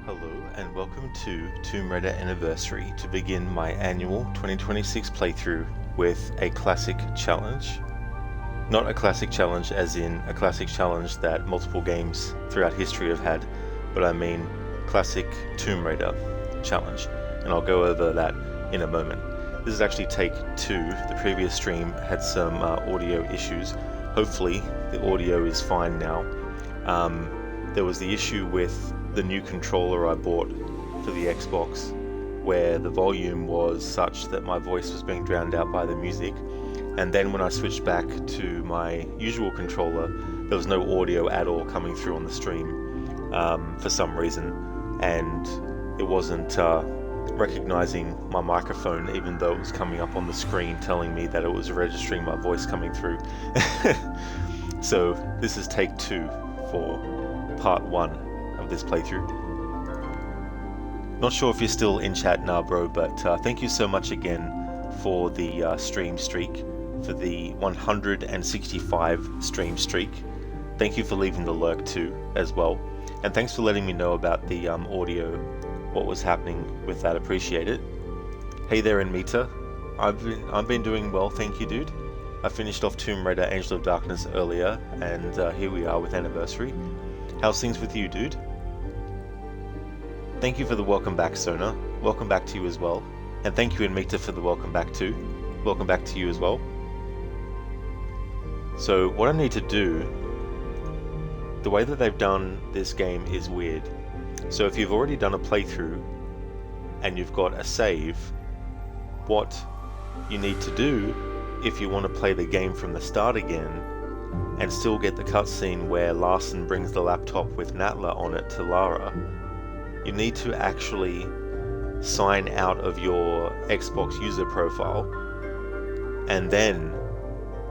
Hello and welcome to Tomb Raider Anniversary to begin my annual 2026 playthrough with a classic challenge. Not a classic challenge as in a classic challenge that multiple games throughout history have had, but I mean classic Tomb Raider challenge, and I'll go over that in a moment. This is actually take 2. The previous stream had some audio issues. Hopefully the audio is fine now. There was the issue with the new controller I bought for the Xbox, where the volume was such that my voice was being drowned out by the music, and then when I switched back to my usual controller, there was no audio at all coming through on the stream for some reason, and it wasn't recognizing my microphone even though it was coming up on the screen telling me that it was registering my voice coming through. So this is take 2 for part 1 of this playthrough. Not sure if you're still in chat now, bro, but thank you so much again for the stream streak, for the 165 stream streak. Thank you for leaving the lurk too as well, and thanks for letting me know about the audio, what was happening with that. Appreciate it. Hey there, Anmita. I've been doing well, thank you, dude. I finished off Tomb Raider Angel of Darkness earlier, and here we are with Anniversary. How's things with you, dude? Thank you for the welcome back, Sona. Welcome back to you as well. And thank you, Anmita, for the welcome back too. Welcome back to you as well. So what I need to do, the way that they've done this game is weird. So if you've already done a playthrough and you've got a save, what you need to do if you want to play the game from the start again and still get the cutscene where Larson brings the laptop with Natla on it to Lara, you need to actually sign out of your Xbox user profile and then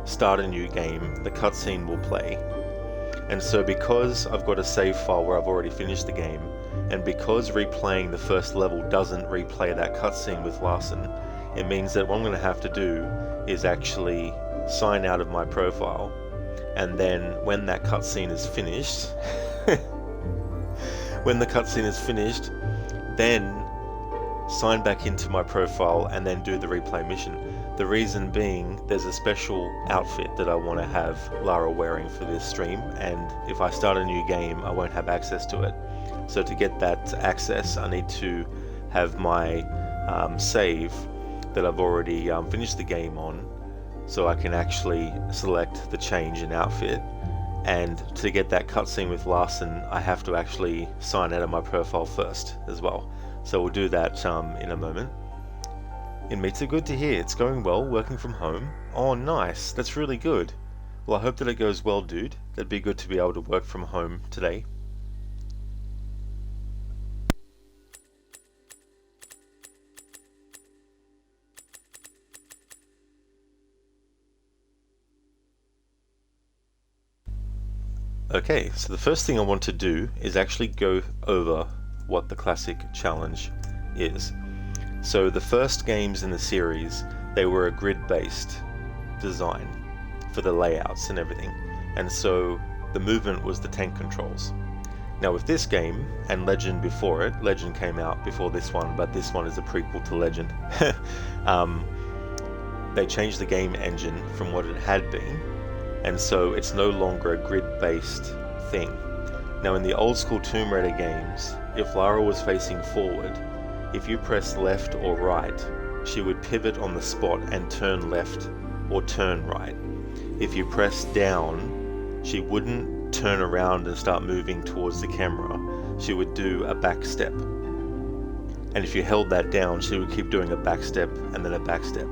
start a new game. The cutscene will play. And so because I've got a save file where I've already finished the game, and because replaying the first level doesn't replay that cutscene with Larson, it means that what I'm going to have to do is actually sign out of my profile, and then when that cutscene is finished, then sign back into my profile and then do the replay mission. The reason being, there's a special outfit that I want to have Lara wearing for this stream, and if I start a new game, I won't have access to it. So to get that access, I need to have my save that I've already finished the game on, so I can actually select the change in outfit. And to get that cutscene with Larson, I have to actually sign out of my profile first as well. So we'll do that in a moment. Inmita, good to hear. It's going well, working from home. Oh, nice. That's really good. Well, I hope that it goes well, dude. It'd be good to be able to work from home today. Okay, so the first thing I want to do is actually go over what the classic challenge is. So the first games in the series, they were a grid-based design for the layouts and everything, and so the movement was the tank controls. Now with this game, and Legend before it, Legend came out before this one, but this one is a prequel to Legend, they changed the game engine from what it had been, and so it's no longer a grid-based thing. Now in the old school Tomb Raider games, if Lara was facing forward, if you pressed left or right, she would pivot on the spot and turn left or turn right. If you pressed down, she wouldn't turn around and start moving towards the camera. She would do a back step. And if you held that down, she would keep doing a back step and then a back step.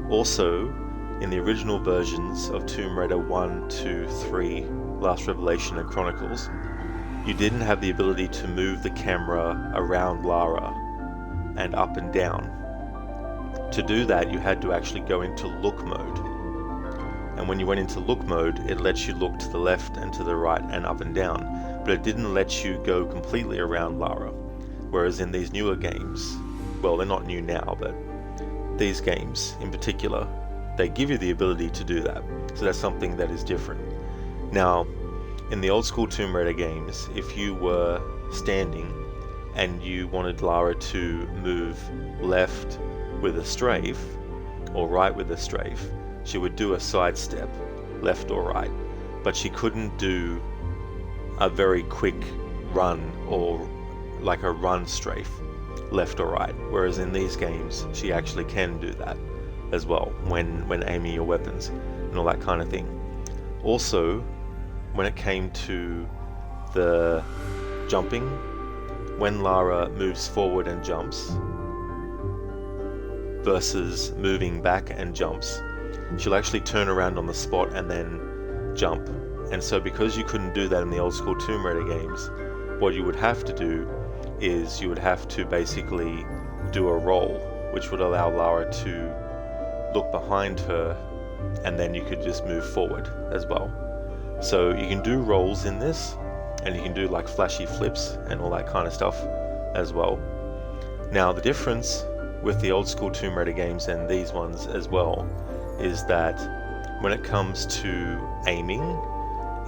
Also, in the original versions of Tomb Raider 1, 2, 3, Last Revelation and Chronicles, you didn't have the ability to move the camera around Lara and up and down. To do that, you had to actually go into look mode. And when you went into look mode, it lets you look to the left and to the right and up and down, but it didn't let you go completely around Lara. Whereas in these newer games, well, they're not new now, but these games in particular, they give you the ability to do that. So that's something that is different. Now, in the old school Tomb Raider games, if you were standing and you wanted Lara to move left with a strafe or right with a strafe, she would do a sidestep, left or right, but she couldn't do a very quick run or like a run strafe, left or right, whereas in these games she actually can do that as well when aiming your weapons and all that kind of thing. Also, when it came to the jumping, when Lara moves forward and jumps versus moving back and jumps, she'll actually turn around on the spot and then jump. And so because you couldn't do that in the old school Tomb Raider games, what you would have to do is you would have to basically do a roll, which would allow Lara to look behind her, and then you could just move forward as well. So you can do rolls in this, and you can do like flashy flips and all that kind of stuff as well. Now the difference with the old school Tomb Raider games and these ones as well is that when it comes to aiming,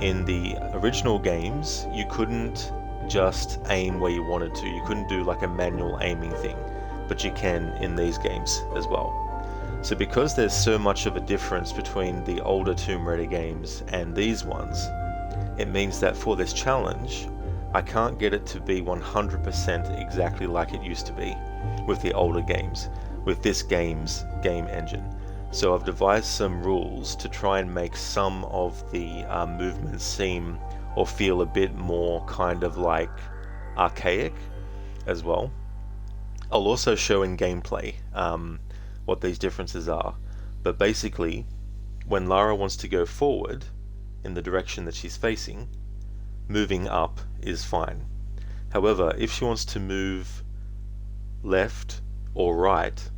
in the original games you couldn't just aim where you wanted to. You couldn't do like a manual aiming thing, but you can in these games as well. So because there's so much of a difference between the older Tomb Raider games and these ones, it means that for this challenge I can't get it to be 100% exactly like it used to be with the older games, with this game's game engine. So I've devised some rules to try and make some of the movements seem or feel a bit more kind of like archaic as well. I'll also show in gameplay what these differences are, but basically when Lara wants to go forward in the direction that she's facing, moving up is fine. However, if she wants to move left or right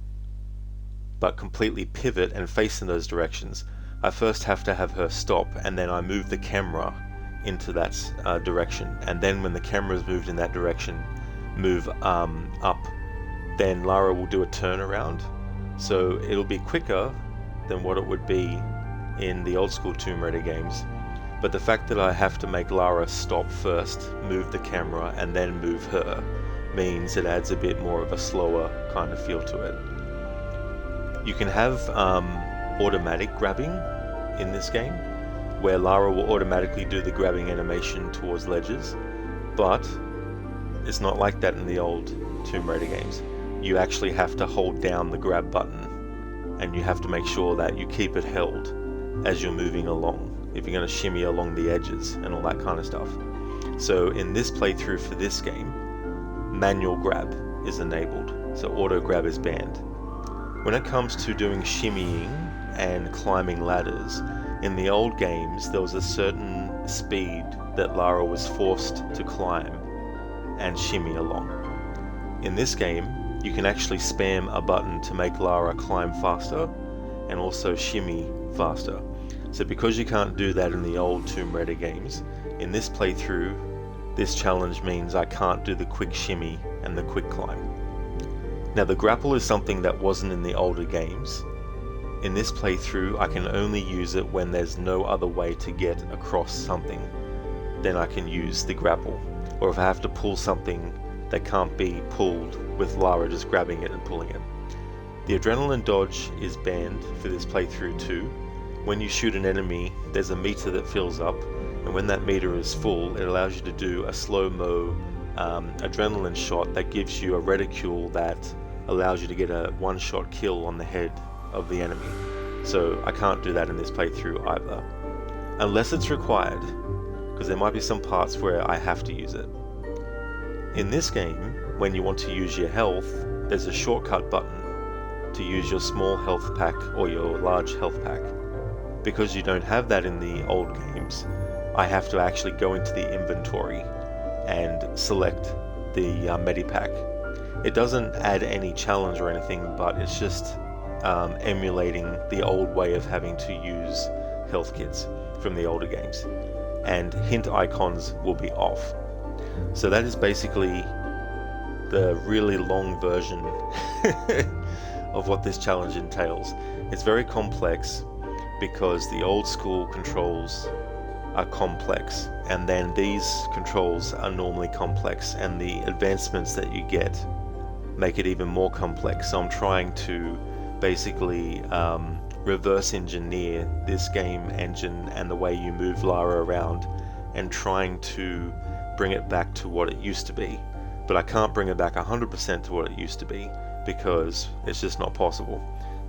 but completely pivot and face in those directions, I first have to have her stop, and then I move the camera into that direction, and then when the camera's moved in that direction, move up, then Lara will do a turnaround. So it'll be quicker than what it would be in the old school Tomb Raider games, but the fact that I have to make Lara stop first, move the camera, and then move her means it adds a bit more of a slower kind of feel to it. You can have automatic grabbing in this game, where Lara will automatically do the grabbing animation towards ledges, but it's not like that in the old Tomb Raider games. You actually have to hold down the grab button, and you have to make sure that you keep it held as you're moving along, if you're going to shimmy along the edges and all that kind of stuff. So in this playthrough for this game, manual grab is enabled, so auto grab is banned. When it comes to doing shimmying and climbing ladders, in the old games there was a certain speed that Lara was forced to climb and shimmy along. In this game, you can actually spam a button to make Lara climb faster and also shimmy faster. So because you can't do that in the old Tomb Raider games, in this playthrough, this challenge means I can't do the quick shimmy and the quick climb. Now the grapple is something that wasn't in the older games. In this playthrough, I can only use it when there's no other way to get across something. Then I can use the grapple. Or if I have to pull something that can't be pulled with Lara just grabbing it and pulling it. The adrenaline dodge is banned for this playthrough too. When you shoot an enemy, there's a meter that fills up, and when that meter is full, it allows you to do a slow-mo adrenaline shot that gives you a reticule that allows you to get a one-shot kill on the head of the enemy. So I can't do that in this playthrough either, unless it's required, because there might be some parts where I have to use it. In this game, when you want to use your health, there's a shortcut button to use your small health pack or your large health pack. Because you don't have that in the old games, I have to actually go into the inventory and select the medipack. It doesn't add any challenge or anything, but it's just emulating the old way of having to use health kits from the older games. And hint icons will be off. So that is basically the really long version of what this challenge entails. It's very complex because the old school controls are complex, and then these controls are normally complex, and the advancements that you get make it even more complex. So I'm trying to basically reverse engineer this game engine and the way you move Lara around, and trying to bring it back to what it used to be. But I can't bring it back 100% to what it used to be, because it's just not possible.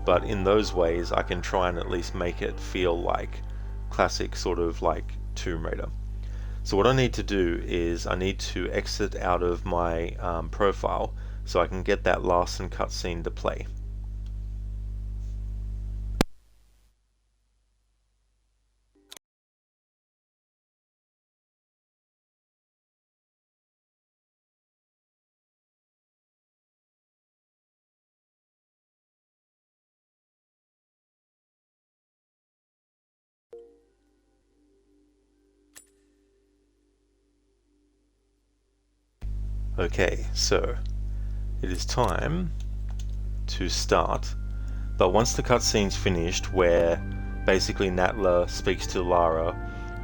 But in those ways I can try and at least make it feel like classic, sort of like Tomb Raider. So what I need to do is I need to exit out of my profile so I can get that Larson cutscene to play. Okay, so it is time to start, but once the cutscene's finished, where basically Natla speaks to Lara,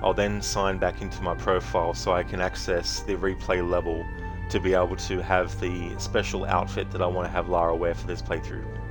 I'll then sign back into my profile so I can access the replay level to be able to have the special outfit that I want to have Lara wear for this playthrough.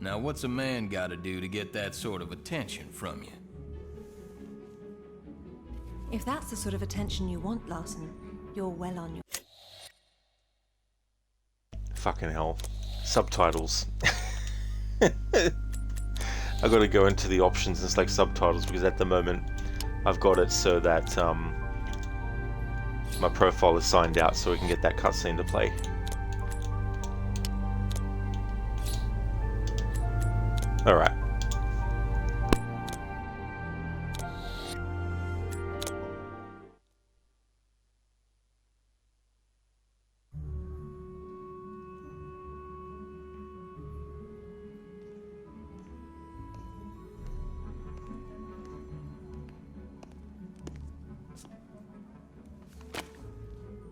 Now what's a man gotta do to get that sort of attention from you? If that's the sort of attention you want, Larson, you're well on your... Fucking hell. Subtitles. I gotta go into the options and select subtitles, because at the moment I've got it so that my profile is signed out so we can get that cutscene to play. Alright.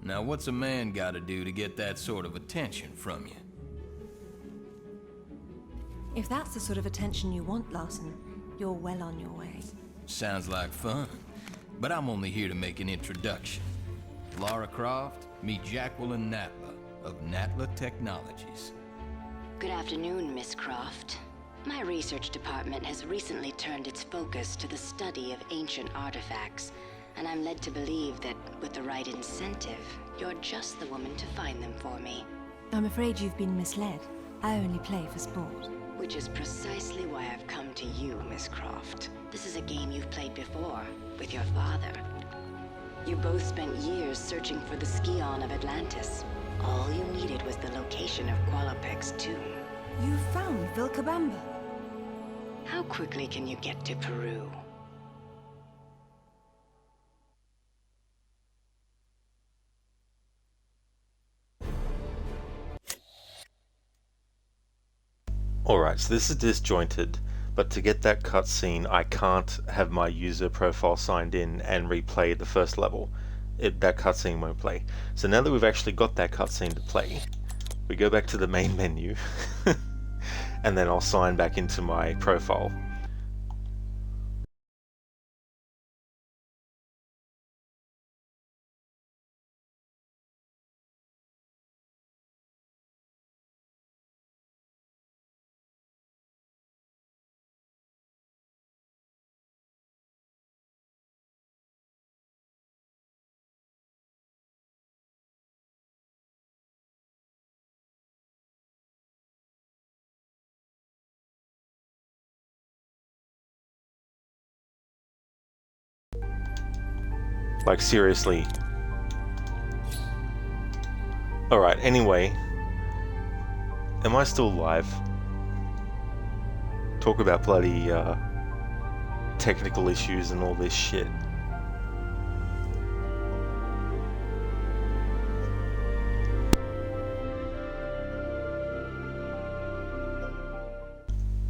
Now what's a man gotta do to get that sort of attention from you? If that's the sort of attention you want, Larson, you're well on your way. Sounds like fun, but I'm only here to make an introduction. Lara Croft, meet Jacqueline Natla of Natla Technologies. Good afternoon, Miss Croft. My research department has recently turned its focus to the study of ancient artifacts, and I'm led to believe that with the right incentive, you're just the woman to find them for me. I'm afraid you've been misled. I only play for sport. Which is precisely why I've come to you, Miss Croft. This is a game you've played before, with your father. You both spent years searching for the Scion of Atlantis. All you needed was the location of Qualopec's tomb. You found Vilcabamba. How quickly can you get to Peru? Alright, so this is disjointed, but to get that cutscene I can't have my user profile signed in and replay the first level. That cutscene won't play. So now that we've actually got that cutscene to play, we go back to the main menu and then I'll sign back into my profile. Like, seriously. Alright, anyway. Am I still live? Talk about bloody technical issues and all this shit.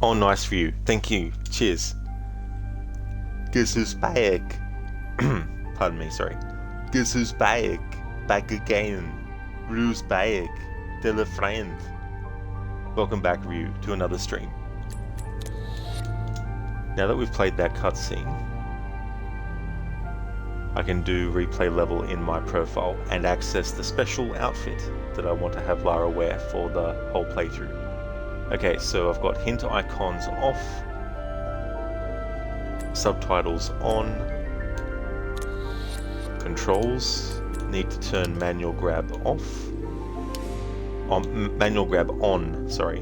Oh, nice view. Thank you. Cheers. Guess who's back? Pardon me, sorry. Guess who's back? Back again. Rue's back. Tell a friend. Welcome back, Rue, to another stream. Now that we've played that cutscene, I can do replay level in my profile and access the special outfit that I want to have Lara wear for the whole playthrough. Okay, so I've got hint icons off, subtitles on, controls, need to turn manual grab off, manual grab on, sorry,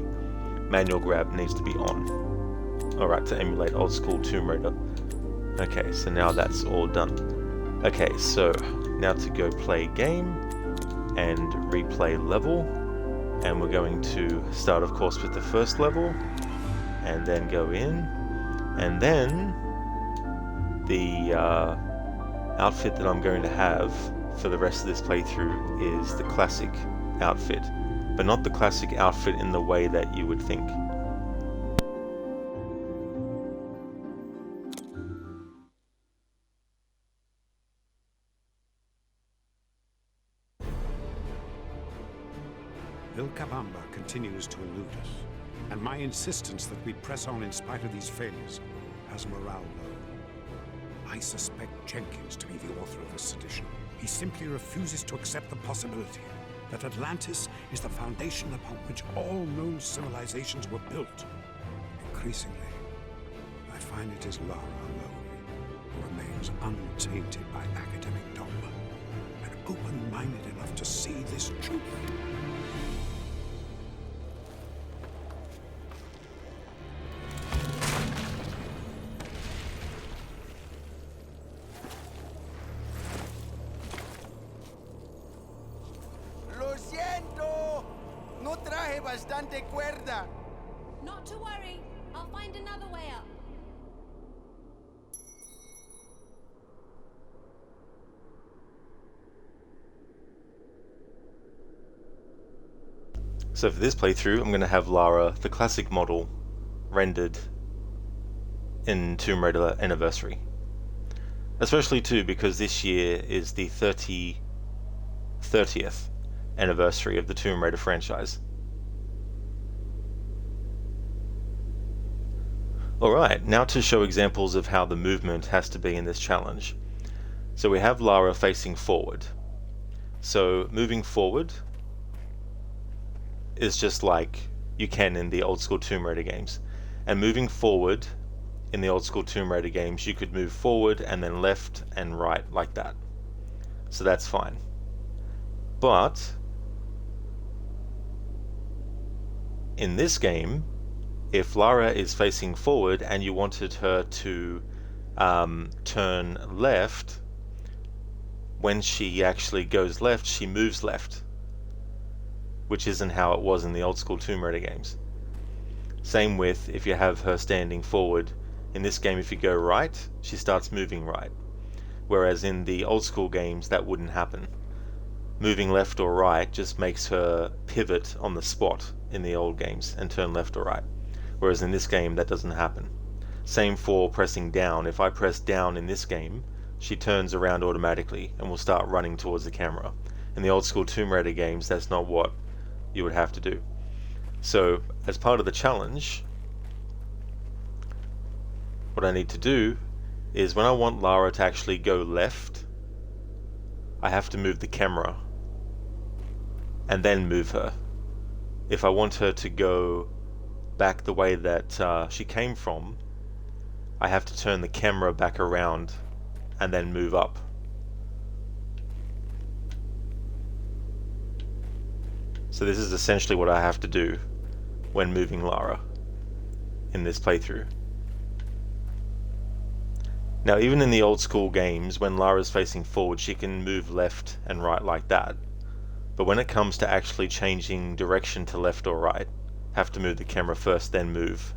manual grab needs to be on. Alright, to emulate old school Tomb Raider. Okay, so now that's all done. Okay, so now to go play game and replay level, and we're going to start of course with the first level and then go in, and then the outfit that I'm going to have for the rest of this playthrough is the classic outfit, but not the classic outfit in the way that you would think. Vilcabamba continues to elude us, and my insistence that we press on in spite of these failures has morale low. I suspect Jenkins to be the author of this sedition. He simply refuses to accept the possibility that Atlantis is the foundation upon which all known civilizations were built. Increasingly, I find it is Lara alone who remains untainted by academic dogma and open-minded enough to see this truth. Not to worry, I'll find another way up. So for this playthrough, I'm going to have Lara, the classic model, rendered in Tomb Raider Anniversary. Especially too because this year is the 30th anniversary of the Tomb Raider franchise. Alright, now to show examples of how the movement has to be in this challenge. So we have Lara facing forward. So moving forward is just like you can in the old school Tomb Raider games. And moving forward in the old school Tomb Raider games, you could move forward and then left and right like that. So that's fine. But in this game, if Lara is facing forward and you wanted her to turn left, when she actually goes left, she moves left, which isn't how it was in the old school Tomb Raider games. Same with if you have her standing forward. In this game, if you go right, she starts moving right. Whereas in the old school games, that wouldn't happen. Moving left or right just makes her pivot on the spot in the old games and turn left or right. Whereas in this game, that doesn't happen. Same for pressing down. If I press down in this game, she turns around automatically and will start running towards the camera. In the old school Tomb Raider games, that's not what you would have to do. So, as part of the challenge, what I need to do is when I want Lara to actually go left, I have to move the camera and then move her. If I want her to go back the way that she came from, I have to turn the camera back around and then move up. So this is essentially what I have to do when moving Lara in this playthrough. Now even in the old school games, when Lara's facing forward, she can move left and right like that. But when it comes to actually changing direction to left or right, have to move the camera first, then move.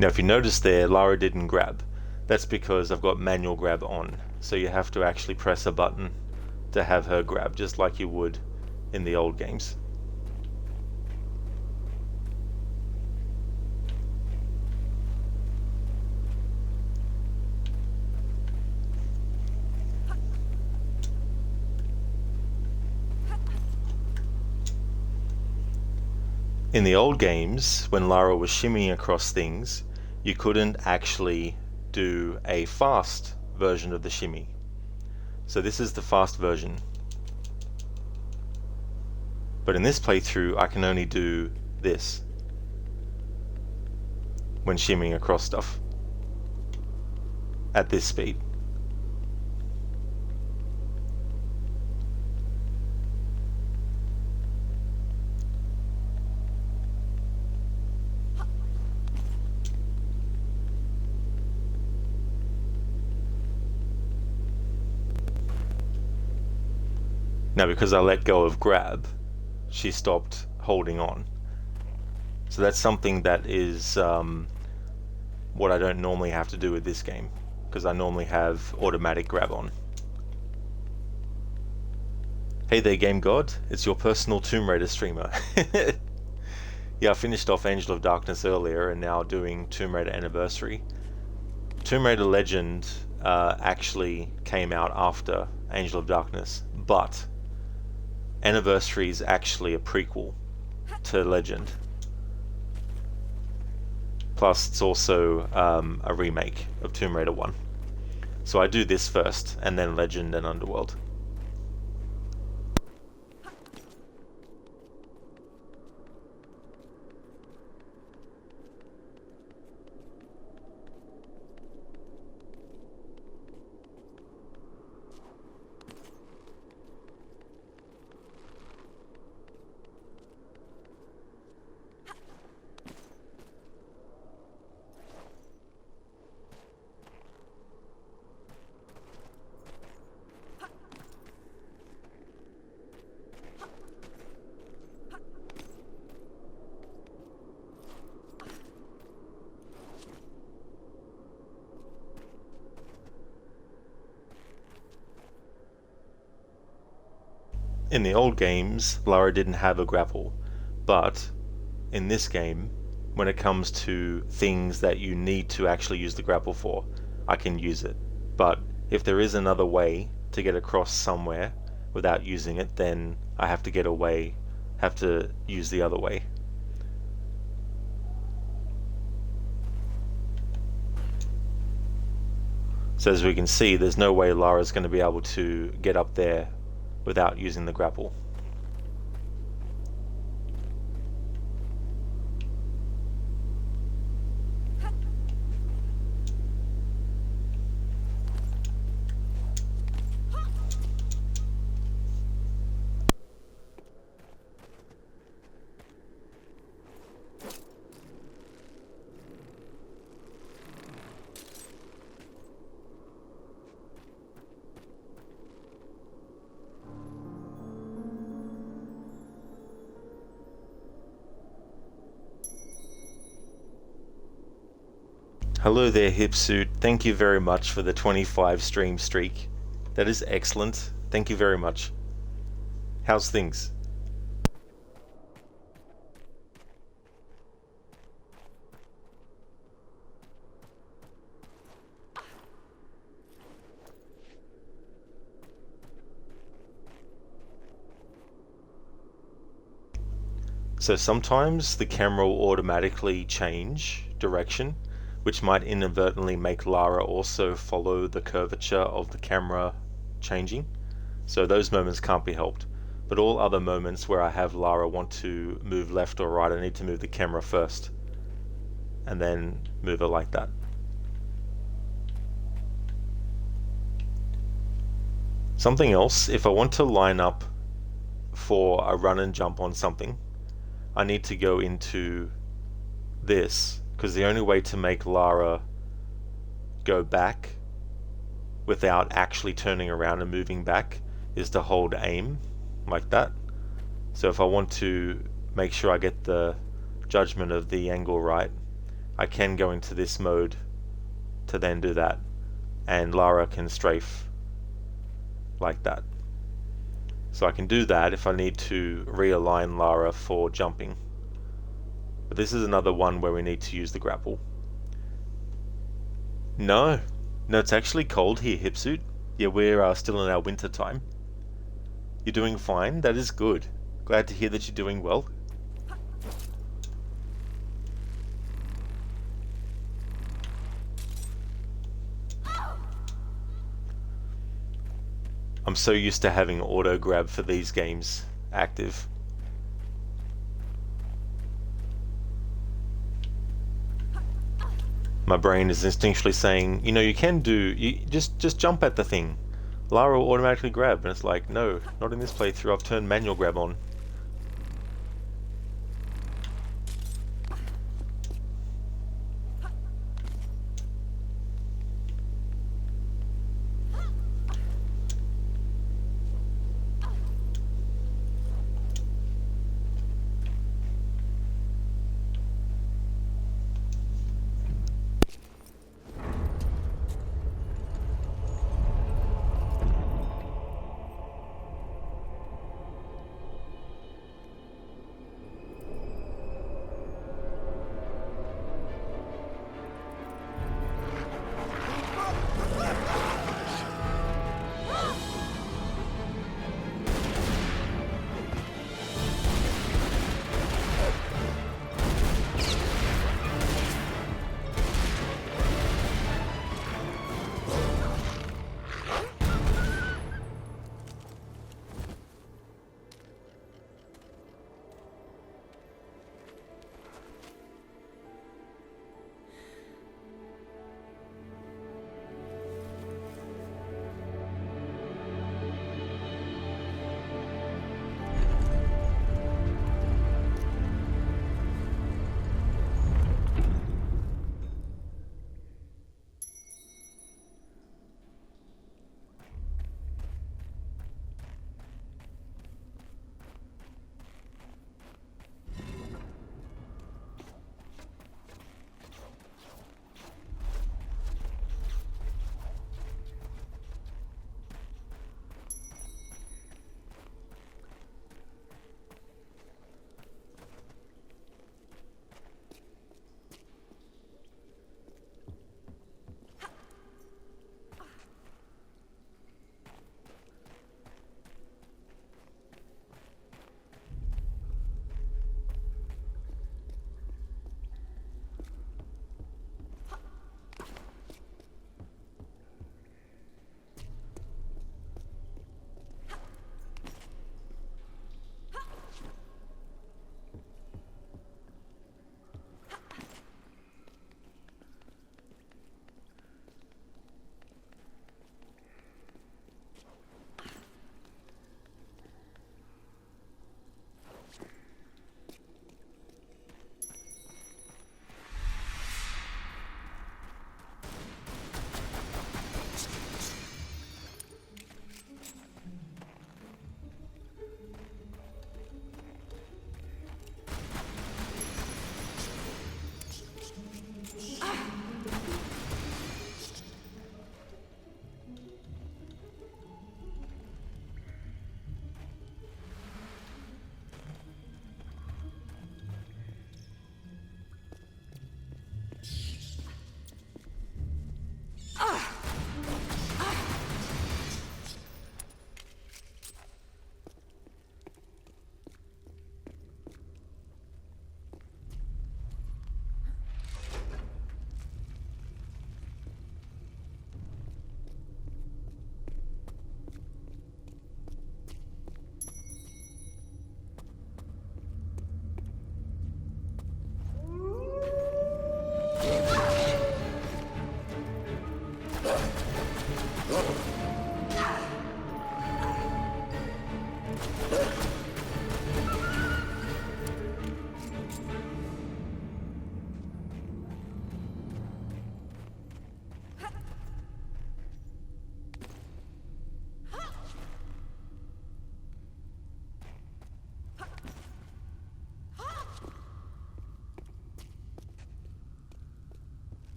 Now if you notice there, Lara didn't grab. That's because I've got manual grab on, so you have to actually press a button to have her grab, just like you would in the old games. In the old games, when Lara was shimmying across things, you couldn't actually do a fast version of the shimmy. So this is the fast version. But in this playthrough, I can only do this when shimmying across stuff at this speed. Now because I let go of grab, she stopped holding on. So that's something that is what I don't normally have to do with this game, because I normally have automatic grab on. Hey there Game God, it's your personal Tomb Raider streamer. Yeah, I finished off Angel of Darkness earlier and now doing Tomb Raider Anniversary. Tomb Raider Legend actually came out after Angel of Darkness, but Anniversary is actually a prequel to Legend. Plus it's also a remake of Tomb Raider 1. So I do this first, and then Legend and Underworld. In the old games, Lara didn't have a grapple, but in this game, when it comes to things that you need to actually use the grapple for, I can use it. But if there is another way to get across somewhere without using it, then I have to use the other way. So as we can see, there's no way Lara's going to be able to get up there without using the grapple. Hello there Hipsuit, thank you very much for the 25 stream streak. That is excellent, thank you very much. How's things? So sometimes the camera will automatically change direction, which might inadvertently make Lara also follow the curvature of the camera changing. So those moments can't be helped. But all other moments where I have Lara want to move left or right, I need to move the camera first and then move her like that. Something else, if I want to line up for a run and jump on something, I need to go into this, because the only way to make Lara go back without actually turning around and moving back is to hold aim like that. So if I want to make sure I get the judgment of the angle right, I can go into this mode to then do that, and Lara can strafe like that. So I can do that if I need to realign Lara for jumping. But this is another one where we need to use the grapple. No, it's actually cold here, Hipsuit. Yeah, we're still in our winter time. You're doing fine, that is good. Glad to hear that you're doing well. I'm so used to having auto grab for these games active. My brain is instinctually saying, you know, you can do, you just jump at the thing. Lara will automatically grab, and it's like, no, not in this playthrough. I've turned manual grab on.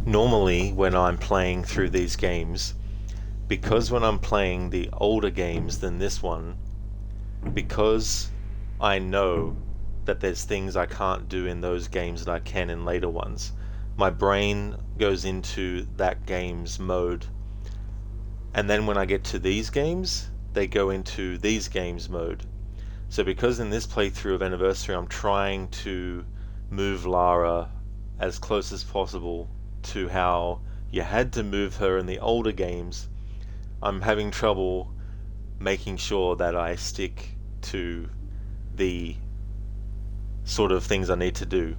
normally when I'm playing through these games, because when I'm playing the older games than this one, because I know that there's things I can't do in those games that I can in later ones, my brain goes into that game's mode, and then when I get to these games, they go into these games mode. So because in this playthrough of Anniversary I'm trying to move Lara as close as possible to how you had to move her in the older games, I'm having trouble making sure that I stick to the sort of things I need to do,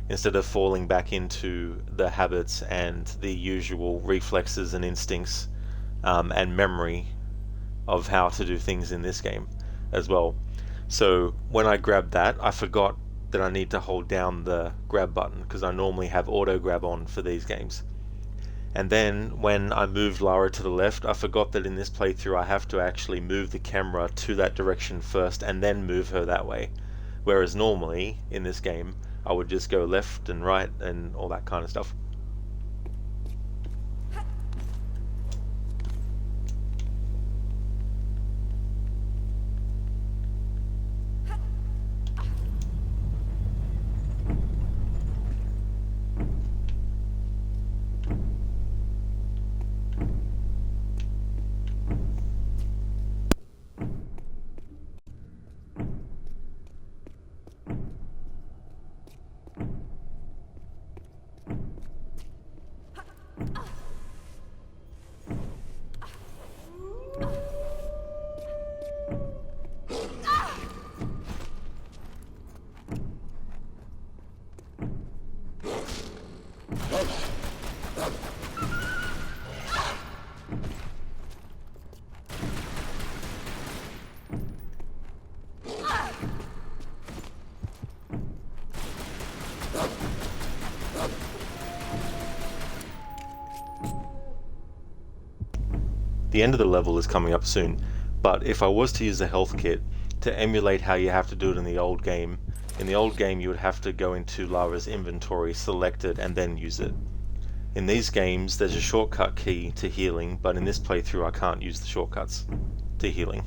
instead of falling back into the habits and the usual reflexes and instincts and memory of how to do things in this game as well. So when I grabbed that, I forgot that I need to hold down the grab button, because I normally have auto grab on for these games. And then when I moved Lara to the left, I forgot that in this playthrough I have to actually move the camera to that direction first and then move her that way. Whereas normally in this game I would just go left and right and all that kind of stuff. The end of the level is coming up soon, but if I was to use the health kit to emulate how you have to do it in the old game you would have to go into Lara's inventory, select it, and then use it. In these games there's a shortcut key to healing, but in this playthrough I can't use the shortcuts to healing.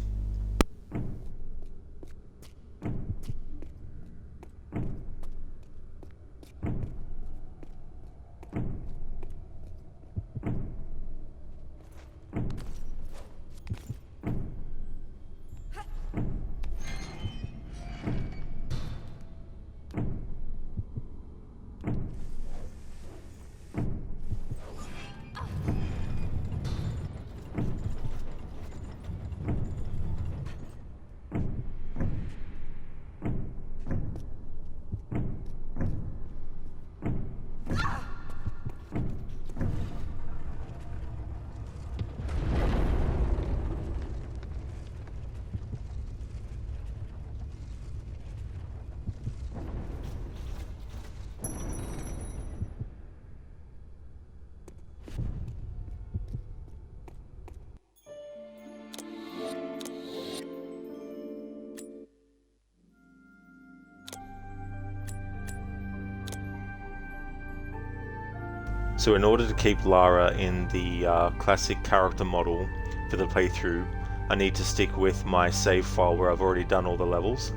So in order to keep Lara in the classic character model for the playthrough, I need to stick with my save file where I've already done all the levels,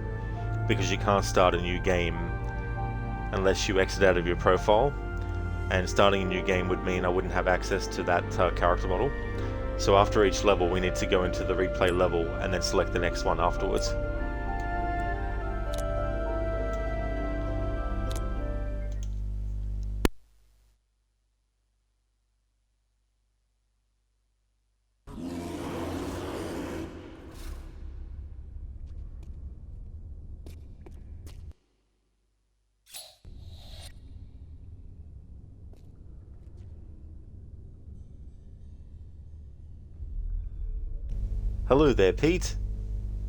because you can't start a new game unless you exit out of your profile, and starting a new game would mean I wouldn't have access to that character model. So after each level we need to go into the replay level and then select the next one afterwards. Hello there, Pete!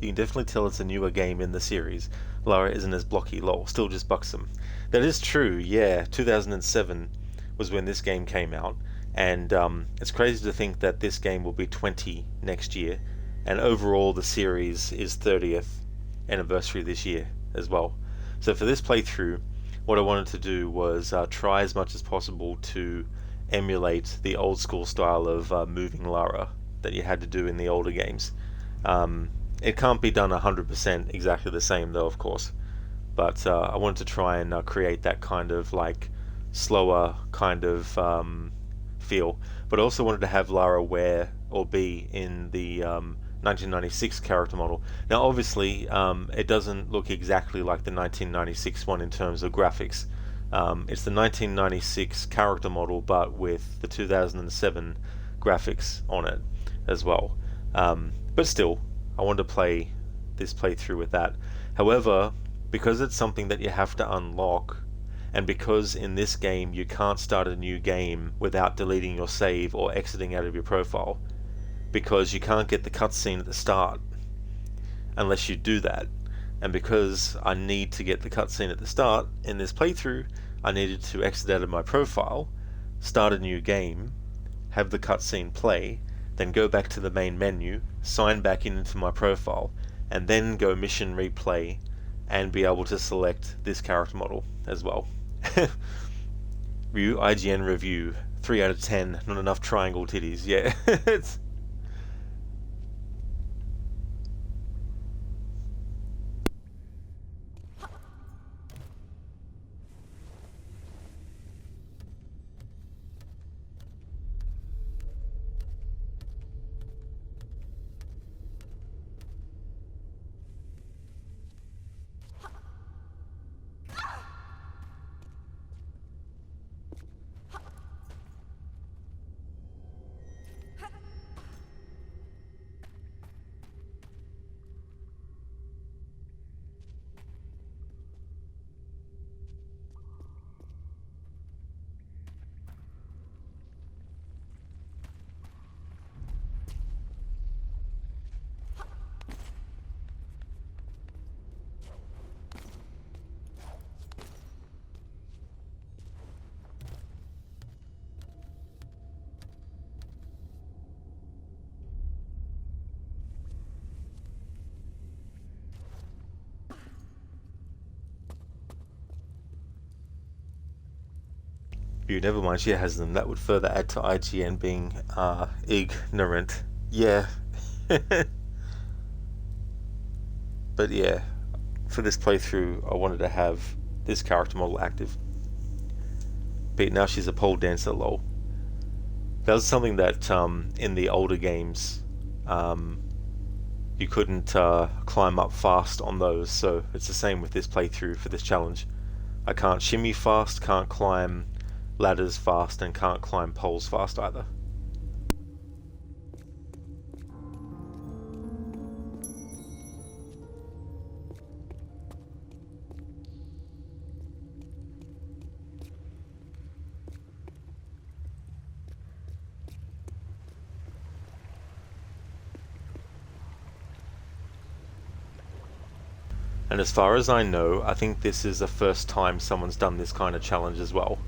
You can definitely tell it's a newer game in the series. Lara isn't as blocky, lol, still just buxom. That is true, yeah, 2007 was when this game came out, and it's crazy to think that this game will be 20 next year, and overall the series is 30th anniversary this year as well. So for this playthrough, what I wanted to do was try as much as possible to emulate the old school style of moving Lara that you had to do in the older games. It can't be done 100% exactly the same though, of course, but I wanted to try and create that kind of like slower kind of feel, but I also wanted to have Lara wear or be in the 1996 character model. Now obviously it doesn't look exactly like the 1996 one in terms of graphics. It's the 1996 character model but with the 2007 graphics on it as well. But still, I wanted to play this playthrough with that. However, because it's something that you have to unlock, and because in this game you can't start a new game without deleting your save or exiting out of your profile, because you can't get the cutscene at the start unless you do that, and because I need to get the cutscene at the start in this playthrough, I needed to exit out of my profile, start a new game, have the cutscene play, then go back to the main menu, sign back into my profile, and then go mission replay and be able to select this character model as well. IGN review 3 out of 10, not enough triangle titties. Yeah. It's never mind, she has them. That would further add to IGN being ignorant. Yeah. But yeah, for this playthrough I wanted to have this character model active. But now she's a pole dancer, lol. That was something that in the older games you couldn't climb up fast on those, so it's the same with this playthrough for this challenge. I can't shimmy fast, can't climb ladders fast, and can't climb poles fast either. And as far as I know, I think this is the first time someone's done this kind of challenge as well.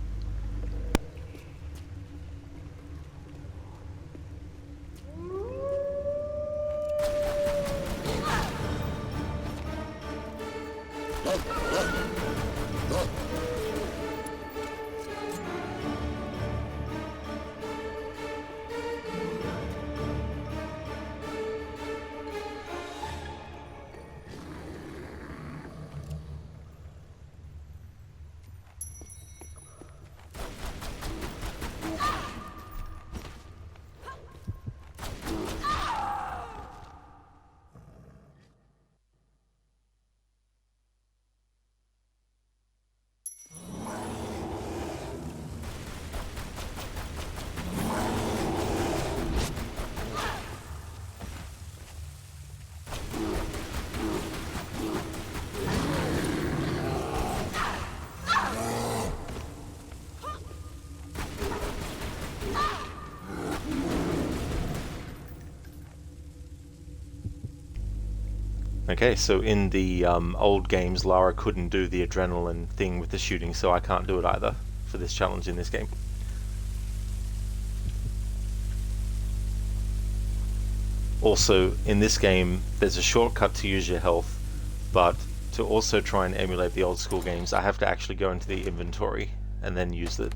Okay, so in the old games, Lara couldn't do the adrenaline thing with the shooting, so I can't do it either for this challenge in this game. Also, in this game, there's a shortcut to use your health, but to also try and emulate the old school games, I have to actually go into the inventory and then use it.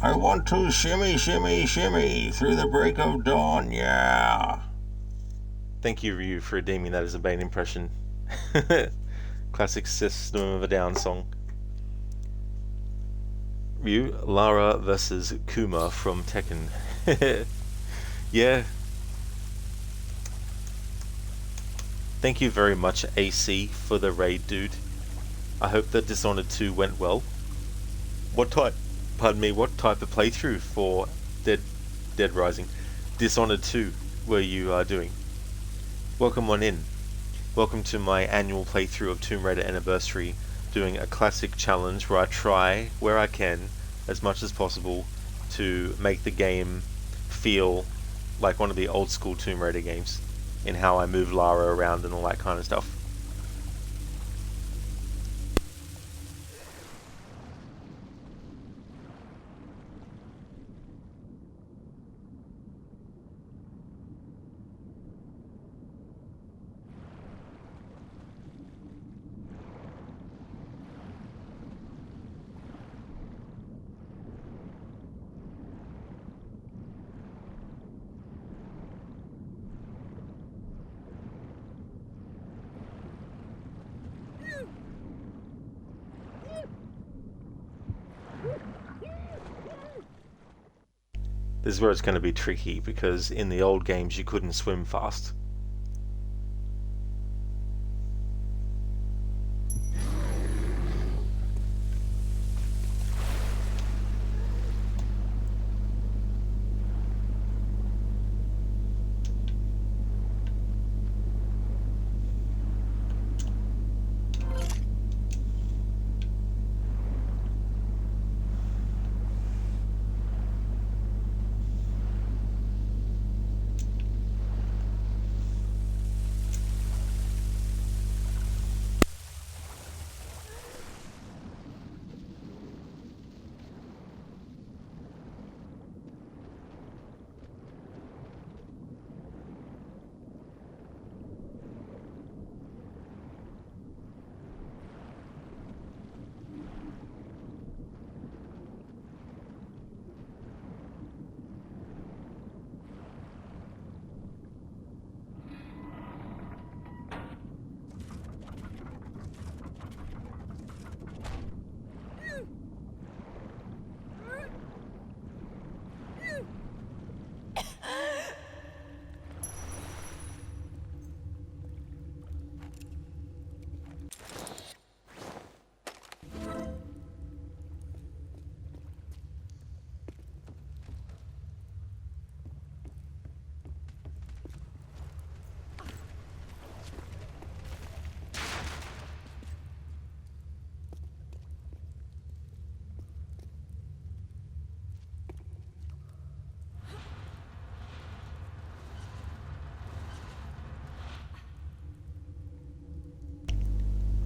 I want to shimmy, shimmy, shimmy through the break of dawn, yeah. Thank you, Ryu, for redeeming that as a Bane impression. Classic System of a Down song. Ryu, Lara versus Kuma from Tekken. Yeah. Thank you very much, AC, for the raid, dude. I hope that Dishonored 2 went well. What type of playthrough for Dead Rising? Dishonored 2 were you doing? Welcome on in. Welcome to my annual playthrough of Tomb Raider Anniversary, doing a classic challenge where I try, where I can, as much as possible, to make the game feel like one of the old school Tomb Raider games, in how I move Lara around and all that kind of stuff. This is where it's going to be tricky, because in the old games you couldn't swim fast.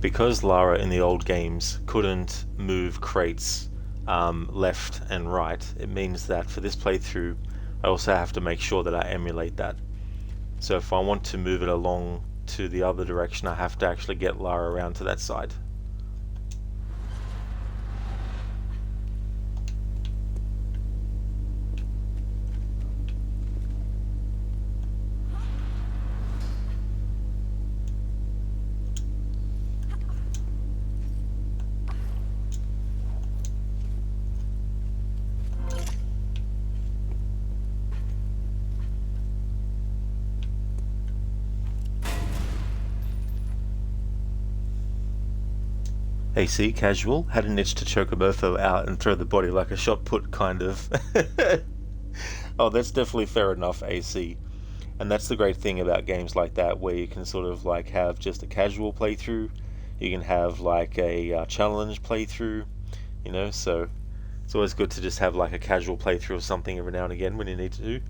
Because Lara in the old games couldn't move crates left and right, it means that for this playthrough I also have to make sure that I emulate that. So if I want to move it along to the other direction, I have to actually get Lara around to that side. AC casual had an itch to choke a mofo out and throw the body like a shot put, kind of. Oh, that's definitely fair enough, AC. And that's the great thing about games like that, where you can sort of like have just a casual playthrough, you can have like a challenge playthrough, you know, so it's always good to just have like a casual playthrough of something every now and again when you need to.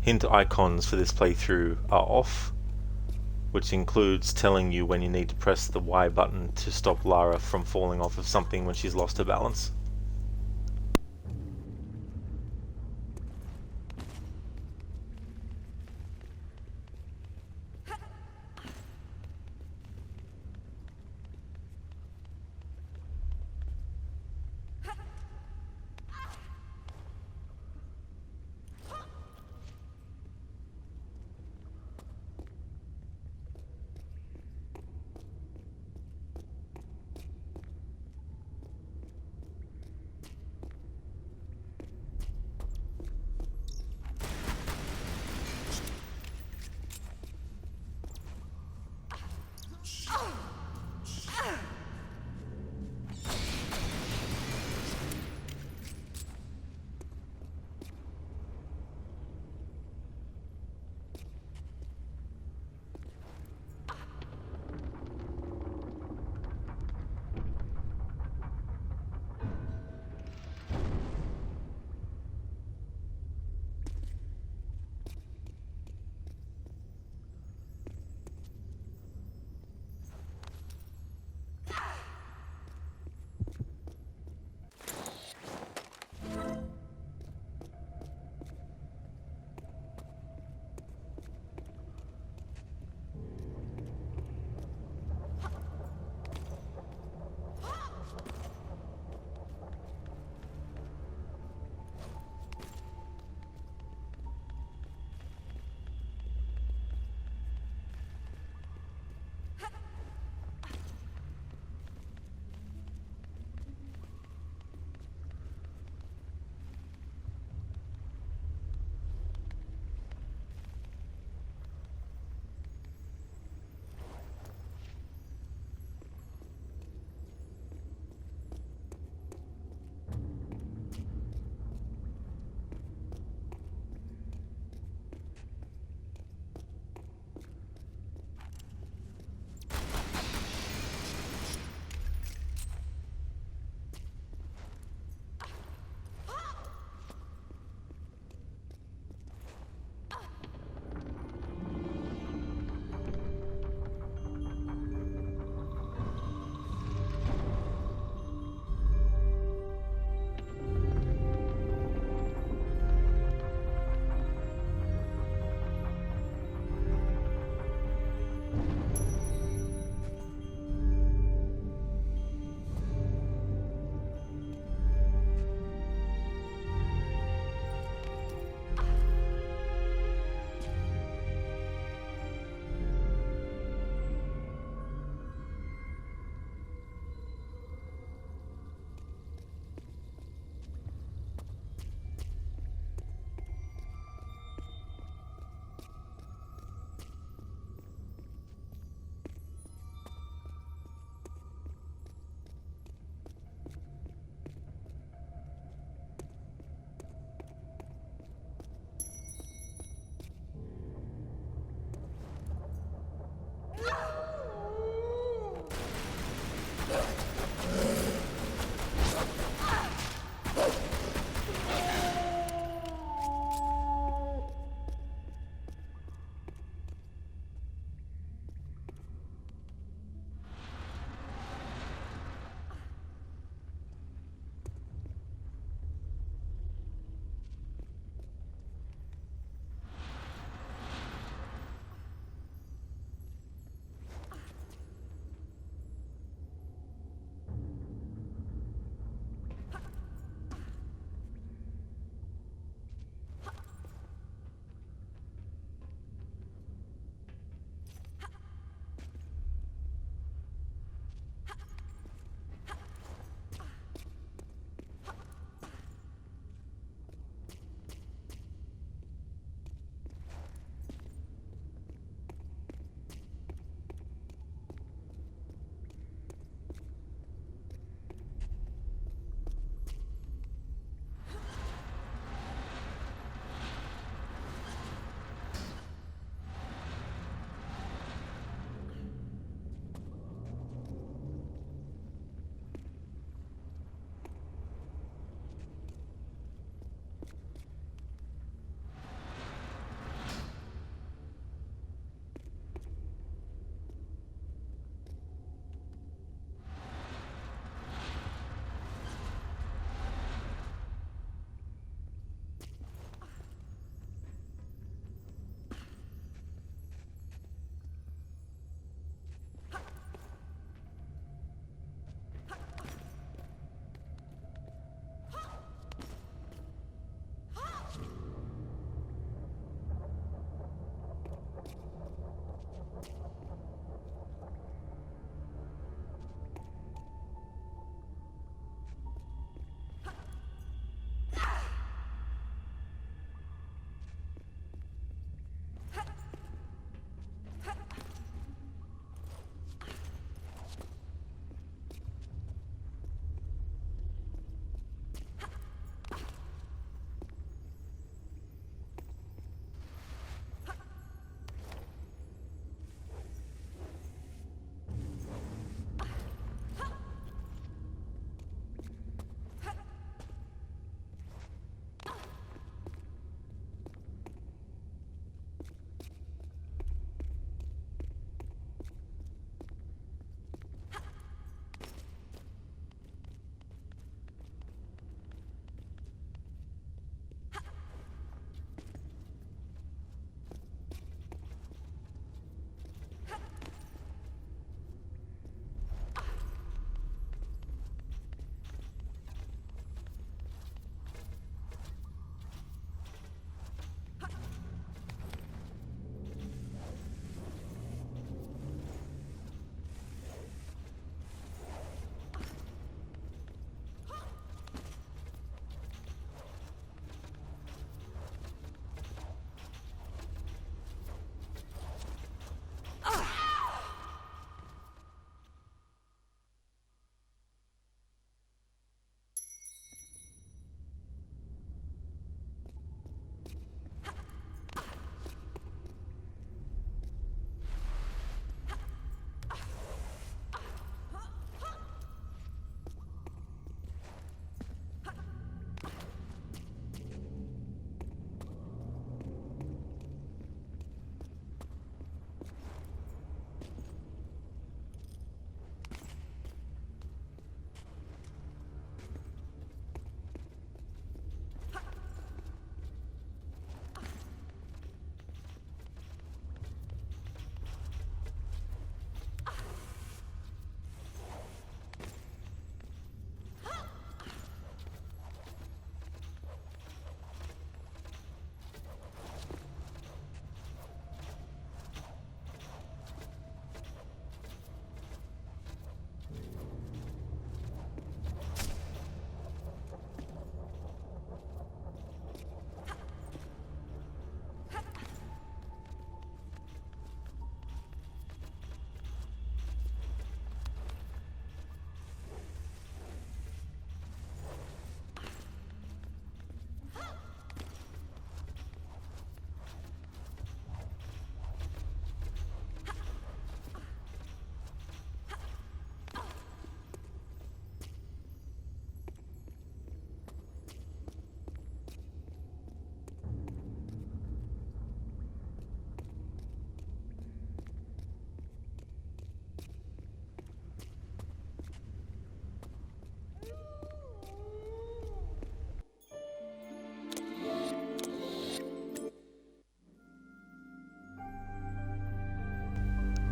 hint icons for this playthrough are off, which includes telling you when you need to press the Y button to stop Lara from falling off of something when she's lost her balance.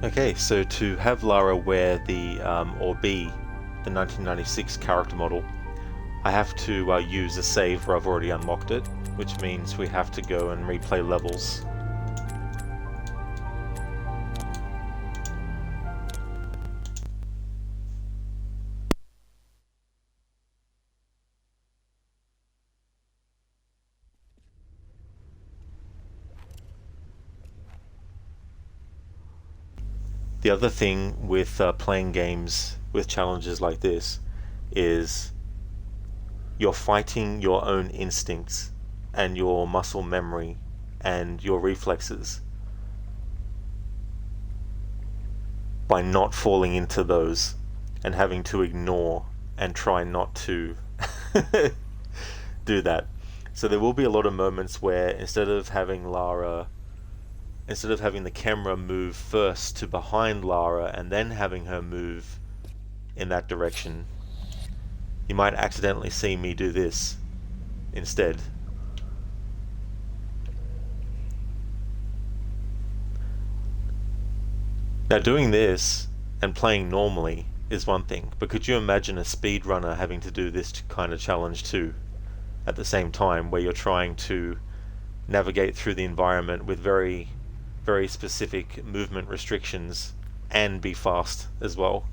Okay, so to have Lara wear the, or be the 1996 character model, I have to use a save where I've already unlocked it, which means we have to go and replay levels. The other thing with playing games with challenges like this is you're fighting your own instincts and your muscle memory and your reflexes by not falling into those and having to ignore and try not to do that. So there will be a lot of moments where instead of having the camera move first to behind Lara and then having her move in that direction, you might accidentally see me do this instead. Now doing this and playing normally is one thing, but could you imagine a speedrunner having to do this kind of challenge too at the same time, where you're trying to navigate through the environment with very specific movement restrictions and be fast as well?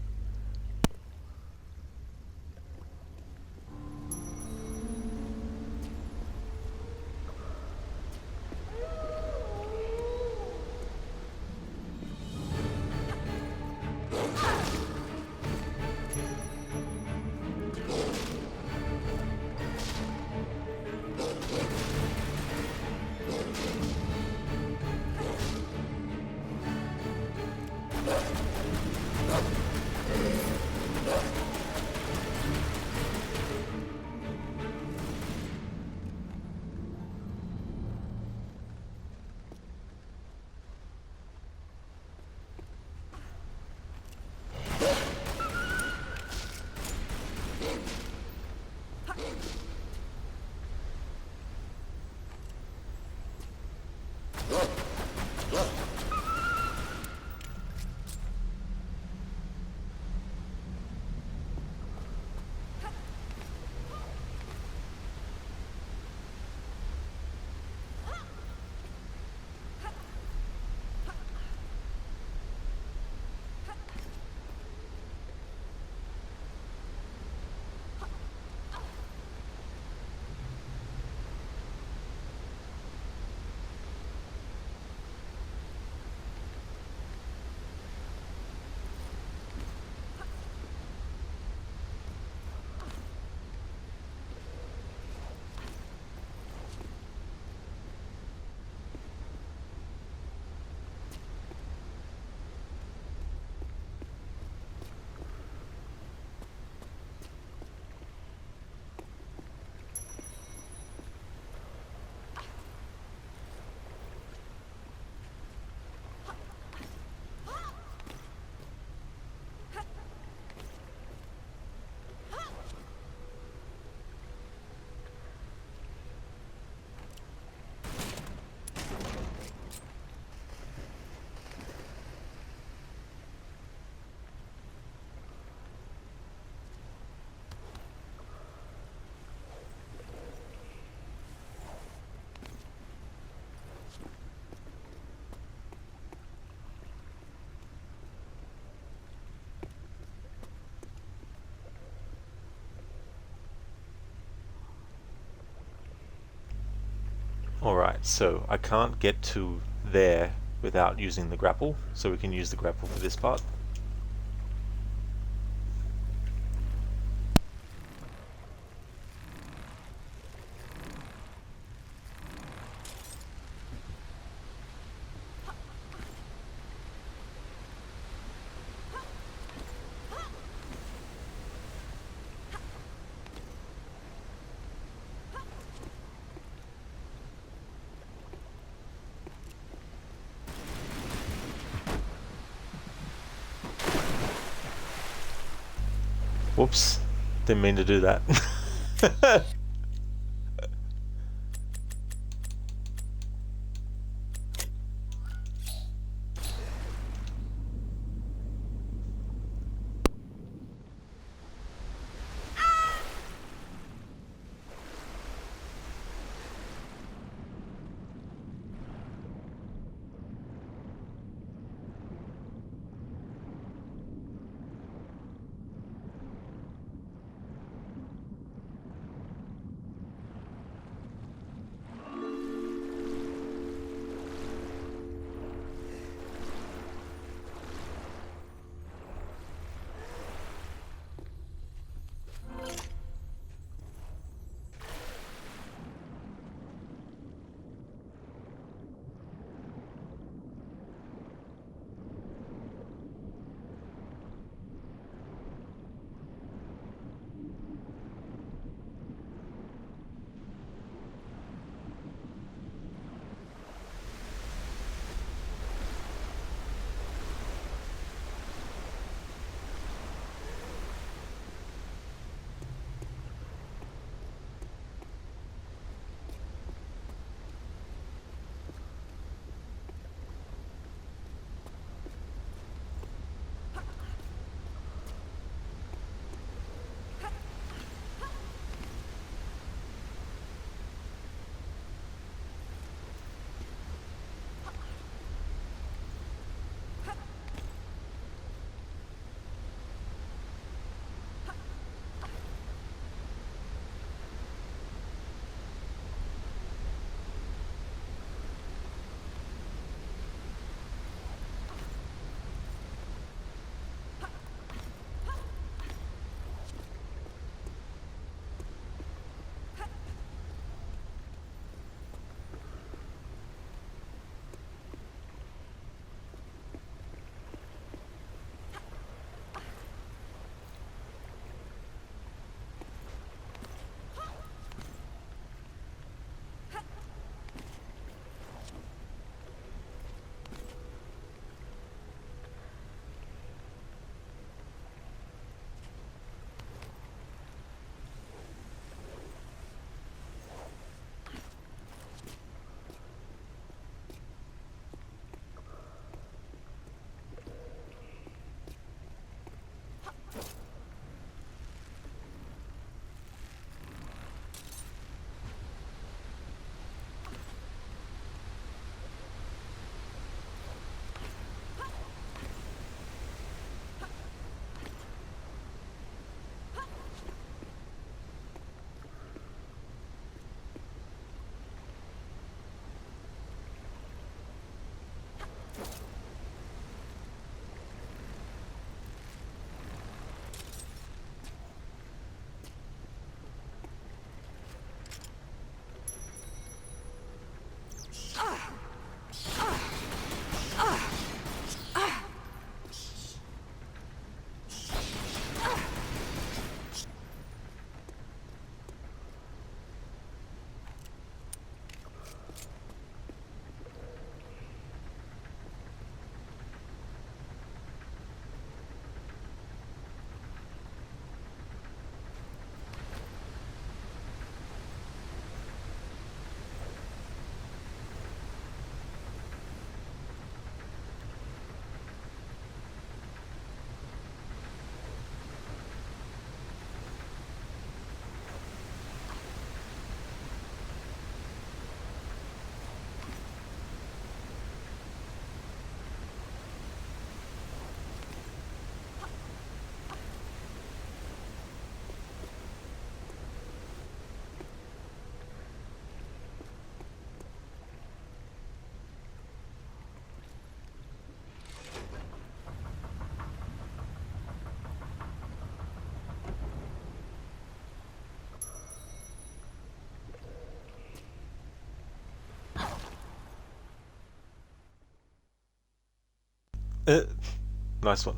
Alright, so I can't get to there without using the grapple, so we can use the grapple for this part. Whoops, didn't mean to do that. Nice one.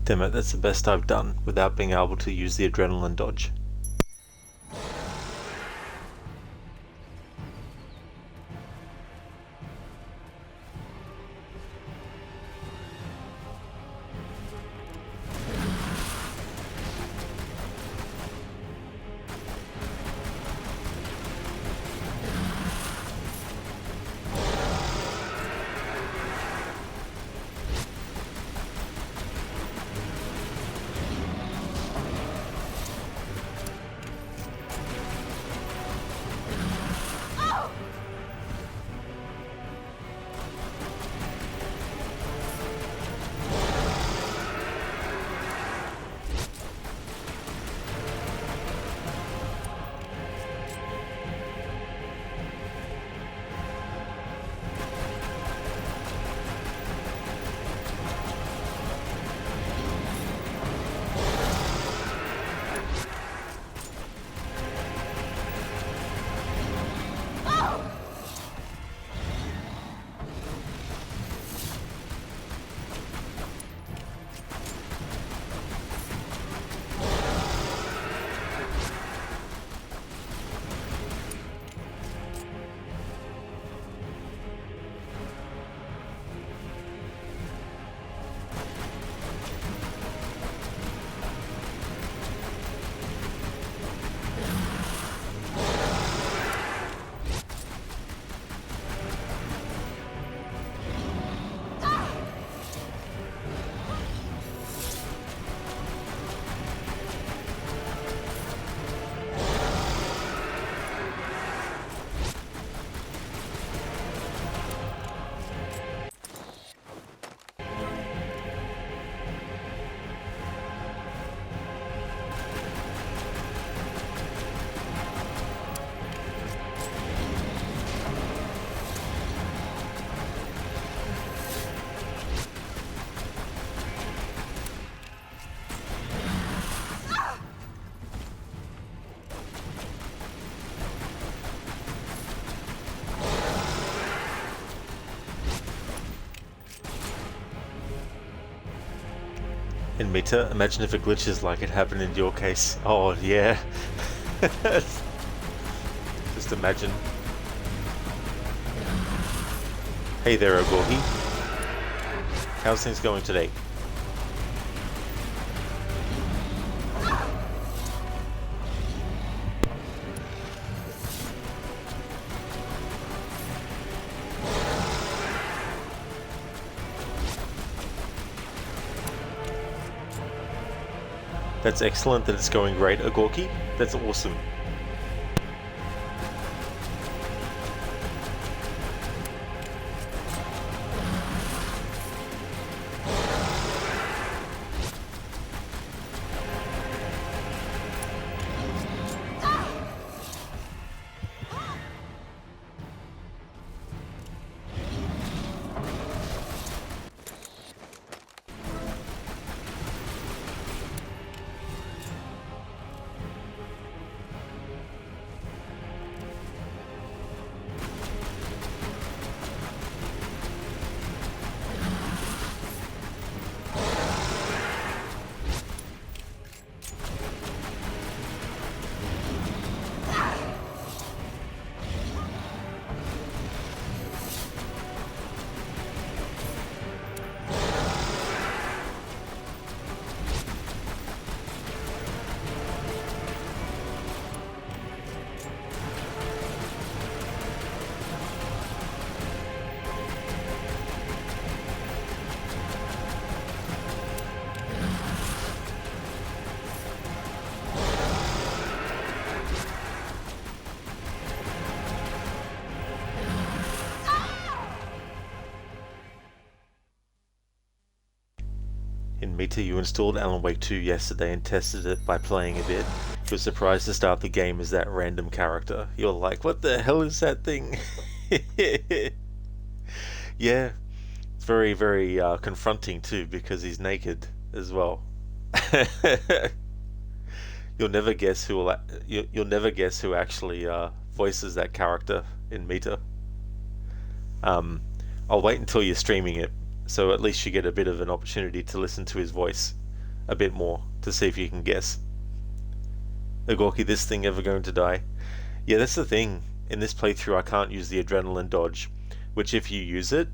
Damn it, that's the best I've done without being able to use the adrenaline dodge. In Meta, imagine if it glitches like it happened in your case. Oh yeah. Just imagine. Hey there, Ogorhi. How's things going today? That's excellent that it's going great, Agorki. That's awesome. In Meta, you installed Alan Wake 2 yesterday and tested it by playing a bit. You were surprised to start the game as that random character. You're like, what the hell is that thing? Yeah, it's very, very confronting too because he's naked as well. You'll never guess who will. You'll never guess who actually voices that character in Meta. I'll wait until you're streaming it, so at least you get a bit of an opportunity to listen to his voice. a bit more to see if you can guess. Agorki, this thing ever going to die? Yeah, that's the thing. In this playthrough I can't use the adrenaline dodge, which if you use it,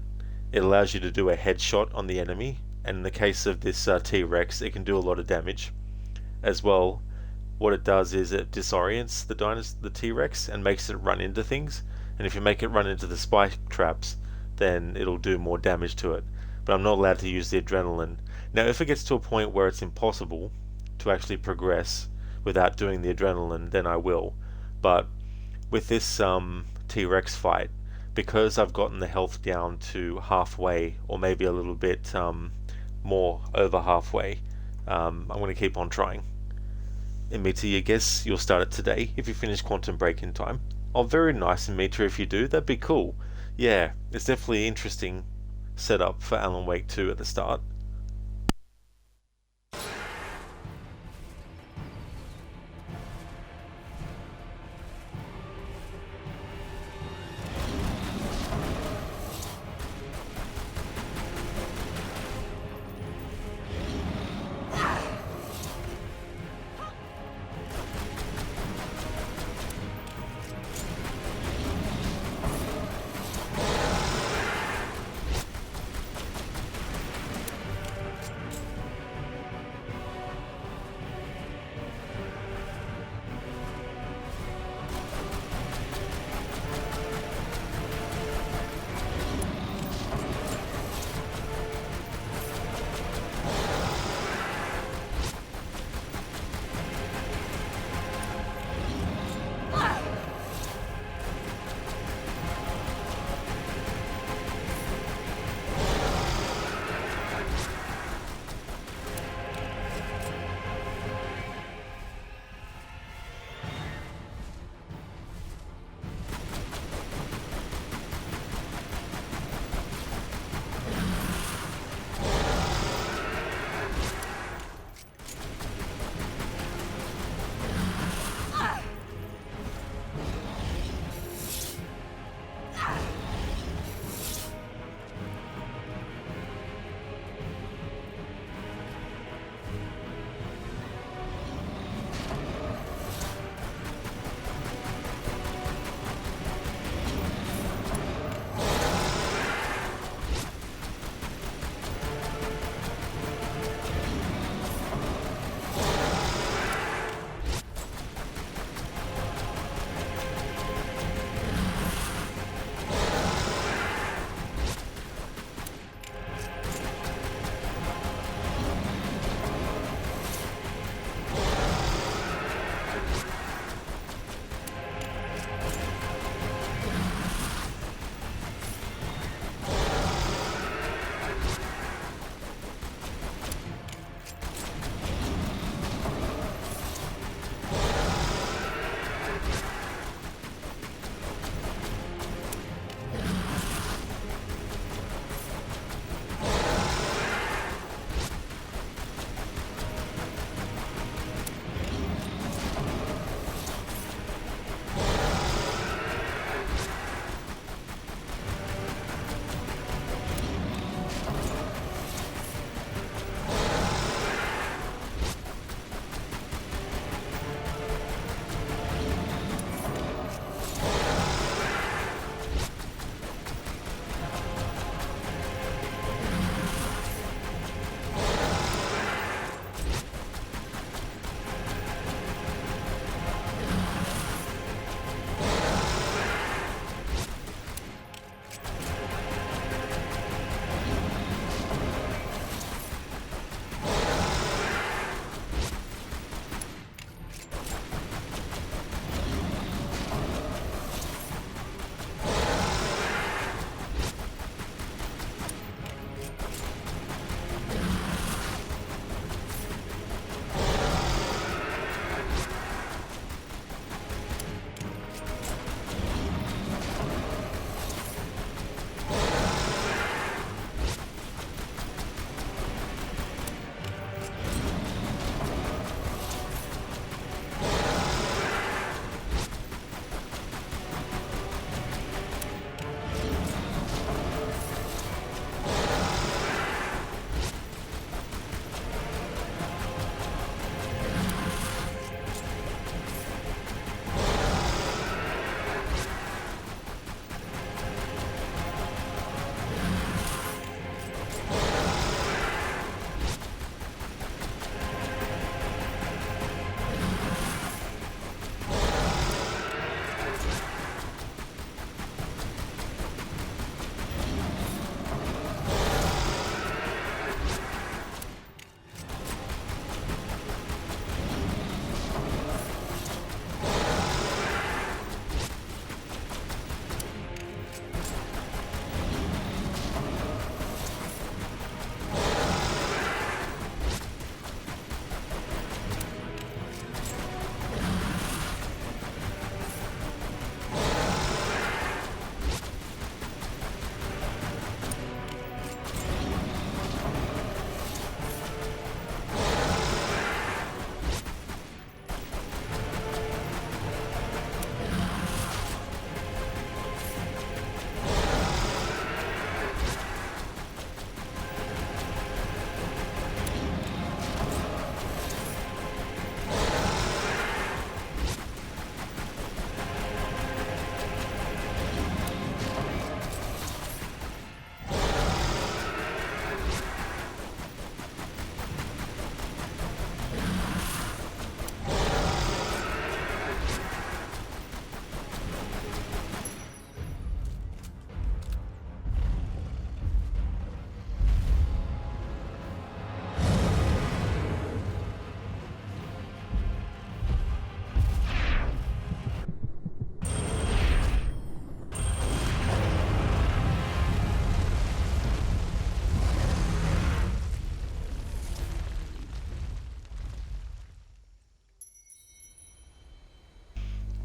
it allows you to do a headshot on the enemy, and in the case of this T-Rex, it can do a lot of damage. As well, what it does is it disorients the T-Rex and makes it run into things, and if you make it run into the spike traps, then it'll do more damage to it. But I'm not allowed to use the adrenaline. Now if it gets to a point where it's impossible to actually progress without doing the adrenaline, then I will. But with this T-Rex fight, because I've gotten the health down to halfway, or maybe a little bit more over halfway, I'm going to keep on trying. Imita, I guess you'll start it today if you finish Quantum Break in time. Oh, very nice, Imita, if you do, that'd be cool. Yeah, it's definitely an interesting setup for Alan Wake 2 at the start.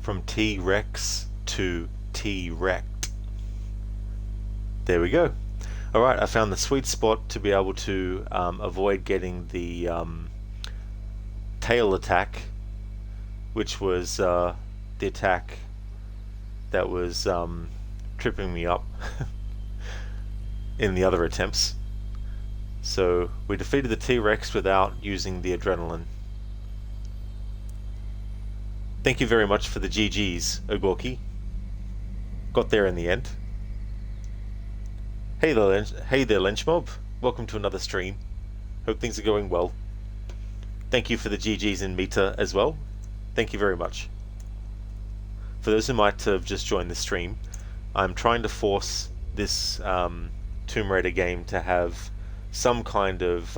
From T-Rex to T-Rect. There we go. Alright, I found the sweet spot to be able to avoid getting the tail attack, which was the attack that was tripping me up in the other attempts. So we defeated the T-Rex without using the adrenaline. Thank you very much for the GGs, Ogorki. Got there in the end. Hey there, Lynchmob. Welcome to another stream. Hope things are going well. Thank you for the GGs in Meta as well. Thank you very much. For those who might have just joined the stream, I'm trying to force this Tomb Raider game to have some kind of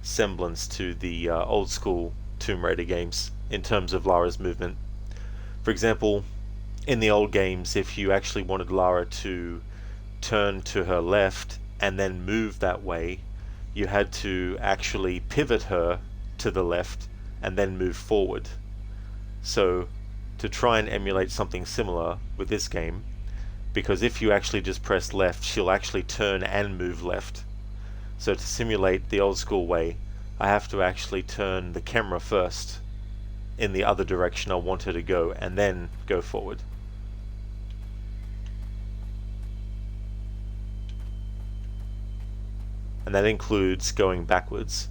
semblance to the old school Tomb Raider games in terms of Lara's movement. For example, in the old games, if you actually wanted Lara to turn to her left and then move that way, you had to actually pivot her to the left and then move forward. So to try and emulate something similar with this game, because if you actually just press left, she'll actually turn and move left. So to simulate the old school way, I have to actually turn the camera first in the other direction I want her to go and then go forward. And that includes going backwards.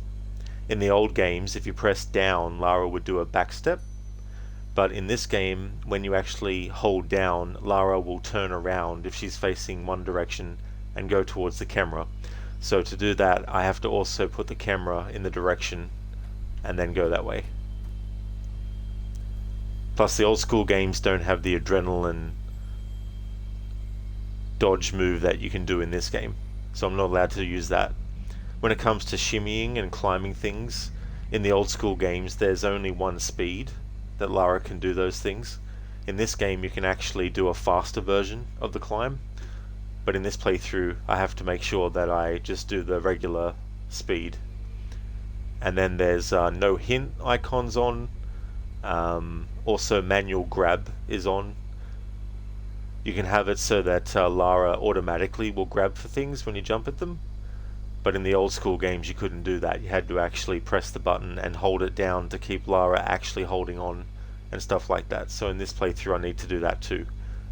In the old games, if you press down, Lara would do a back step. But in this game, when you actually hold down, Lara will turn around if she's facing one direction and go towards the camera. So to do that, I have to also put the camera in the direction and then go that way. Plus the old school games don't have the adrenaline dodge move that you can do in this game. So I'm not allowed to use that. When it comes to shimmying and climbing things, in the old school games there's only one speed that Lara can do those things. In this game you can actually do a faster version of the climb, but in this playthrough I have to make sure that I just do the regular speed. And then there's no hint icons on. Also manual grab is on. You can have it so that Lara automatically will grab for things when you jump at them, but in the old school games you couldn't do that. You had to actually press the button and hold it down to keep Lara actually holding on and stuff like that. So in this playthrough I need to do that too.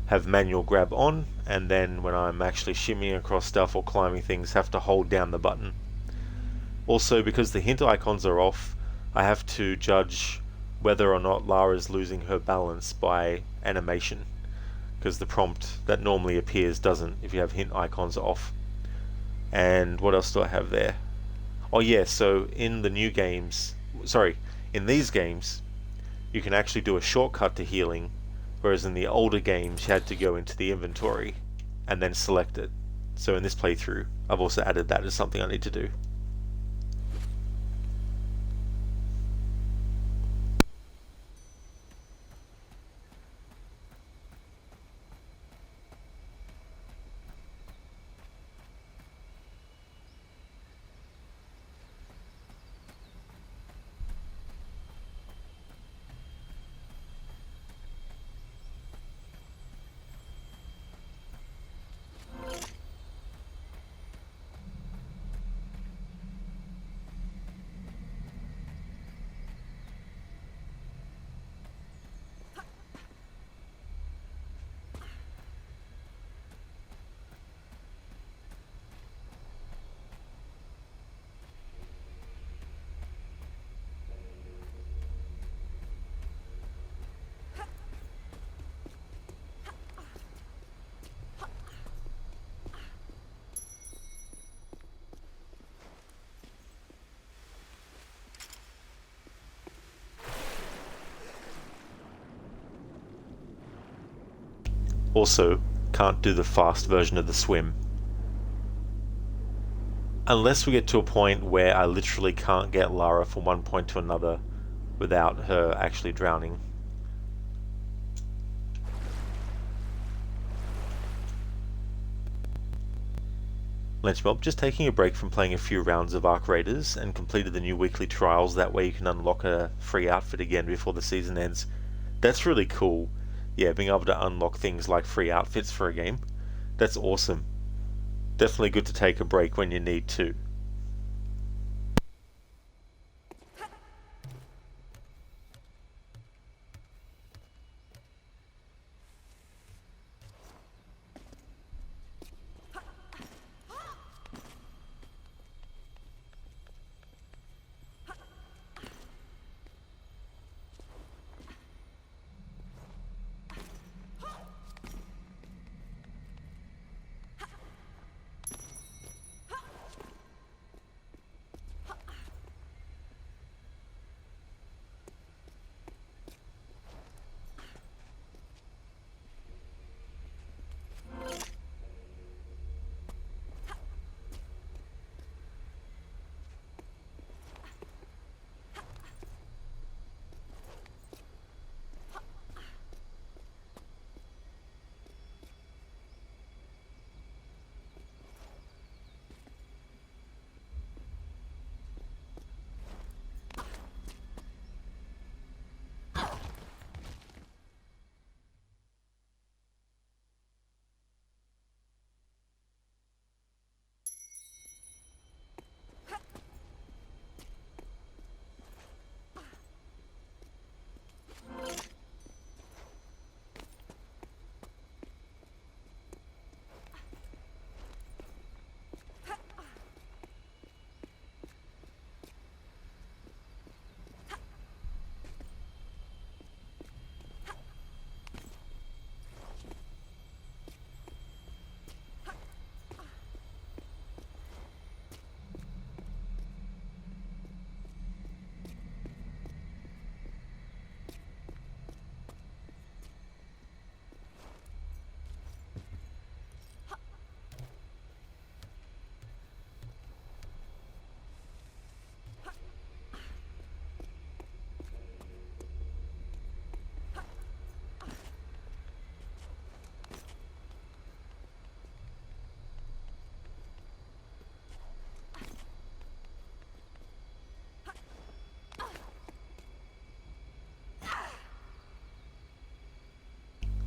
Have manual grab on, and then when I'm actually shimmying across stuff or climbing things, have to hold down the button. Also, because the hint icons are off, I have to judge whether or not Lara's losing her balance by animation, because the prompt that normally appears doesn't if you have hint icons off. And what else do I have there? Oh yeah, so in the new games, in these games, you can actually do a shortcut to healing, whereas in the older games you had to go into the inventory and then select it. So in this playthrough, I've also added that as something I need to do. Also, can't do the fast version of the swim. Unless we get to a point where I literally can't get Lara from one point to another without her actually drowning. Lynchmob, just taking a break from playing a few rounds of Arc Raiders and completed the new weekly trials. That way you can unlock a free outfit again before the season ends. That's really cool. Yeah, being able to unlock things like free outfits for a game. That's awesome. Definitely good to take a break when you need to.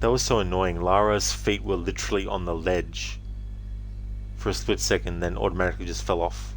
That was so annoying. Lara's feet were literally on the ledge for a split second, then automatically just fell off.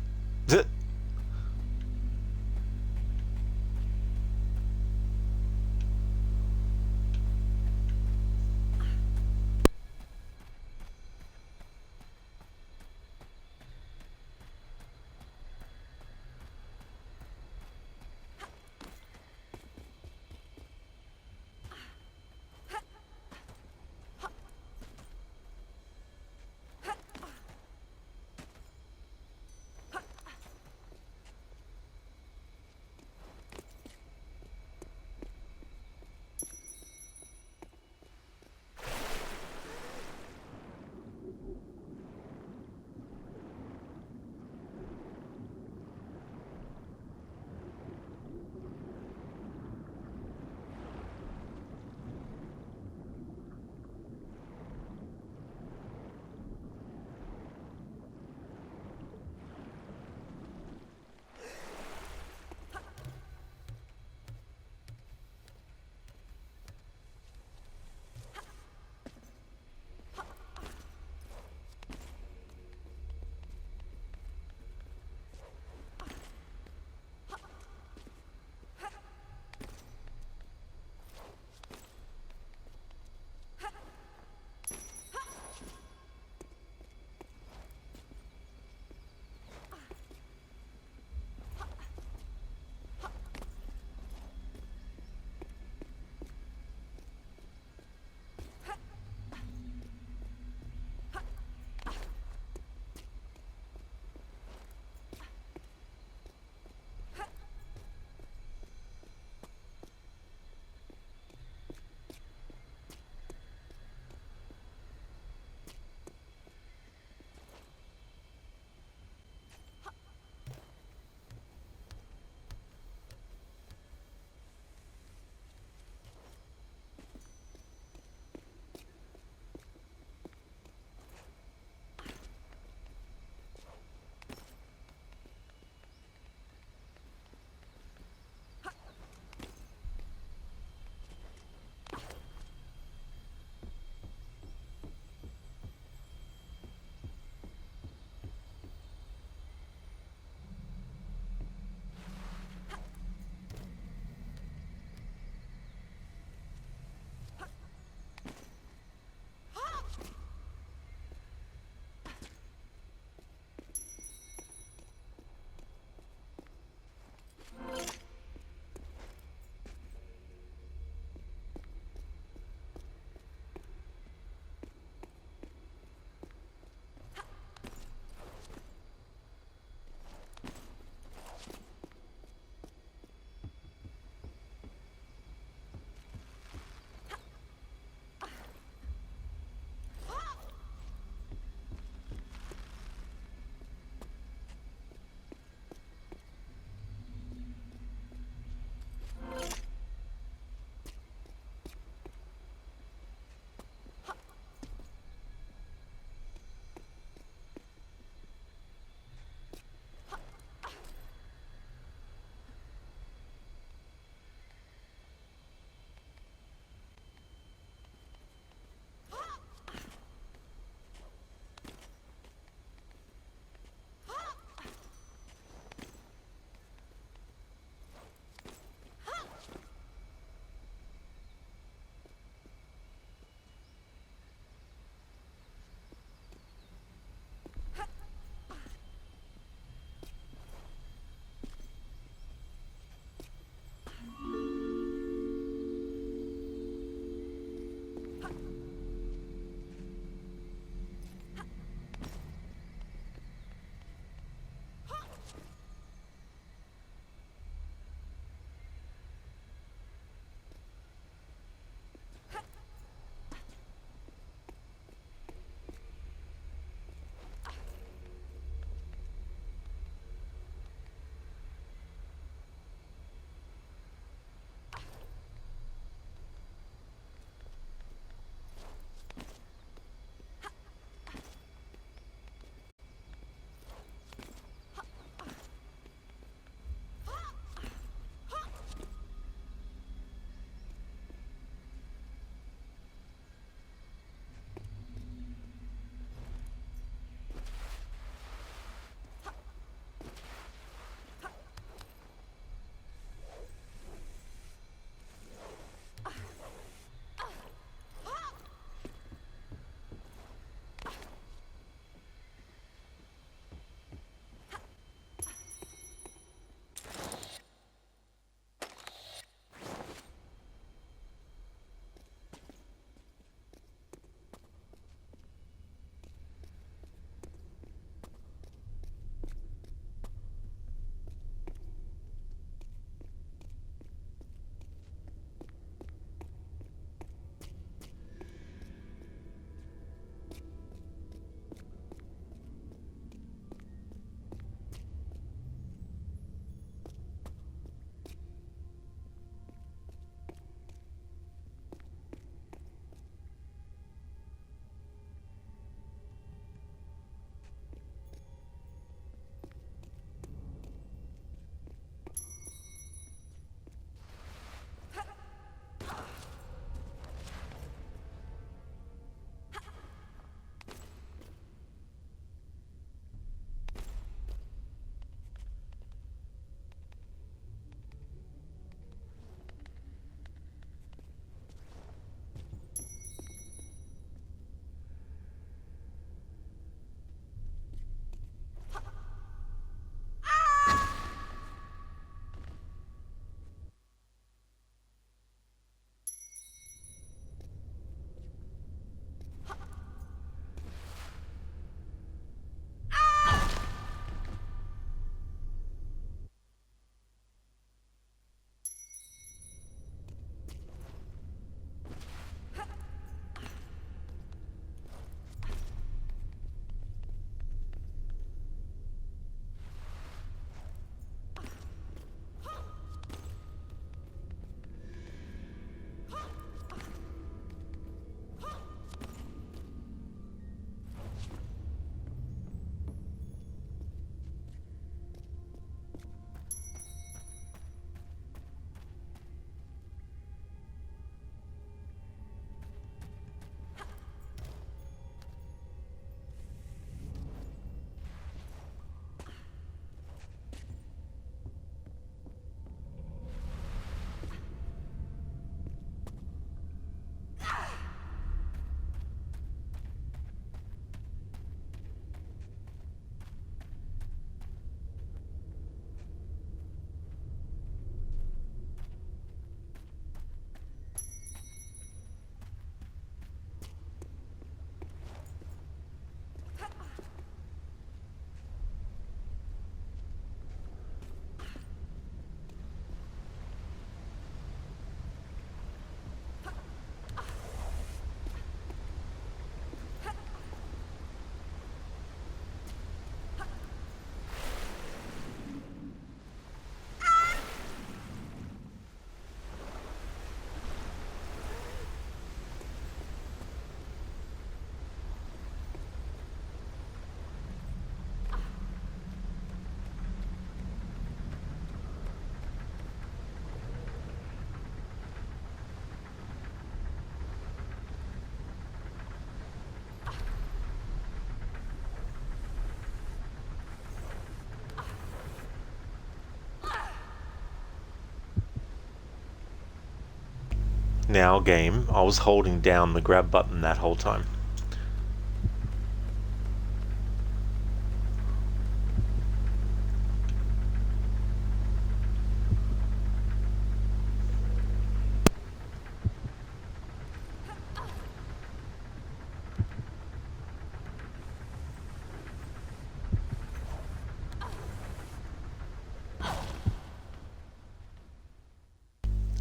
Now, game, I was holding down the grab button that whole time.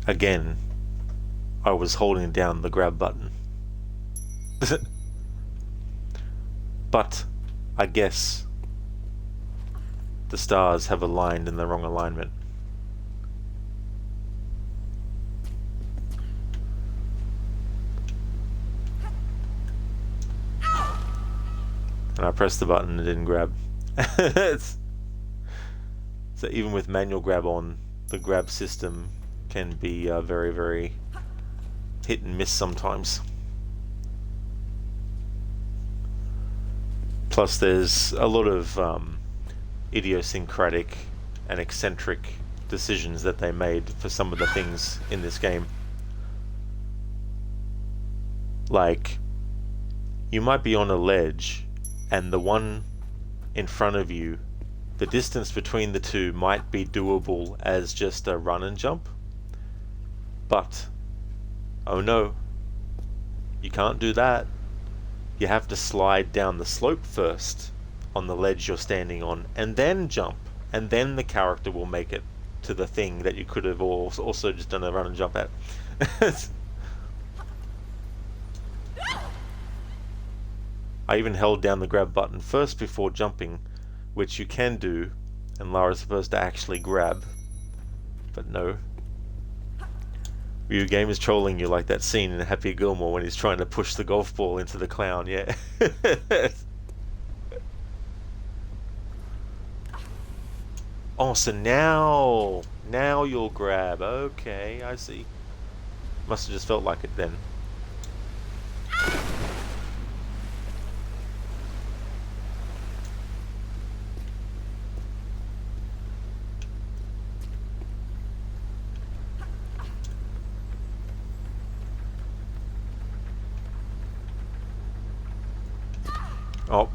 Again, I was holding down the grab button. But I guess the stars have aligned in the wrong alignment. And I pressed the button and it didn't grab. So even with manual grab on, the grab system can be very, very hit and miss sometimes. Plus there's a lot of idiosyncratic and eccentric decisions that they made for some of the things in this game. Like, you might be on a ledge and the one in front of you, the distance between the two might be doable as just a run and jump. But, oh no, you can't do that. You have to slide down the slope first on the ledge you're standing on, and then jump, and then the character will make it to the thing that you could have also just done a run and jump at. I even held down the grab button first before jumping, which you can do, and Lara's supposed to actually grab, but no. Ryu game is trolling you like that scene in Happy Gilmore when he's trying to push the golf ball into the clown, yeah. Oh, so now you'll grab. Okay, I see. Must have just felt like it then. Oh.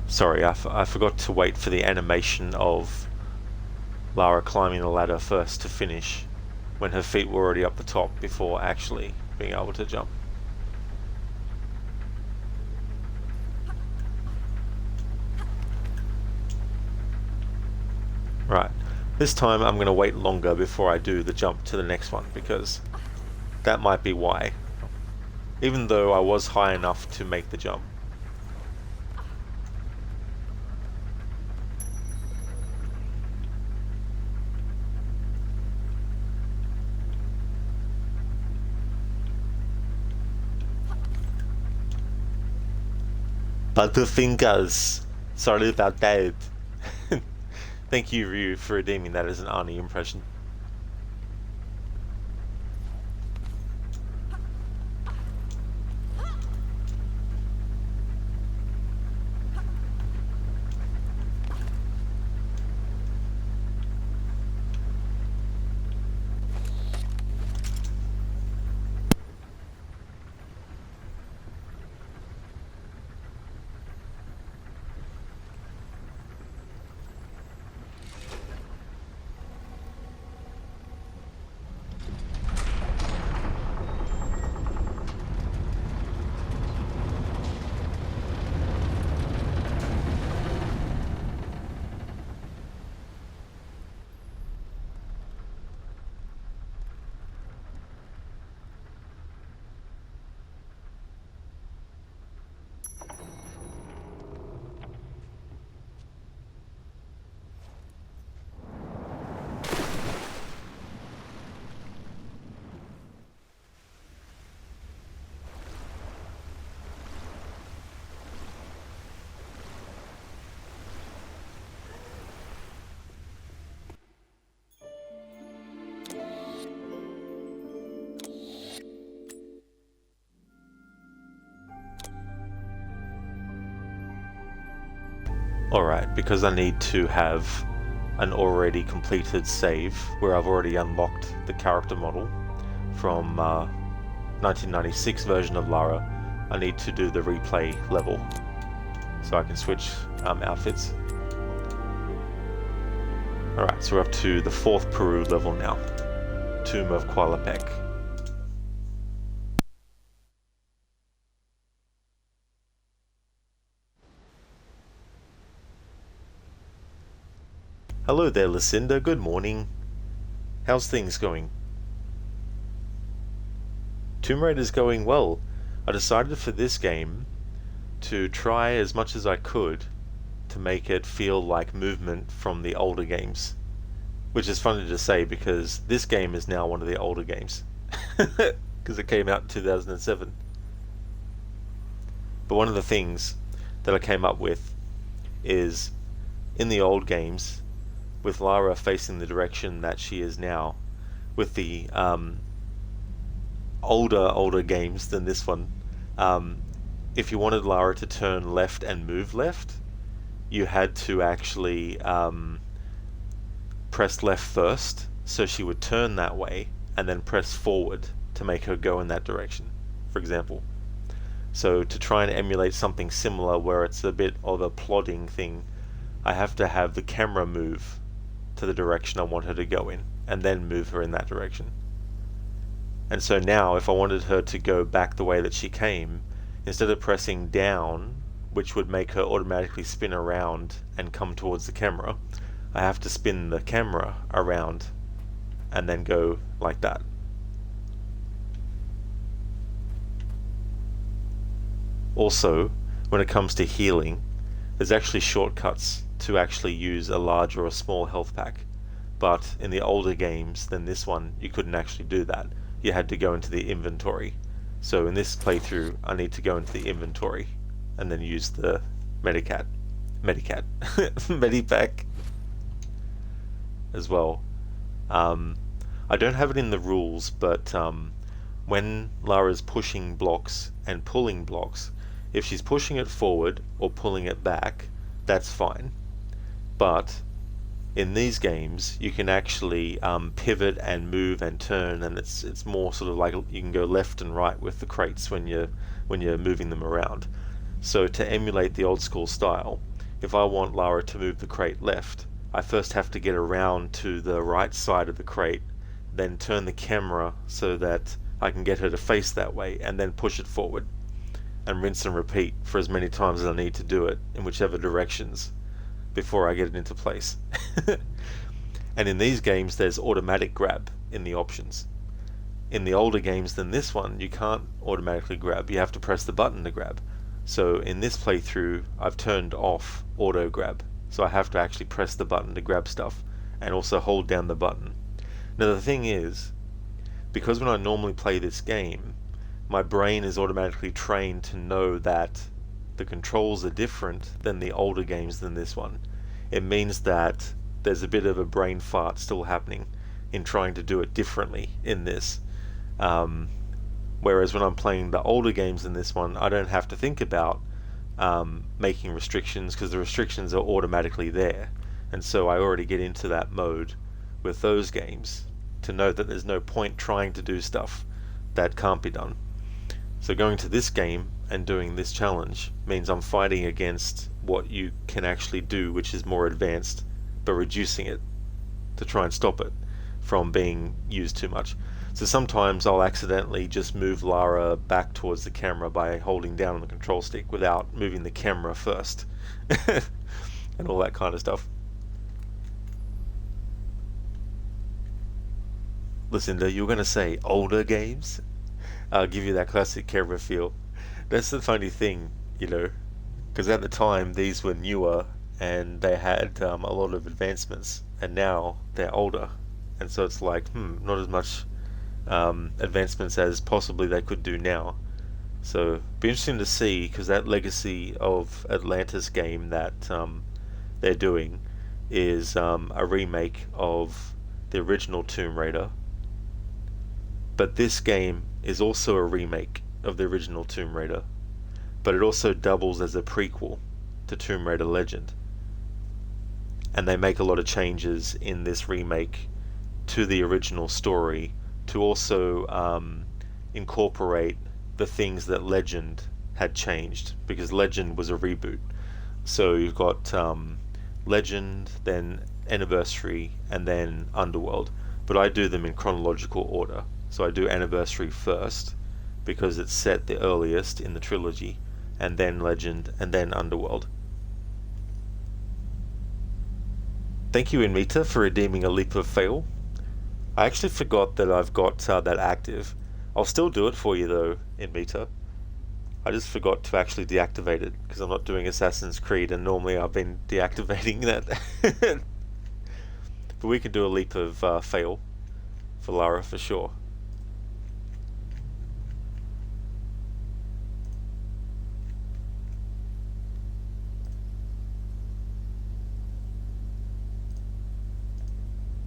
Sorry, I forgot to wait for the animation of Lara climbing the ladder first to finish, when her feet were already up the top before actually being able to jump. Right, this time I'm going to wait longer before I do the jump to the next one, because that might be why. Even though I was high enough to make the jump. Butterfingers. Sorry about that. Thank you, Ryu, for redeeming that as an Arnie impression. Alright, because I need to have an already completed save where I've already unlocked the character model from 1996 version of Lara. I need to do the replay level so I can switch outfits. Alright, so we're up to the 4th Peru level now. Tomb of Qualapec. Hello there, Lucinda. Good morning. How's things going? Tomb Raider's going well. I decided for this game to try as much as I could to make it feel like movement from the older games. Which is funny to say because this game is now one of the older games. Because it came out in 2007. But one of the things that I came up with is in the old games, with Lara facing the direction that she is now, with the older games than this one, if you wanted Lara to turn left and move left, you had to actually press left first, so she would turn that way, and then press forward to make her go in that direction, for example. So to try and emulate something similar where it's a bit of a plodding thing, I have to have the camera move to the direction I want her to go in, and then move her in that direction. And so now, if I wanted her to go back the way that she came, instead of pressing down, which would make her automatically spin around and come towards the camera, I have to spin the camera around and then go like that. Also, when it comes to healing, there's actually shortcuts to actually use a large or a small health pack, but in the older games than this one you couldn't actually do that. You had to go into the inventory. So in this playthrough I need to go into the inventory and then use the Medipack as well. I don't have it in the rules, but when Lara's pushing blocks and pulling blocks, if she's pushing it forward or pulling it back, that's fine. But in these games you can actually pivot and move and turn, and it's more sort of like you can go left and right with the crates when you're moving them around. So to emulate the old school style, if I want Lara to move the crate left, I first have to get around to the right side of the crate, then turn the camera so that I can get her to face that way, and then push it forward and rinse and repeat for as many times as I need to do it in whichever directions before I get it into place. And in these games there's automatic grab in the options. In the older games than this one, you can't automatically grab, you have to press the button to grab. So in this playthrough I've turned off auto grab, so I have to actually press the button to grab stuff and also hold down the button. Now the thing is, because when I normally play this game, my brain is automatically trained to know that the controls are different than the older games than this one. It means that there's a bit of a brain fart still happening in trying to do it differently in this. Whereas when I'm playing the older games in this one, I don't have to think about making restrictions, because the restrictions are automatically there. And so I already get into that mode with those games to know that there's no point trying to do stuff that can't be done. So going to this game and doing this challenge means I'm fighting against what you can actually do, which is more advanced, but reducing it to try and stop it from being used too much. So sometimes I'll accidentally just move Lara back towards the camera by holding down on the control stick without moving the camera first and all that kind of stuff. Lucinda, you were going to say older games? I'll give you that classic camera feel. That's the funny thing, you know, because at the time these were newer and they had a lot of advancements, and now they're older, and so it's like not as much advancements as possibly they could do now. So be interesting to see, because that Legacy of Atlantis game that they're doing is a remake of the original Tomb Raider, but this game is also a remake of the original Tomb Raider, but it also doubles as a prequel to Tomb Raider Legend. and they make a lot of changes in this remake to the original story to also incorporate the things that Legend had changed, because Legend was a reboot. So you've got Legend, then Anniversary, and then Underworld. But I do them in chronological order. So I do Anniversary first, because it's set the earliest in the trilogy, and then Legend, and then Underworld. Thank you, Inmita, for redeeming a leap of fail. I actually forgot that I've got that active. I'll still do it for you though, Inmita. I just forgot to actually deactivate it because I'm not doing Assassin's Creed, and normally I've been deactivating that. But we can do a leap of fail for Lara for sure.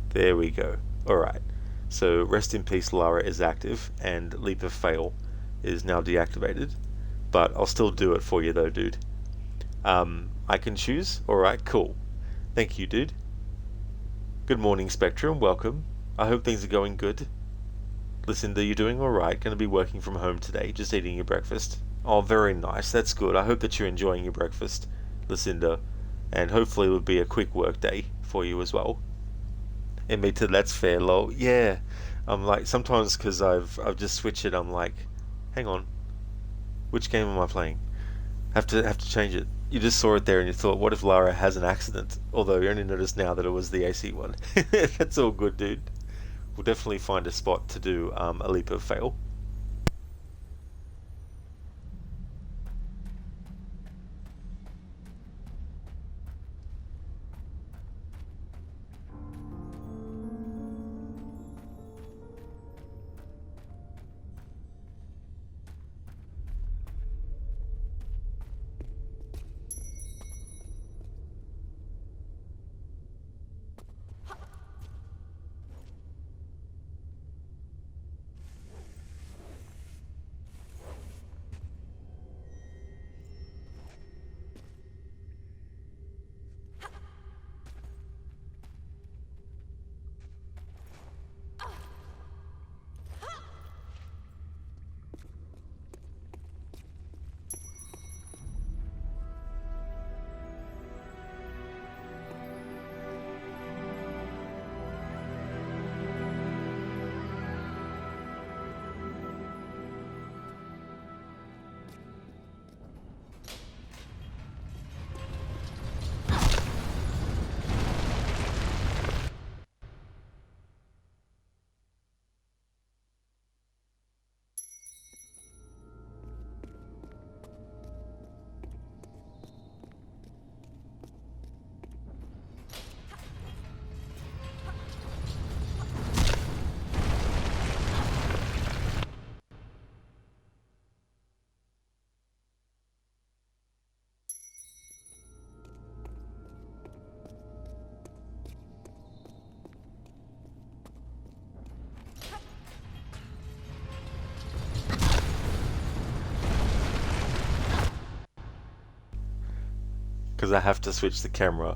There we go. Alright, so Rest in Peace Lara is active, and Leap of Fail is now deactivated. But I'll still do it for you though, dude. I can choose? Alright, cool. Thank you, dude. Good morning, Spectrum. Welcome. I hope things are going good. Lucinda, you're doing alright. Going to be working from home today, just eating your breakfast. Oh, very nice. That's good. I hope that you're enjoying your breakfast, Lucinda. And hopefully it will be a quick work day for you as well. And me too, that's fair, lol. Yeah. I'm like, sometimes because I've just switched it, I'm like, hang on. Which game am I playing? Have to change it. You just saw it there and you thought, what if Lara has an accident? Although you only noticed now that it was the AC one. That's all good, dude. We'll definitely find a spot to do a leap of fail. Because I have to switch the camera.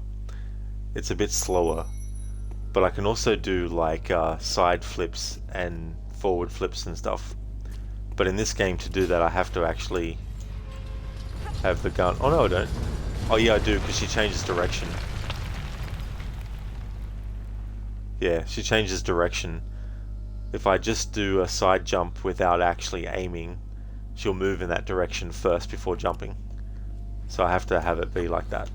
It's a bit slower, but I can also do like side flips and forward flips and stuff. But in this game, to do that, I have to actually have the gun. Oh no, I don't. Oh yeah, I do, because she changes direction. Yeah, she changes direction. If I just do a side jump without actually aiming, she'll move in that direction first before jumping. So I have to have it be like that.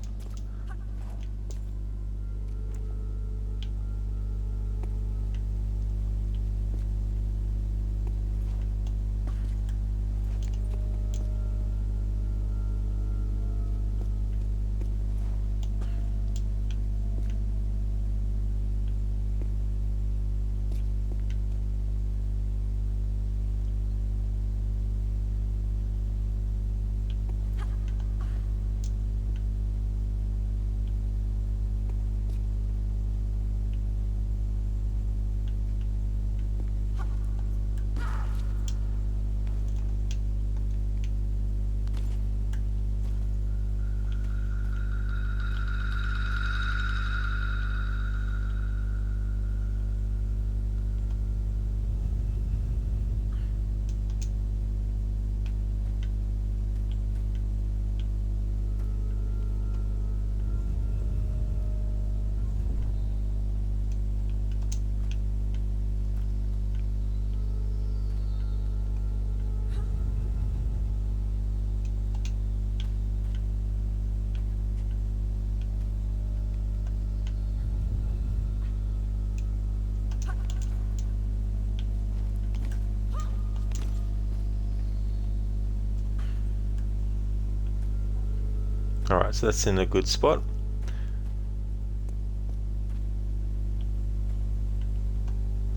Alright, so that's in a good spot.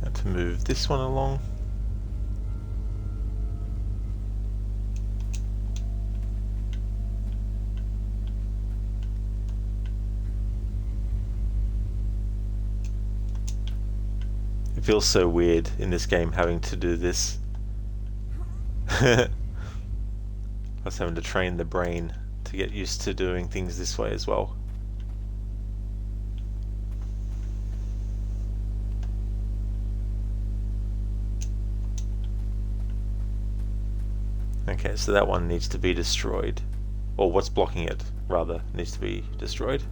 Now to move this one along. It feels so weird in this game having to do this. I was having to train the brain to get used to doing things this way as well. Okay, so that one needs to be destroyed. Or what's blocking it, rather, needs to be destroyed.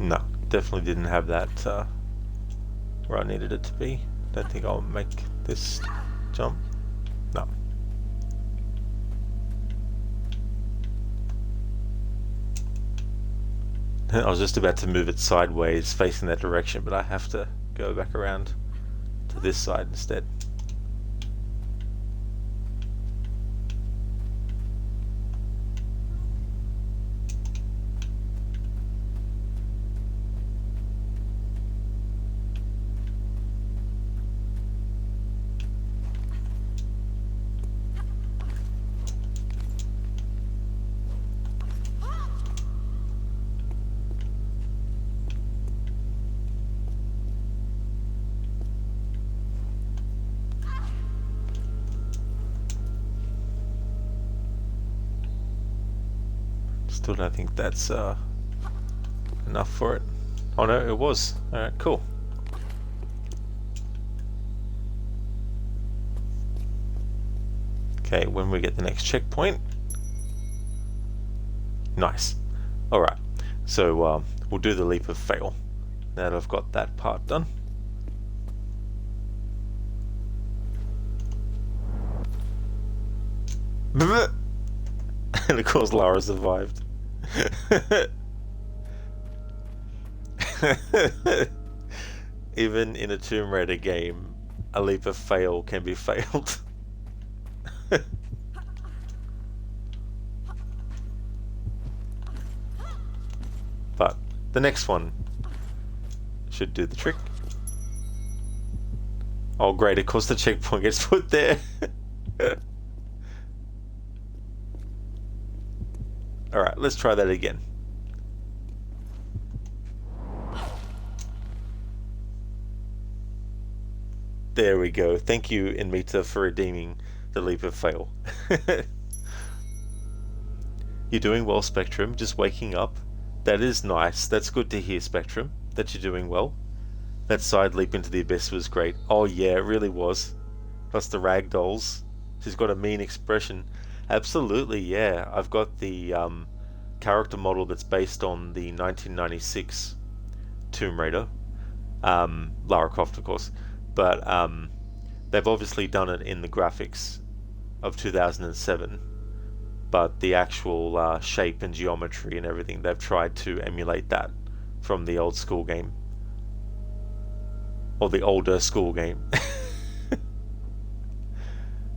No, definitely didn't have that where I needed it to be. Don't think I'll make this jump. No. I was just about to move it sideways facing that direction, but I have to go back around to this side instead. Still don't think that's enough for it. Oh no, it was. Alright, cool. Okay, when we get the next checkpoint. Nice. Alright, so we'll do the leap of fail now that I've got that part done. And of course Lara survived. Even in a Tomb Raider game, a leap of fail can be failed. But the next one should do the trick. Oh great, of course the checkpoint gets put there. Alright, let's try that again. There we go. Thank you, Inmita, for redeeming the leap of fail. You're doing well, Spectrum. Just waking up. That is nice. That's good to hear, Spectrum, that you're doing well. That side leap into the abyss was great. Oh yeah, it really was. Plus the ragdolls. She's got a mean expression. Absolutely, yeah. I've got the character model that's based on the 1996 Tomb Raider. Lara Croft, of course. But they've obviously done it in the graphics of 2007. But the actual shape and geometry and everything, they've tried to emulate that from the old school game. Or the older school game.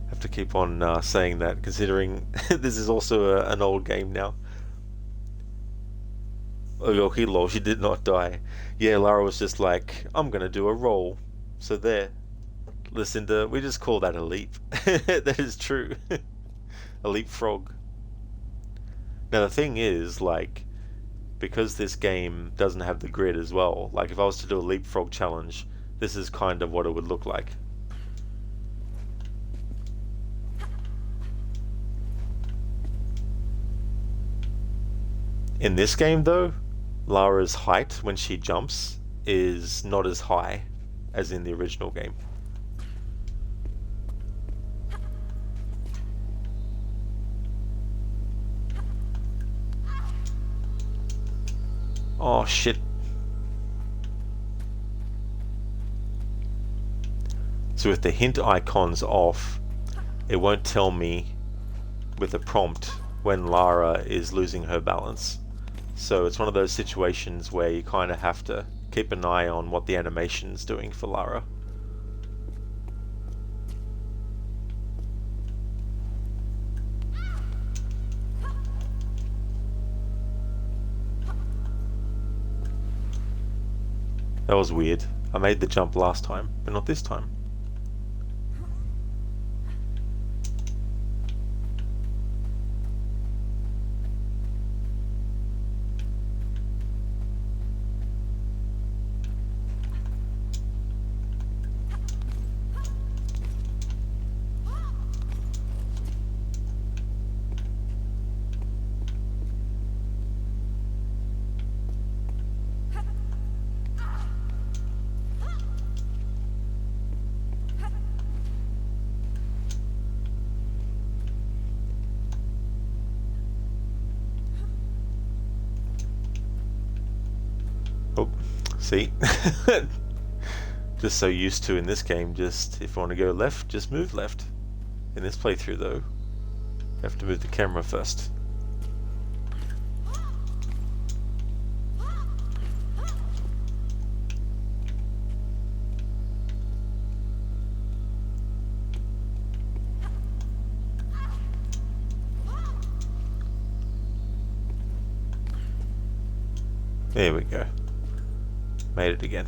Have to keep on saying that, considering this is also an old game now. Oh, lol, she did not die. Yeah, Lara was just like, I'm gonna do a roll. So there. Listen to, we just call that a leap. That is true. A leapfrog. Now the thing is, like, because this game doesn't have the grid as well, like if I was to do a leapfrog challenge, this is kind of what it would look like. In this game though, Lara's height when she jumps is not as high as in the original game. Oh shit. So with the hint icons off, it won't tell me with a prompt when Lara is losing her balance. So it's one of those situations where you kind of have to keep an eye on what the animation's doing for Lara. That was weird. I made the jump last time, but not this time. Oh, see? Just so used to in this game, just if you want to go left, just move left. In this playthrough though, you have to move the camera first. There we go. Made it again.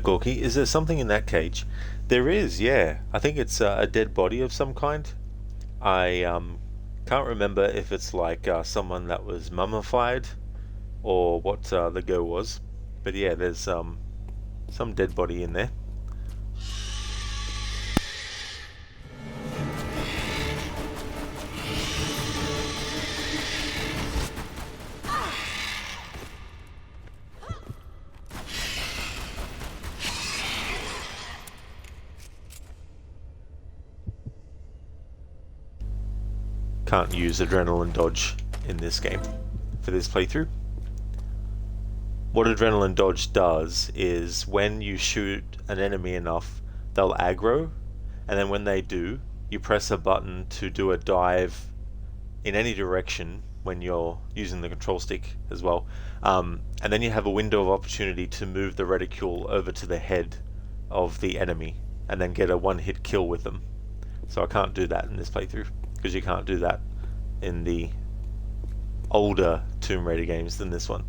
Gorky, is there something in that cage? There is, yeah. I think it's a dead body of some kind. I can't remember if it's like someone that was mummified or what the go was. But yeah, there's some dead body in there. Can't use adrenaline dodge in this game for this playthrough. What adrenaline dodge does is when you shoot an enemy enough, they'll aggro, and then when they do, you press a button to do a dive in any direction when you're using the control stick as well. And then you have a window of opportunity to move the reticule over to the head of the enemy and then get a one-hit kill with them. So I can't do that in this playthrough, because you can't do that in the older Tomb Raider games than this one.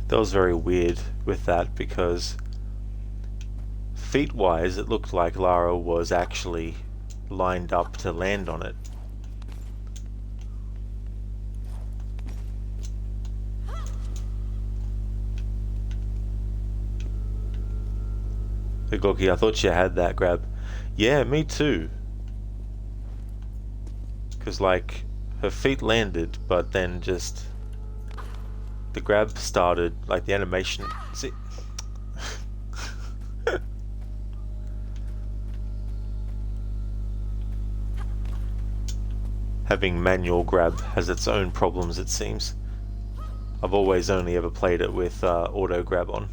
That was very weird with that, because feet-wise it looked like Lara was actually lined up to land on it. Hey Gorky, I thought you had that grab. Yeah, me too. Because like, her feet landed, but then just the grab started, like the animation. See? Having manual grab has its own problems, it seems. I've always only ever played it with auto grab on.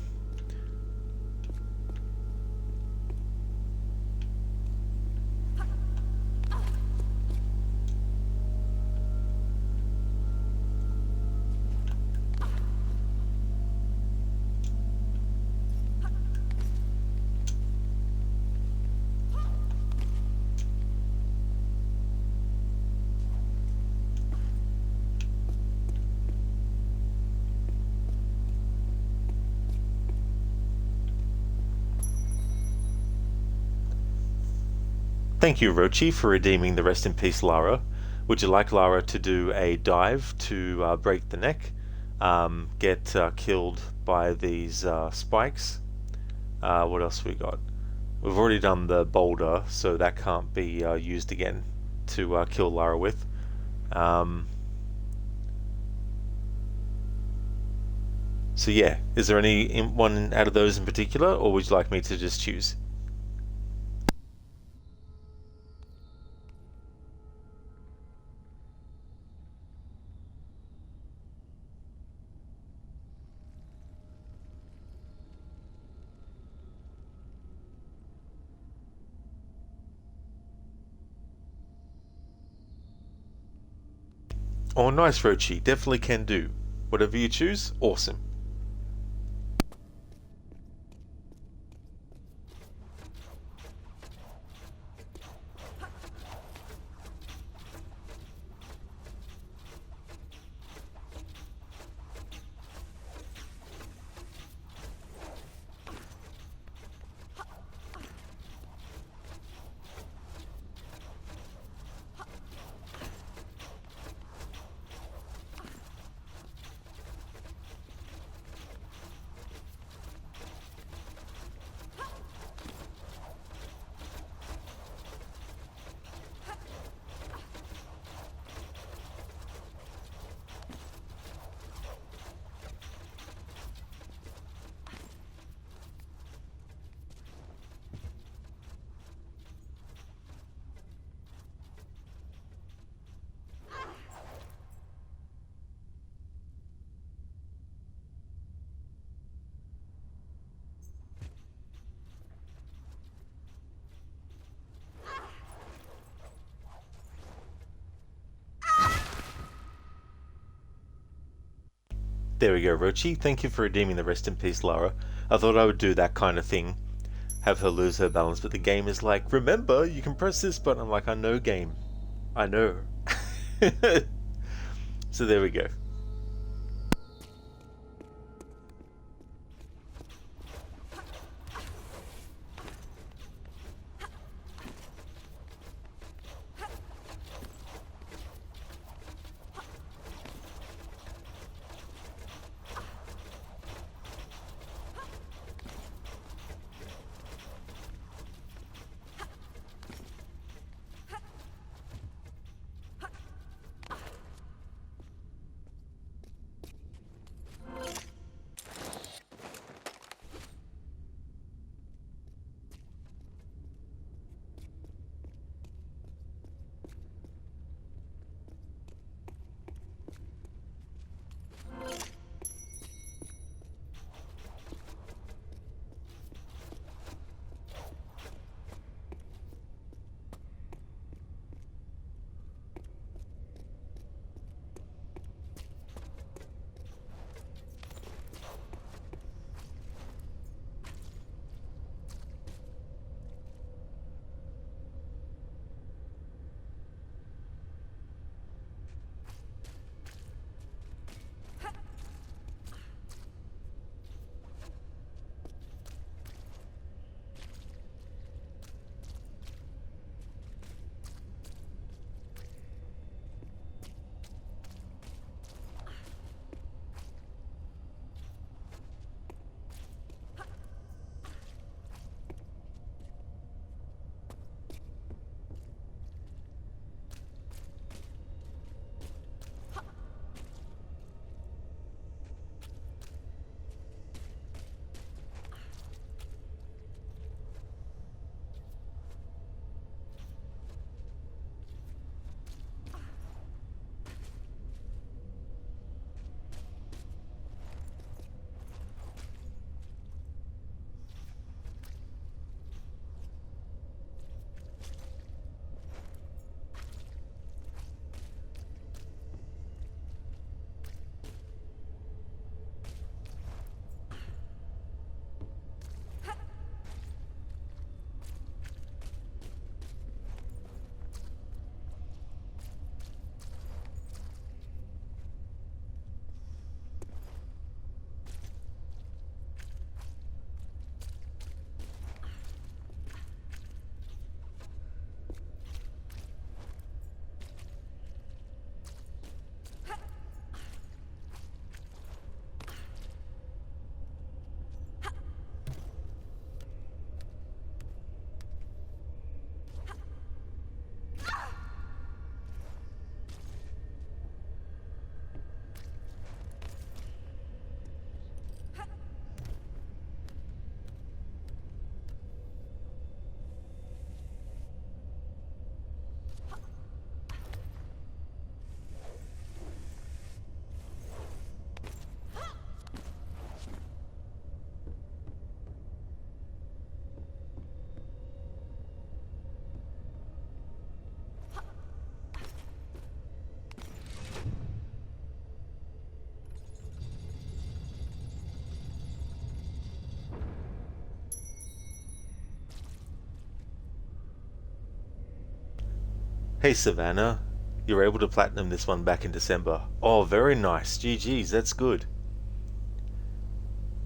Thank you, Rochi, for redeeming the Rest in Peace Lara. Would you like Lara to do a dive to break the neck, get killed by these spikes? What else we got? We've already done the boulder, so that can't be used again to kill Lara with. So yeah, is there any one out of those in particular, or would you like me to just choose? Oh, nice, Rochi. Definitely can do. Whatever you choose, awesome. There we go, Rochi. Thank you for redeeming the Rest in Peace Lara. I thought I would do that kind of thing, have her lose her balance, but the game is like, remember, you can press this button. I'm like, I know, game. I know. So there we go. Hey Savannah, you were able to platinum this one back in December. Oh, very nice. GG's, that's good.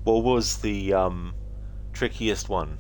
What was the trickiest one?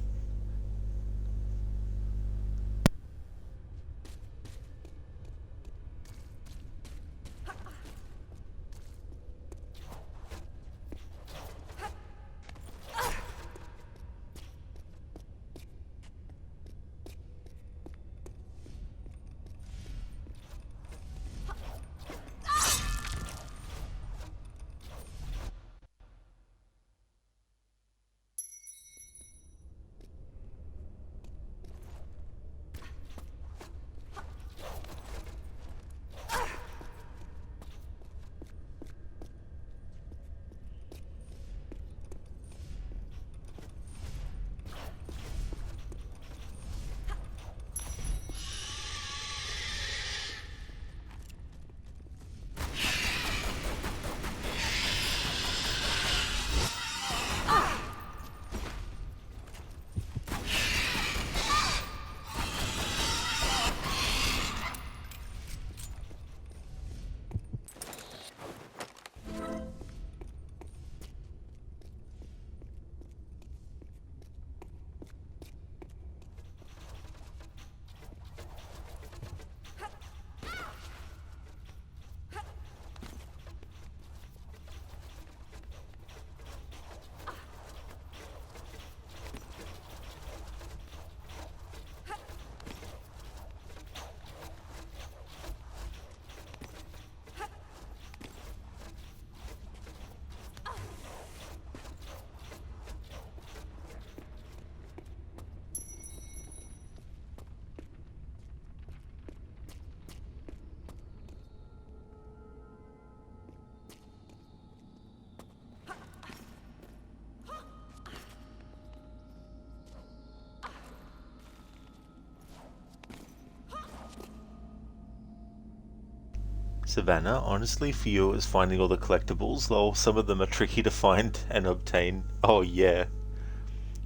Savannah, honestly, for you it was finding all the collectibles, though some of them are tricky to find and obtain. Oh yeah.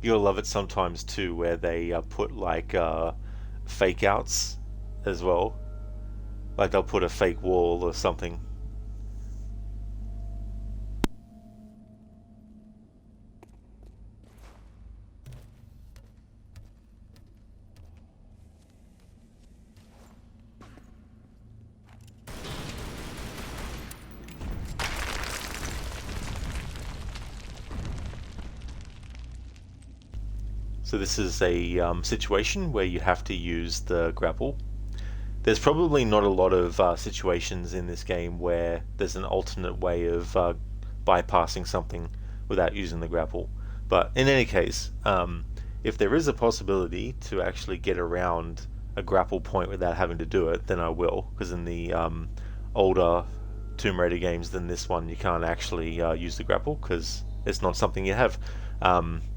You'll love it sometimes too, where they put like fake outs as well. Like they'll put a fake wall or something. So this is a situation where you have to use the grapple. There's probably not a lot of situations in this game where there's an alternate way of bypassing something without using the grapple. But in any case, if there is a possibility to actually get around a grapple point without having to do it, then I will. Because in the older Tomb Raider games than this one, you can't actually use the grapple because it's not something you have.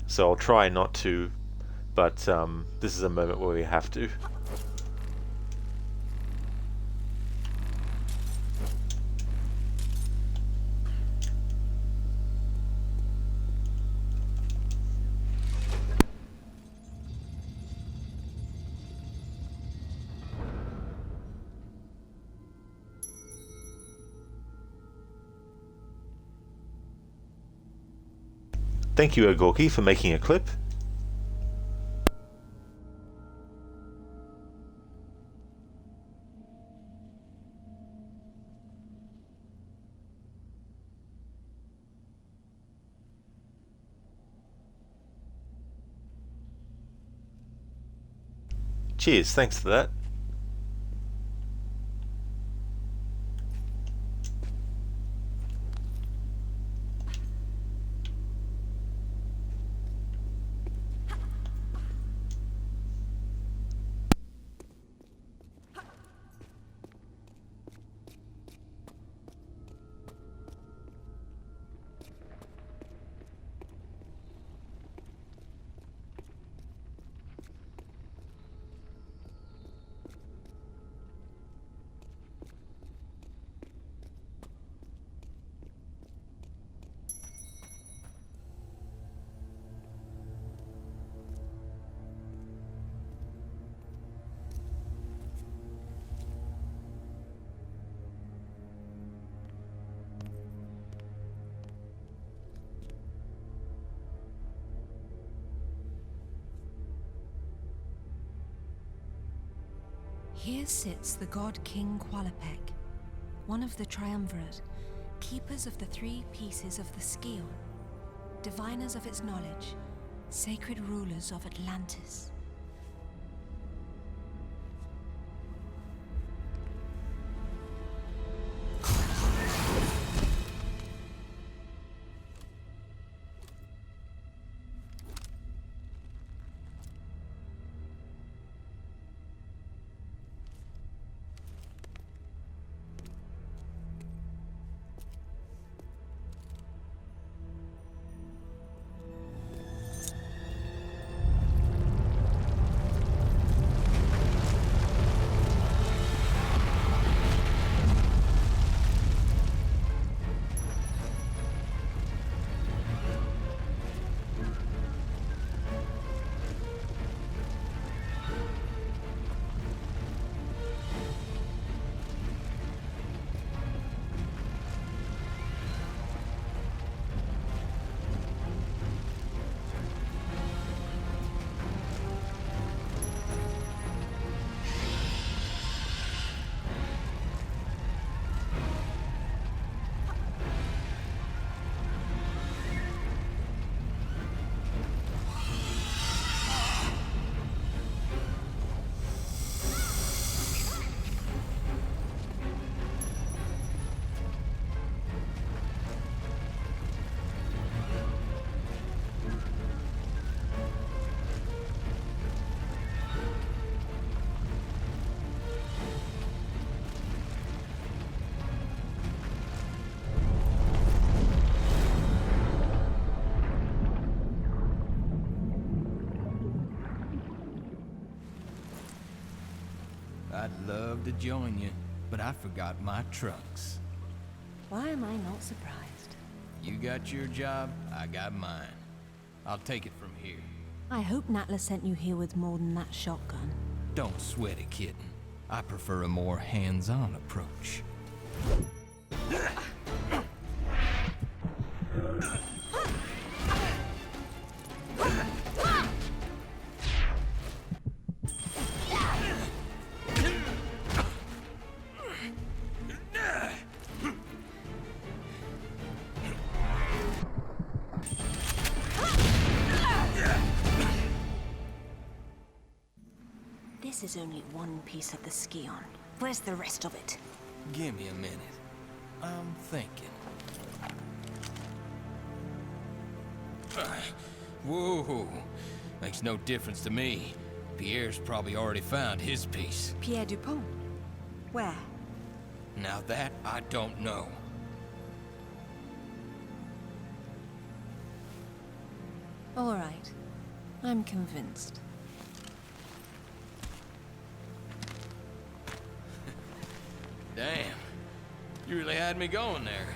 So I'll try not to, but this is a moment where we have to. Thank you, Agorki, for making a clip. Cheers, thanks for that. Here sits the god King Qualopec, one of the triumvirate, keepers of the three pieces of the Skion, diviners of its knowledge, sacred rulers of Atlantis. I'd love to join you, but I forgot my trunks. Why am I not surprised? You got your job, I got mine. I'll take it from here. I hope Natla sent you here with more than that shotgun. Don't sweat it, kitten. I prefer a more hands-on approach. This is only one piece of the Skion. Where's the rest of it? Give me a minute. I'm thinking. Whoa, makes no difference to me. Pierre's probably already found his piece. Pierre Dupont? Where? Now that I don't know. All right. I'm convinced. Damn, you really had me going there.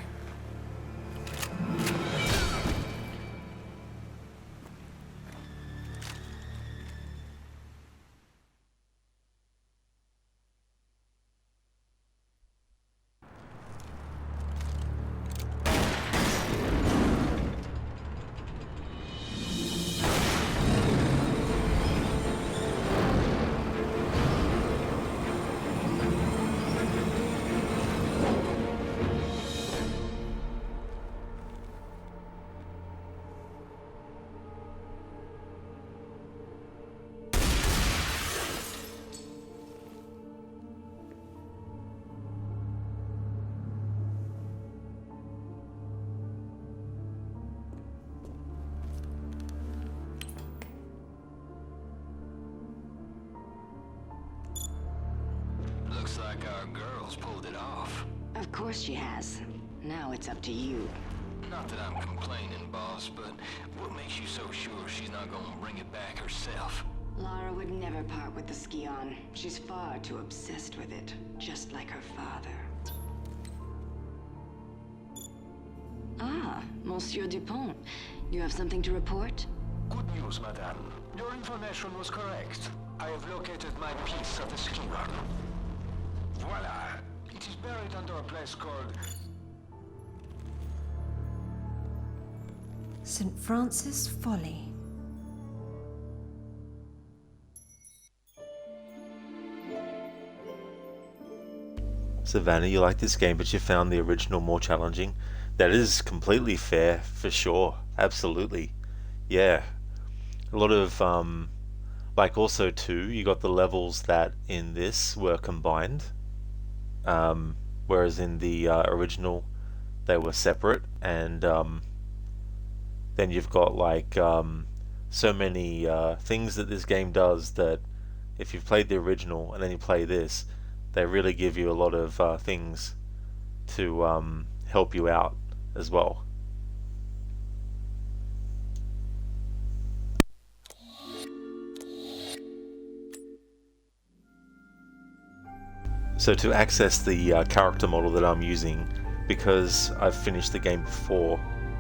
Looks like our girl's pulled it off. Of course she has. Now it's up to you. Not that I'm complaining, boss, but what makes you so sure she's not gonna bring it back herself? Lara would never part with the Skion. She's far too obsessed with it, just like her father. Ah, Monsieur Dupont. You have something to report? Good news, madame. Your information was correct. I have located my piece of the Skion. Voila! It is buried under a place called... St. Francis Folly. Savannah, you like this game, but you found the original more challenging. That is completely fair, for sure. Absolutely. Yeah. A lot of, like also too, you got the levels that in this were combined, whereas in the original they were separate, and then you've got like so many things that this game does that if you've played the original and then you play this, they really give you a lot of things to help you out as well. So to access the character model that I'm using, because I've finished the game before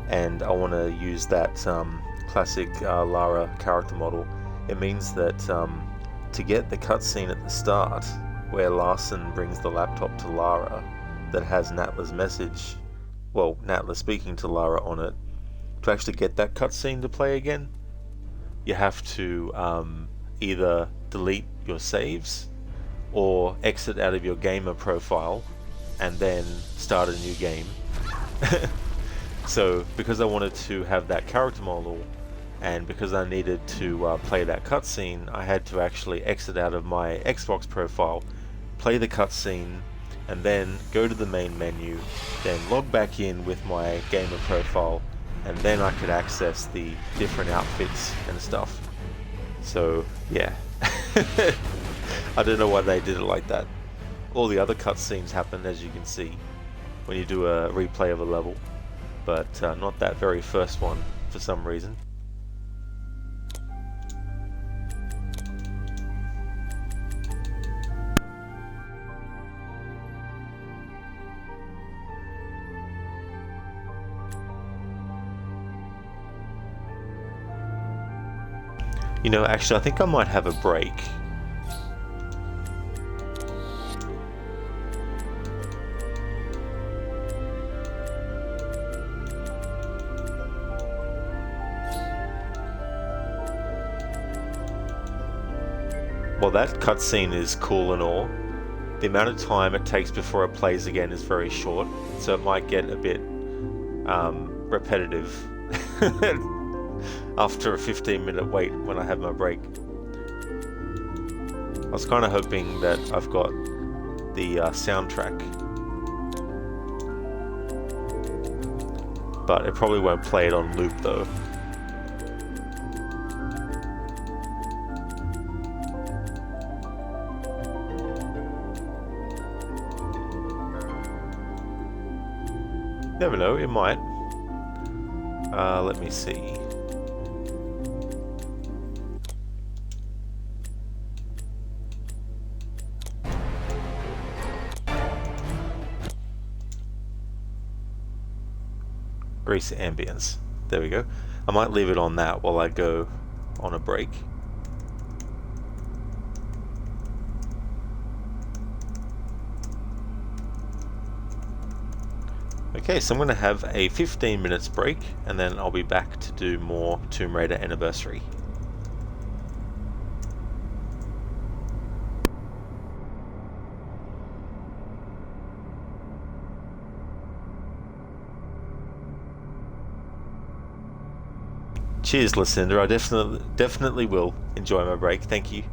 and I want to use that classic Lara character model, it means that to get the cutscene at the start where Larson brings the laptop to Lara that has Natla's message, well, Natla speaking to Lara on it, to actually get that cutscene to play again, you have to either delete your saves or exit out of your gamer profile and then start a new game. So because I wanted to have that character model and because I needed to play that cutscene, I had to actually exit out of my Xbox profile, play the cutscene, and then go to the main menu, then log back in with my gamer profile, and then I could access the different outfits and stuff. So yeah. I don't know why they did it like that. All the other cutscenes happen, as you can see, when you do a replay of a level, but not that very first one for some reason. You know, actually, I think I might have a break. Well, that cutscene is cool and all. The amount of time it takes before it plays again is very short, so it might get a bit repetitive after a 15-minute wait when I have my break. I was kind of hoping that I've got the soundtrack, but it probably won't play it on loop though. Never know, it might. Let me see. Grease ambience. There we go. I might leave it on that while I go on a break. Okay, so I'm going to have a 15 minutes break and then I'll be back to do more Tomb Raider Anniversary. Cheers, Lucinda. I definitely will enjoy my break. Thank you.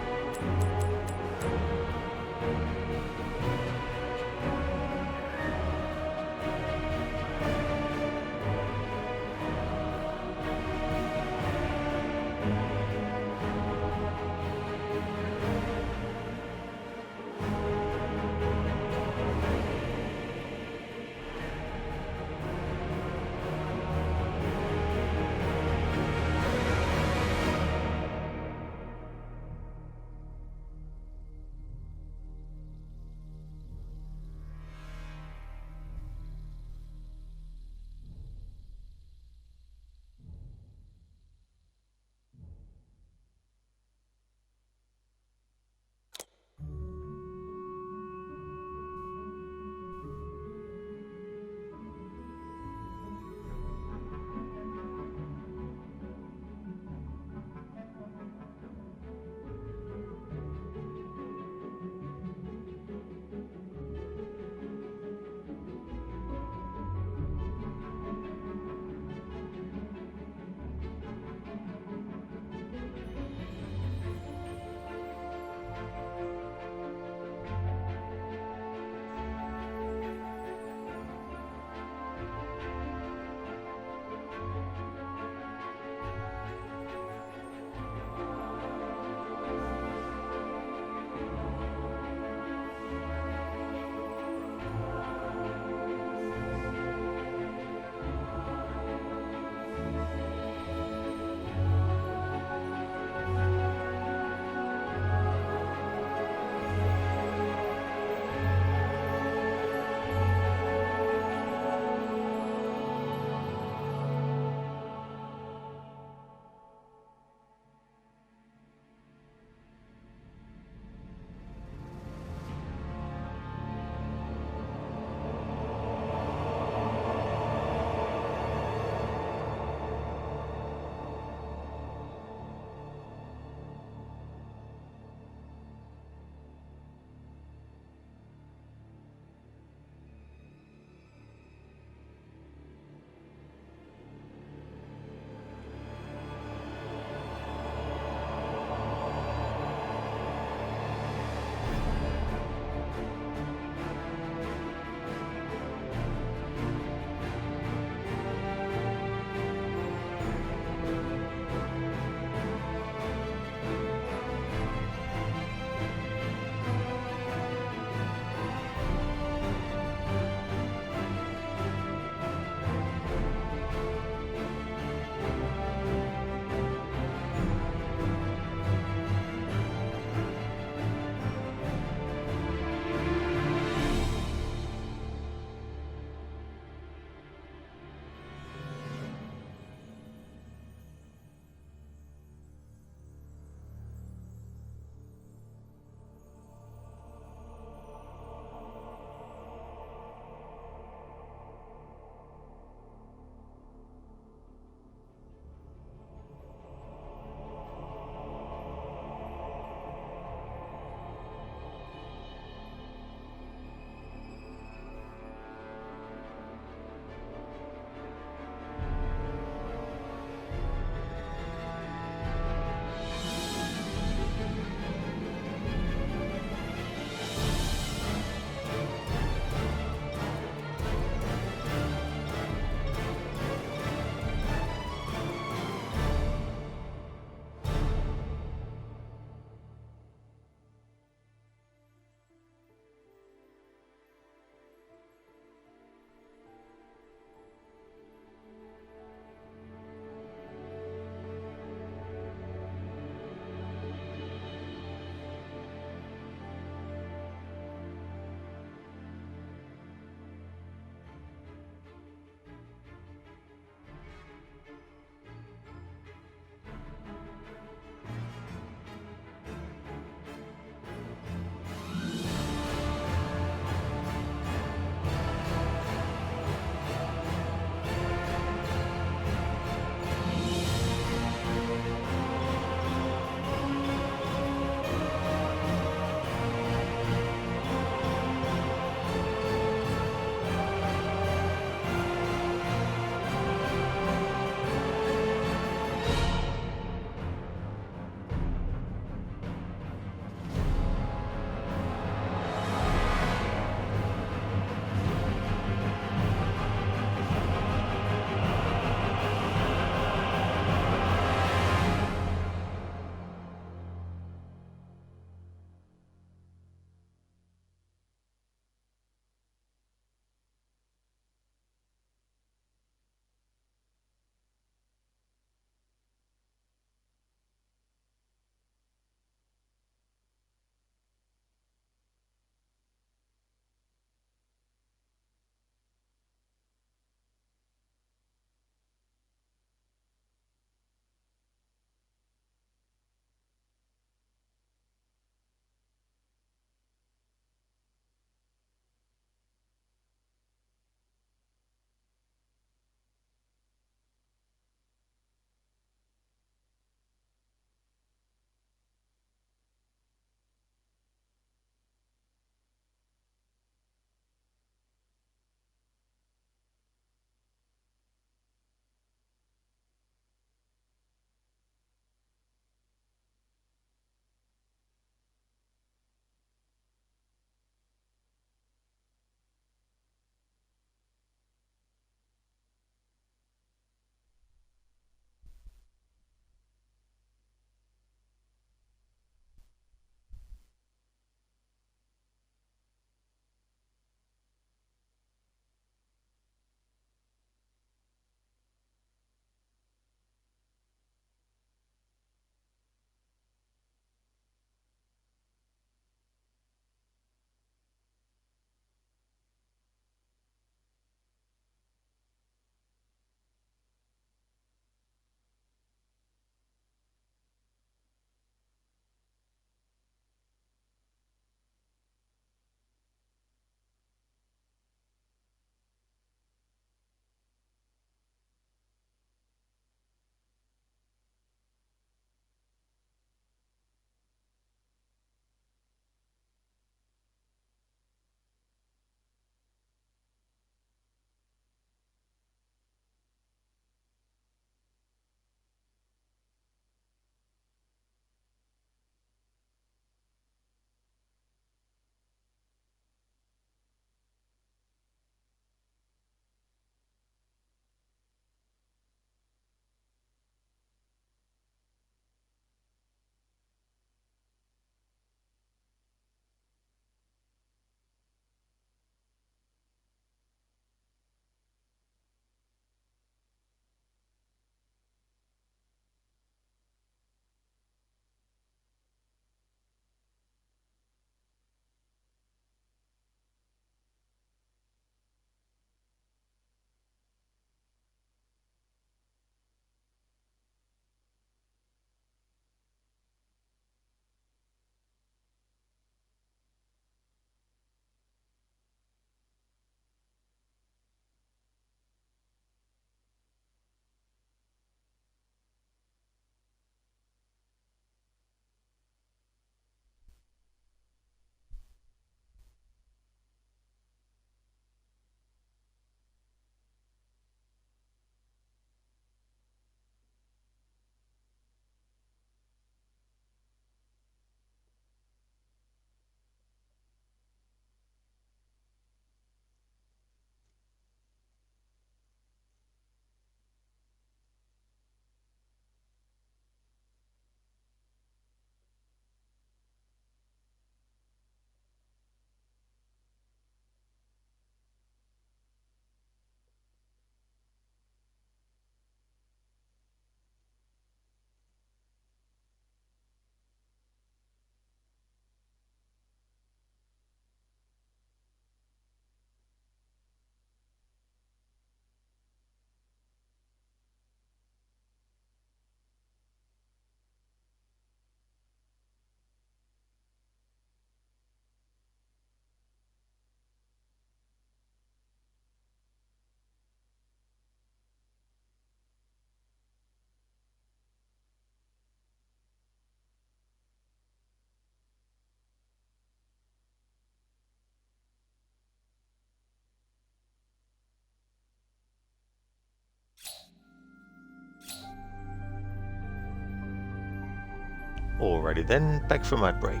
Alrighty then, back from my break.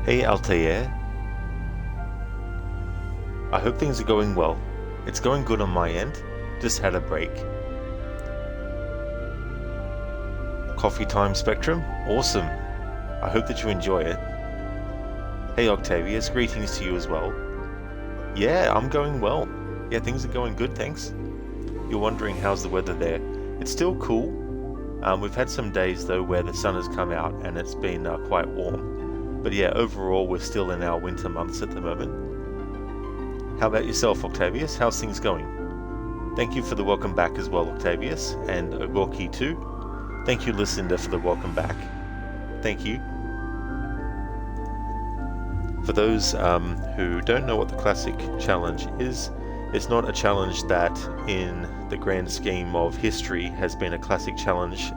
Hey Altair. I hope things are going well. It's going good on my end. Just had a break. Coffee time, Spectrum? Awesome. I hope that you enjoy it. Hey Octavius, greetings to you as well. Yeah, I'm going well. Yeah, things are going good, thanks. You're wondering how's the weather there. It's still cool. We've had some days though where the sun has come out and it's been quite warm. But yeah, overall we're still in our winter months at the moment. How about yourself, Octavius? How's things going? Thank you for the welcome back as well, Octavius, and Ogorki too. Thank you, Lucinda, for the welcome back. Thank you. For those who don't know what the Classic Challenge is, it's not a challenge that, in the grand scheme of history, has been a classic challenge,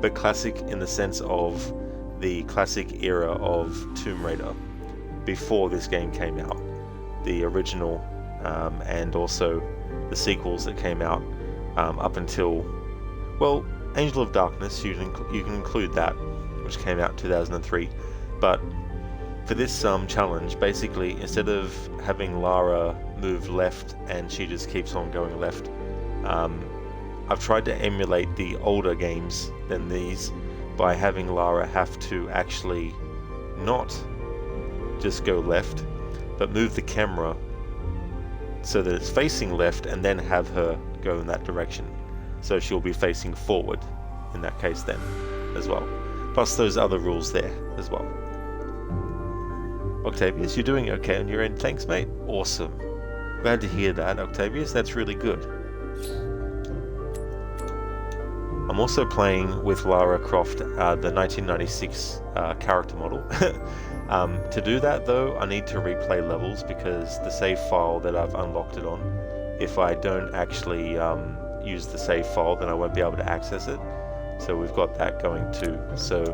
but classic in the sense of the classic era of Tomb Raider, before this game came out. The original, and also the sequels that came out up until, well, Angel of Darkness, you can include that, which came out in 2003, but for this challenge, basically, instead of having Lara move left and she just keeps on going left, I've tried to emulate the older games than these by having Lara have to actually not just go left, but move the camera so that it's facing left and then have her go in that direction. So she'll be facing forward in that case then as well. Plus those other rules there as well. Octavius, you're doing okay on your end. Thanks, mate. Awesome. Glad to hear that, Octavius. That's really good. I'm also playing with Lara Croft, the 1996 character model. To do that though, I need to replay levels because the save file that I've unlocked it on, if I don't actually use the save file, then I won't be able to access it. So we've got that going too. So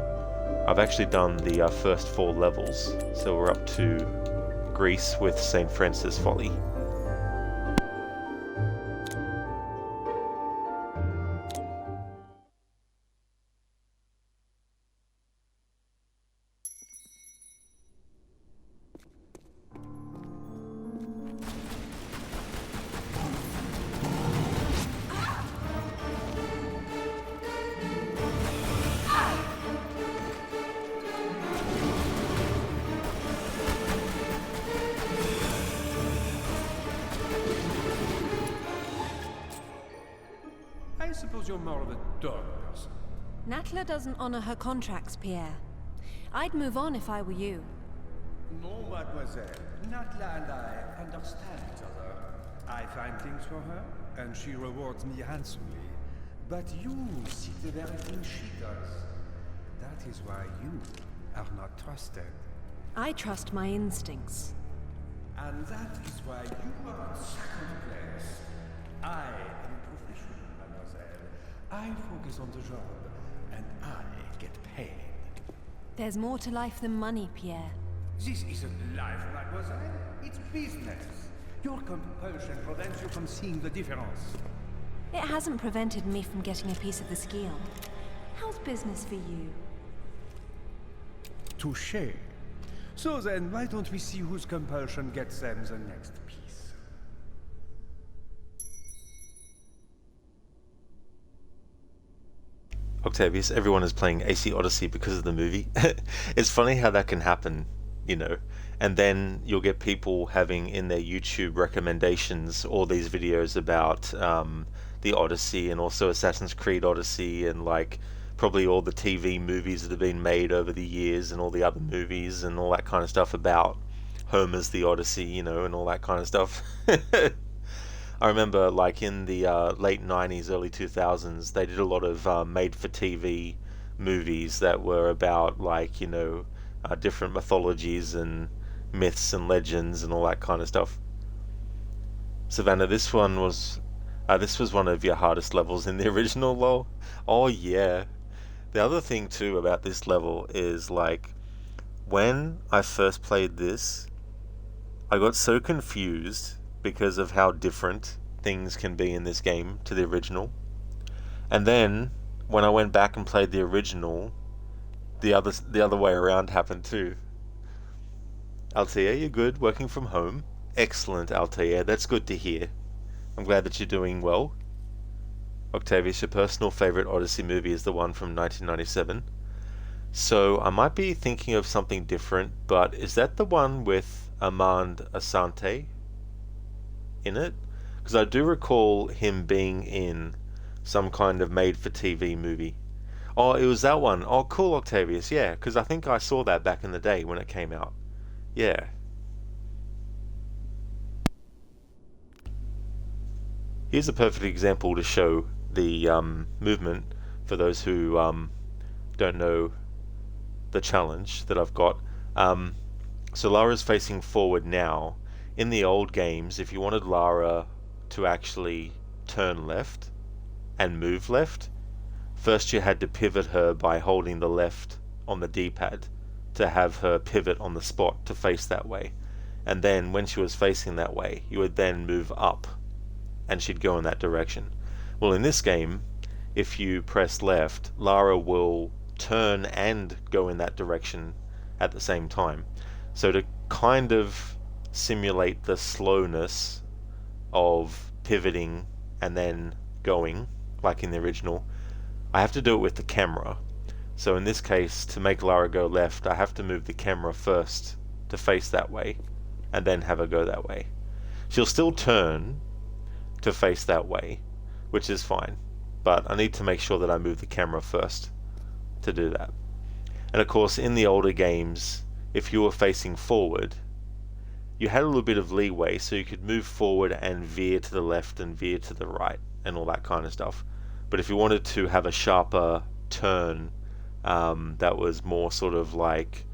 I've actually done the first 4 levels. So we're up to Greece with St. Francis Folly. I suppose you're more of a dog person. Natla doesn't honor her contracts, Pierre. I'd move on if I were you. No, mademoiselle. Natla and I understand each other. I find things for her, and she rewards me handsomely. But you see the very thing she does. That is why you are not trusted. I trust my instincts. And that is why you are in second place. I am a professional, mademoiselle. I focus on the job, and I get paid. There's more to life than money, Pierre. This isn't life, mademoiselle. It's business. Your compulsion prevents you from seeing the difference. It hasn't prevented me from getting a piece of the skill. How's business for you? Touché. So then, why don't we see whose compulsion gets them the next piece? Octavius, everyone is playing AC Odyssey because of the movie. It's funny how that can happen, you know, and then you'll get people having in their YouTube recommendations all these videos about the Odyssey and also Assassin's Creed Odyssey and like probably all the TV movies that have been made over the years and all the other movies and all that kind of stuff about Homer's The Odyssey, you know, and all that kind of stuff. I remember like in the late 90s, early 2000s, they did a lot of made-for-TV movies that were about like, you know, different mythologies and myths and legends and all that kind of stuff. Savannah, this was one of your hardest levels in the original, lol. Oh yeah. The other thing too about this level is like when I first played this, I got so confused because of how different things can be in this game to the original. And then when I went back and played the original, the other way around happened too. Altair, you're good, working from home. Excellent, Altair, that's good to hear. I'm glad that you're doing well. Octavius, your personal favorite Odyssey movie is the one from 1997. So I might be thinking of something different, but is that the one with Armand Asante in it? Because I do recall him being in some kind of made-for-TV movie. Oh, it was that one. Oh, cool, Octavius, yeah, because I think I saw that back in the day when it came out. Yeah. Here's a perfect example to show the movement for those who don't know the challenge that I've got. So Lara's facing forward now. In the old games, if you wanted Lara to actually turn left and move left, first you had to pivot her by holding the left on the D-pad to have her pivot on the spot to face that way. And then when she was facing that way, you would then move up and she'd go in that direction. Well, in this game, if you press left, Lara will turn and go in that direction at the same time. So to kind of simulate the slowness of pivoting and then going, like in the original, I have to do it with the camera. So in this case, to make Lara go left, I have to move the camera first to face that way, and then have her go that way. She'll still turn to face that way, which is fine, but I need to make sure that I move the camera first to do that. And of course, in the older games, if you were facing forward, you had a little bit of leeway, so you could move forward and veer to the left and veer to the right and all that kind of stuff. But if you wanted to have a sharper turn that was more sort of like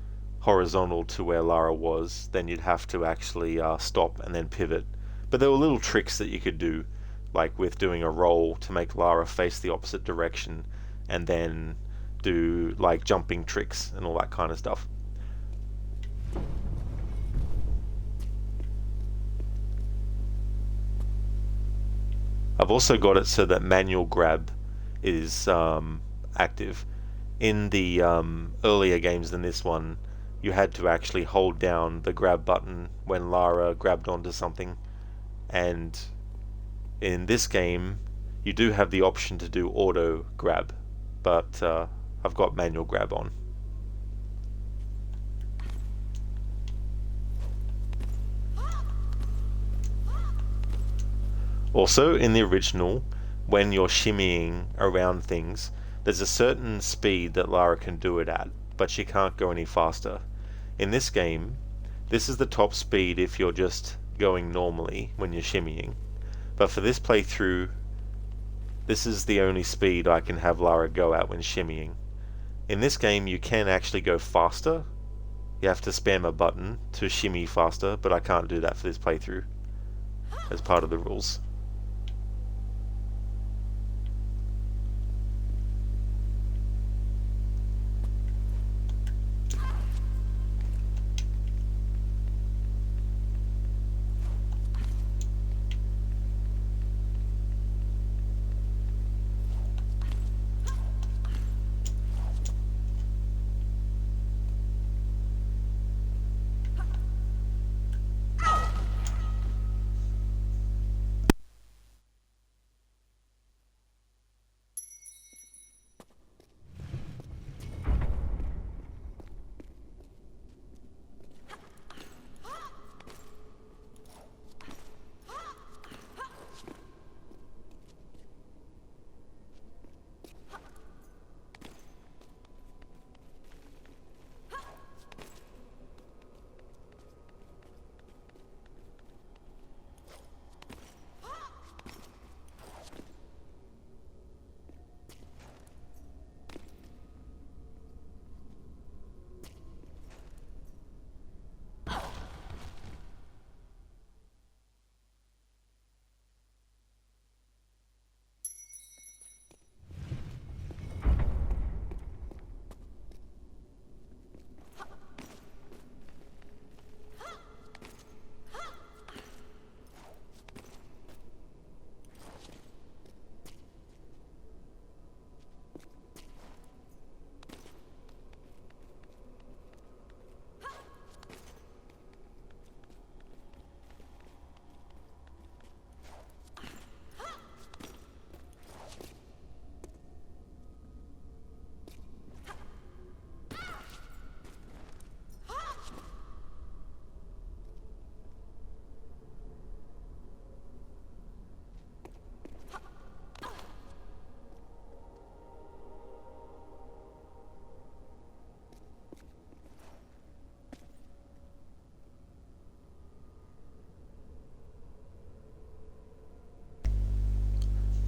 horizontal to where Lara was, then you'd have to actually stop and then pivot. But there were little tricks that you could do, like with doing a roll to make Lara face the opposite direction, and then do like jumping tricks and all that kind of stuff. I've also got it so that manual grab is active. In the earlier games than this one, you had to actually hold down the grab button when Lara grabbed onto something, and in this game you do have the option to do auto grab, but I've got manual grab on. Also, in the original, when you're shimmying around things, there's a certain speed that Lara can do it at, but she can't go any faster. In this game, this is the top speed if you're just going normally when you're shimmying. But for this playthrough, this is the only speed I can have Lara go at when shimmying. In this game, you can actually go faster. You have to spam a button to shimmy faster, but I can't do that for this playthrough as part of the rules.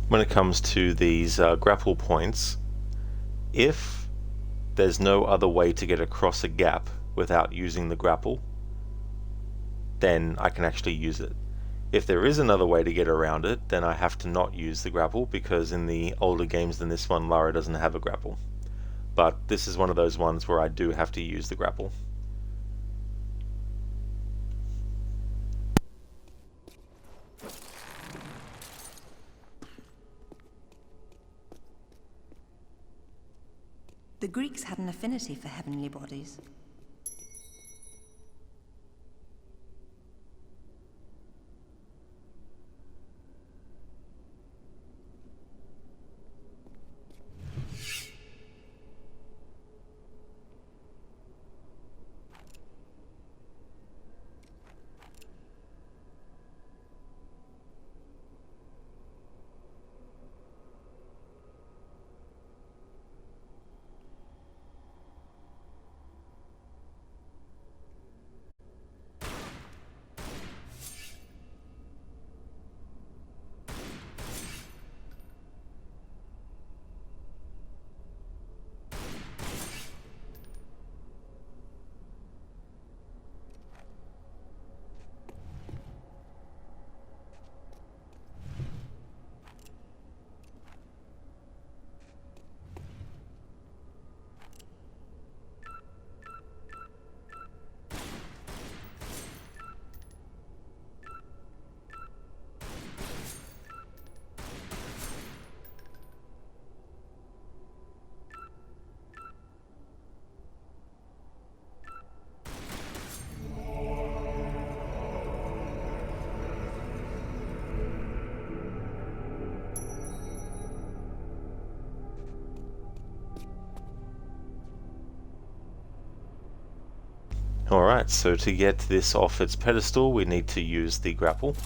when it comes to these grapple points, if there's no other way to get across a gap without using the grapple, then I can actually use it. If there is another way to get around it, then I have to not use the grapple, because in the older games than this one, Lara doesn't have a grapple. But this is one of those ones where I do have to use the grapple. The Greeks had an affinity for heavenly bodies. Alright, so to get this off its pedestal, we need to use the grapple.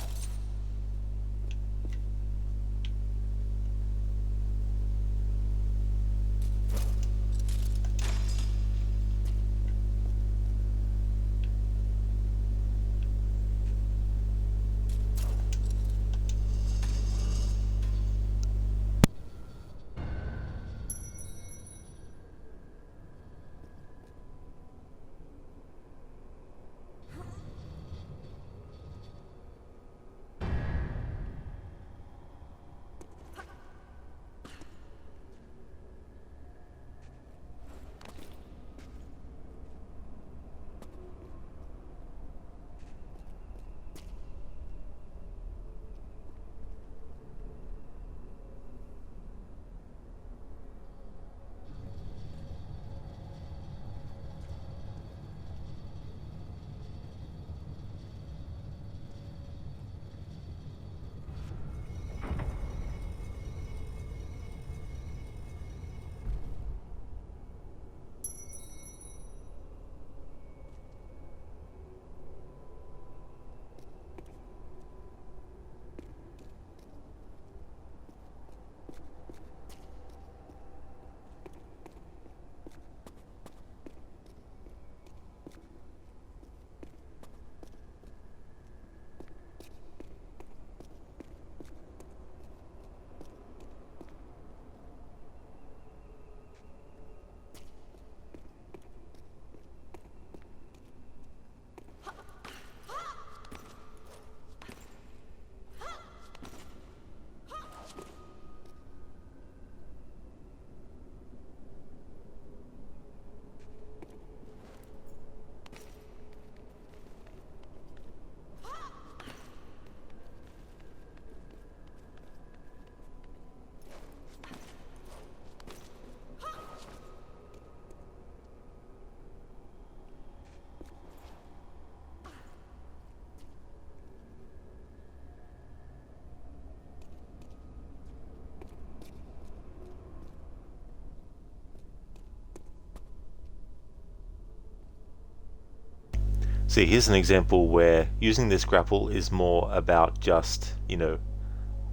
See, here's an example where using this grapple is more about just,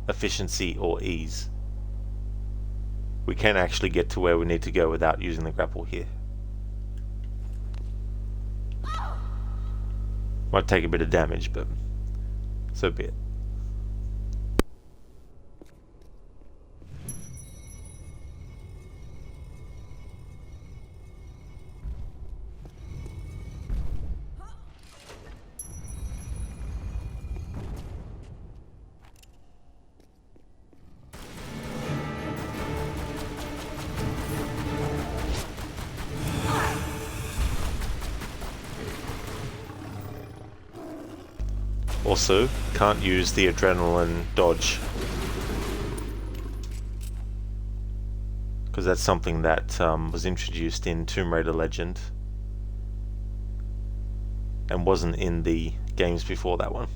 efficiency or ease. We can actually get to where we need to go without using the grapple here. Might take a bit of damage, but so be it. Also, can't use the adrenaline dodge, because that's something that was introduced in Tomb Raider Legend and wasn't in the games before that one.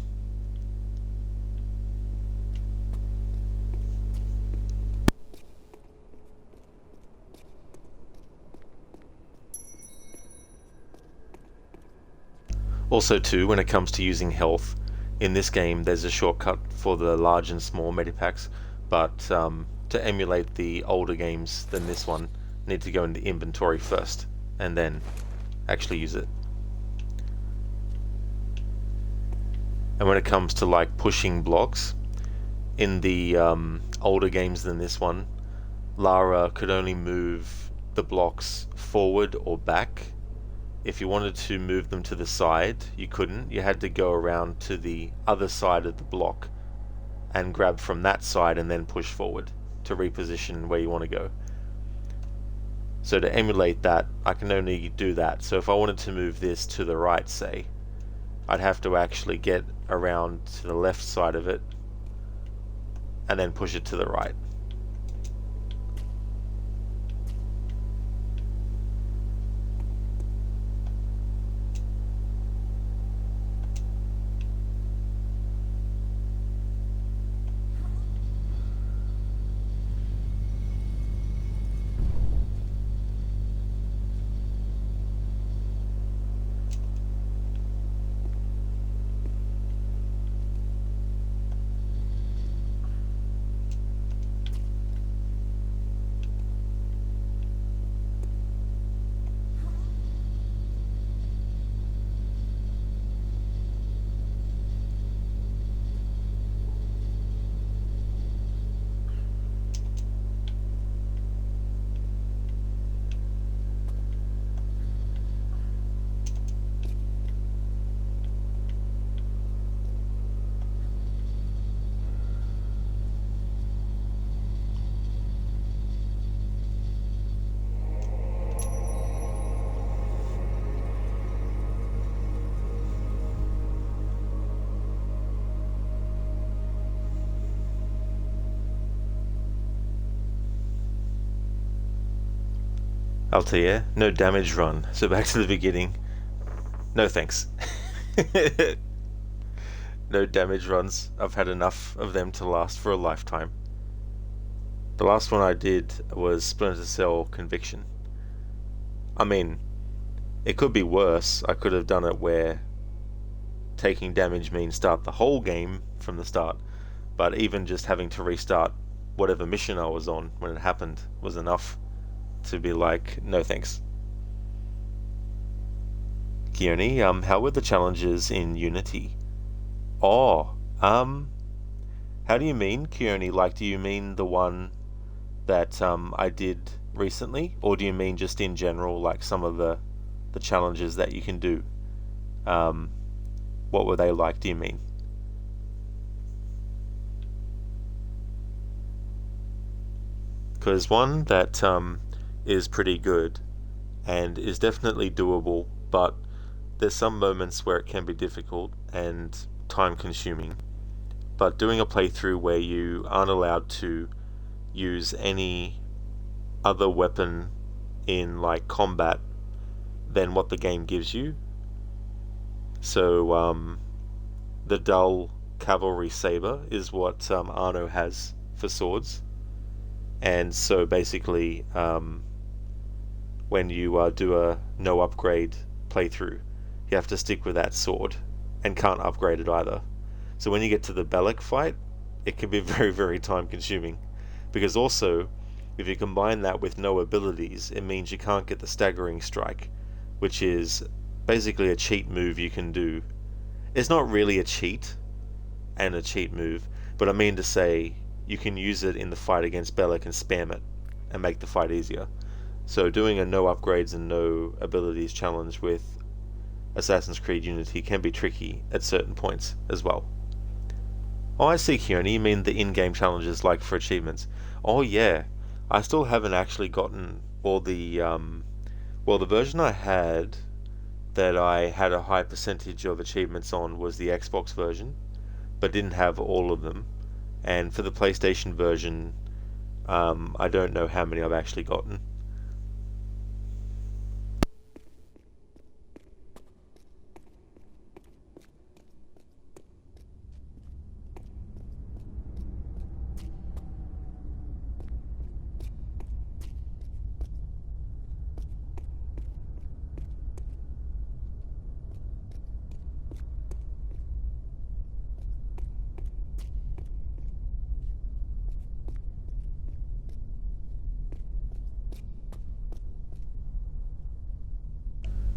Also too, when it comes to using health, in this game there's a shortcut for the large and small medipacks, but to emulate the older games than this one, need to go into inventory first and then actually use it. And when it comes to like pushing blocks, in the older games than this one, Lara could only move the blocks forward or back. If you wanted to move them to the side, you couldn't. You had to go around to the other side of the block and grab from that side and then push forward to reposition where you want to go. So to emulate that, I can only do that. So if I wanted to move this to the right, say, I'd have to actually get around to the left side of it and then push it to the right. Altair, no damage run. So back to the beginning. No thanks. No damage runs. I've had enough of them to last for a lifetime. The last one I did was Splinter Cell Conviction. I mean, it could be worse. I could have done it where taking damage means start the whole game from the start, but even just having to restart whatever mission I was on when it happened was enough to be like, no thanks. Keone, how were the challenges in Unity? Oh, how do you mean, Keone? Like, do you mean the one that I did recently, or do you mean just in general, like some of the challenges that you can do? What were they like, do you mean? Because one that is pretty good and is definitely doable, but there's some moments where it can be difficult and time consuming. But doing a playthrough where you aren't allowed to use any other weapon in like combat than what the game gives you. So the dull cavalry saber is what Arno has for swords, and so basically when you do a no upgrade playthrough, you have to stick with that sword and can't upgrade it either. So when you get to the Bellic fight, it can be very, very time consuming, because also if you combine that with no abilities, it means you can't get the staggering strike, which is basically a cheat move you can do. It's not really a cheat and a cheat move, but I mean to say you can use it in the fight against Bellic and spam it and make the fight easier. So doing a no upgrades and no abilities challenge with Assassin's Creed Unity can be tricky at certain points as well. Oh, I see, Keone, you mean the in-game challenges like for achievements. Oh yeah, I still haven't actually gotten all the well, the version I had that I had a high percentage of achievements on was the Xbox version, but didn't have all of them. And for the PlayStation version, I don't know how many I've actually gotten.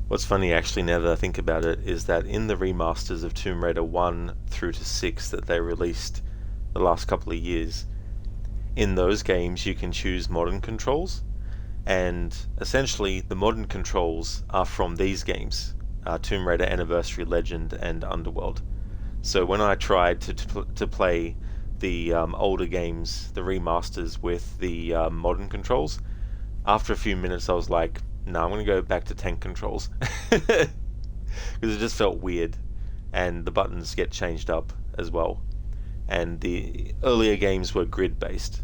What's funny actually, now that I think about it, is that in the remasters of Tomb Raider 1 through to 6 that they released the last couple of years, in those games you can choose modern controls, and essentially the modern controls are from these games, Tomb Raider Anniversary Legend and Underworld. So when I tried to play the older games, the remasters with the modern controls, after a few minutes I was like, no, I'm going to go back to tank controls. Because it just felt weird. And the buttons get changed up as well. And the earlier games were grid based.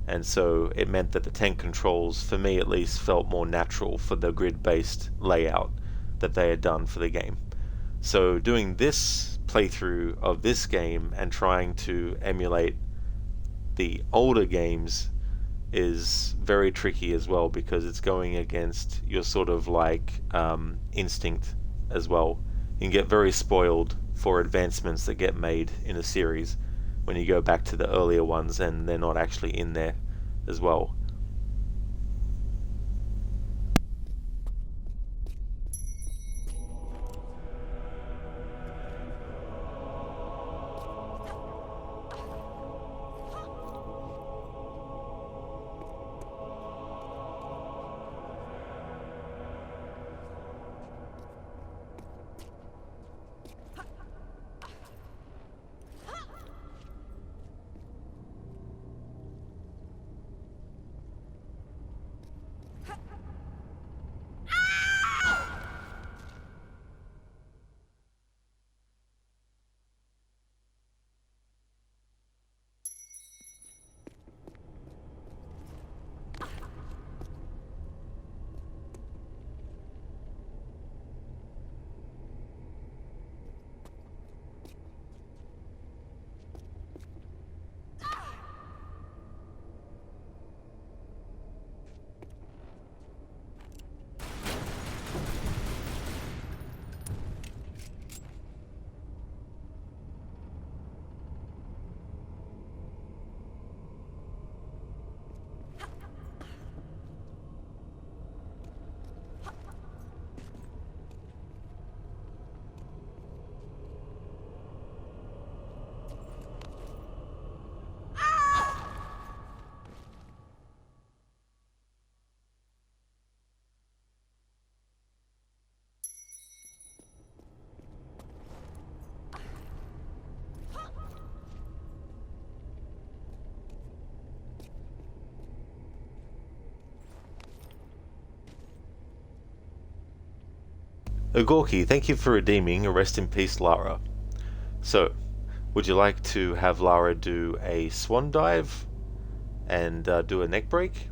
And so it meant that the tank controls, for me at least, felt more natural for the grid based layout that they had done for the game. So doing this playthrough of this game and trying to emulate the older games is very tricky as well, because it's going against your sort of like instinct as well. You can get very spoiled for advancements that get made in a series when you go back to the earlier ones and they're not actually in there as well. Ogorki, thank you for redeeming a Rest in Peace Lara. So, would you like to have Lara do a swan dive and do a neck break?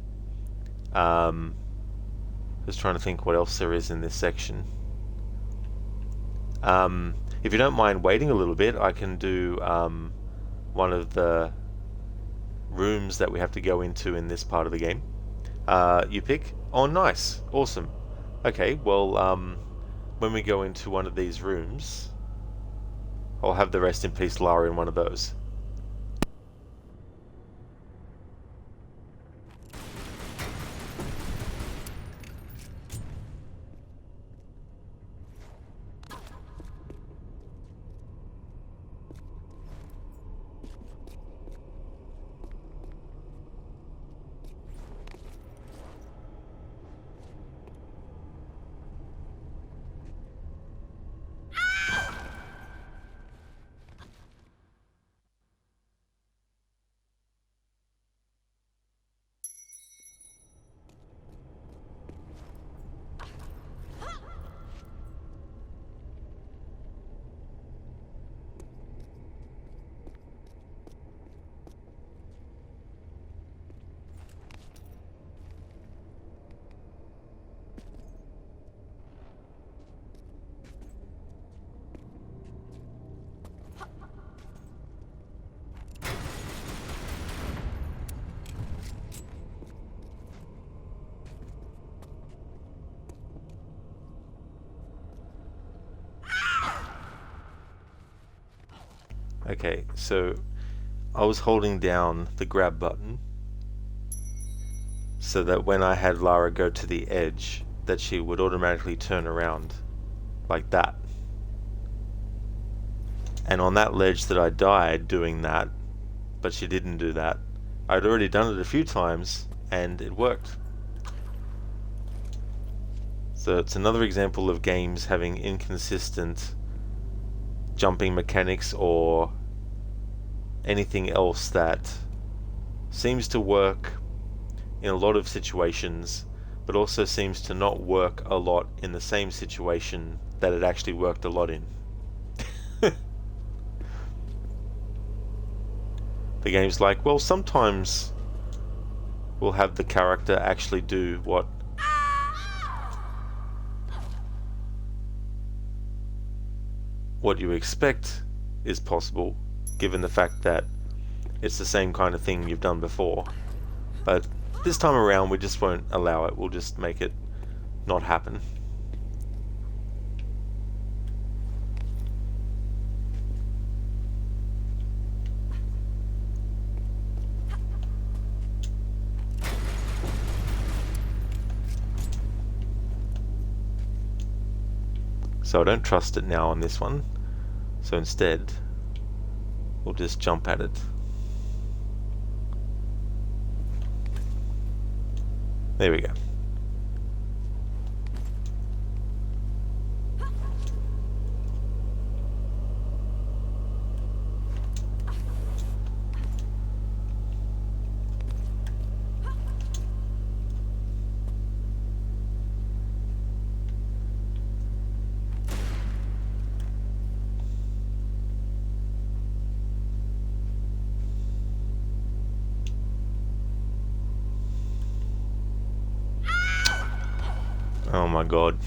Just trying to think what else there is in this section. If you don't mind waiting a little bit, I can do one of the rooms that we have to go into in this part of the game. You pick? Oh, nice. Awesome. Okay, well, when we go into one of these rooms, I'll have the Rest in Peace Lara in one of those. Okay, so I was holding down the grab button so that when I had Lara go to the edge, that she would automatically turn around like that. And on that ledge that I died doing that, but she didn't do that, I'd already done it a few times and it worked. So it's another example of games having inconsistent jumping mechanics or anything else that seems to work in a lot of situations, but also seems to not work a lot in the same situation that it actually worked a lot in. The game's like, well, sometimes we'll have the character actually do what you expect is possible, given the fact that it's the same kind of thing you've done before. But this time around we just won't allow it, we'll just make it not happen. So I don't trust it now on this one, so instead we'll just jump at it. There we go. Oh my god.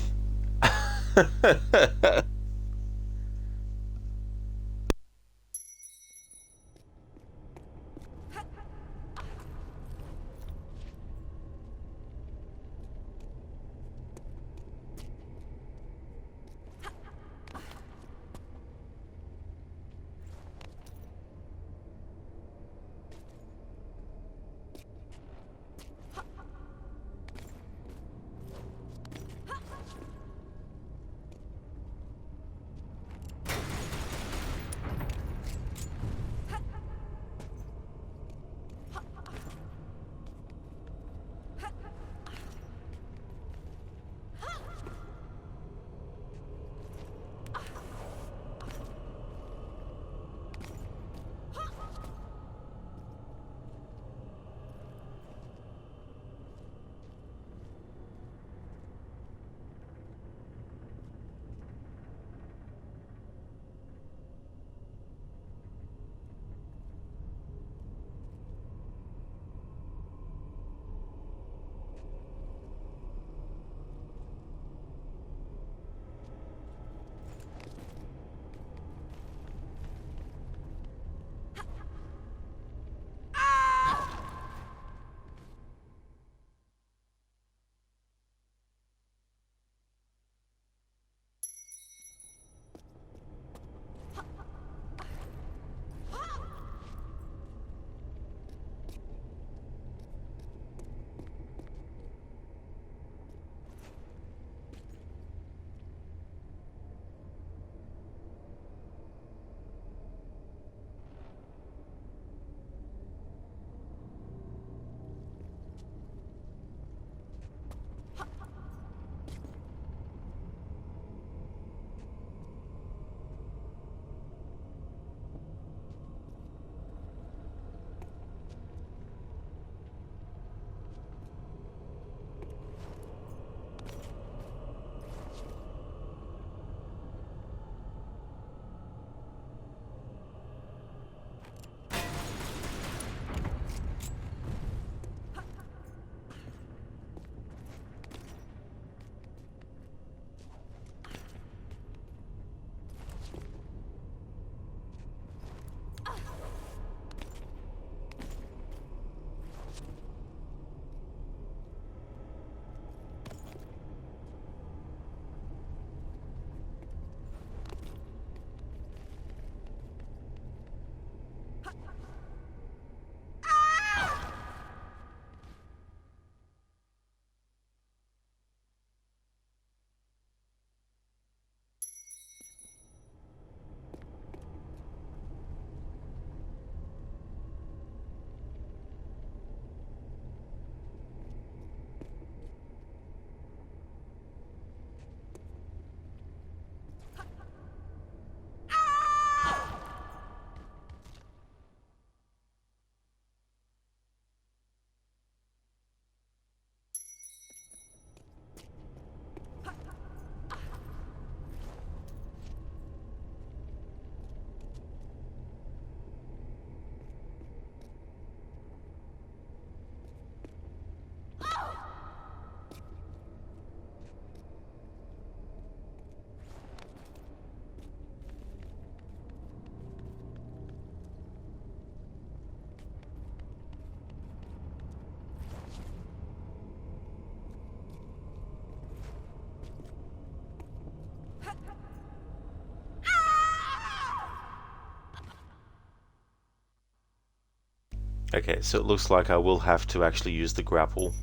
Okay, so it looks like I will have to actually use the grapple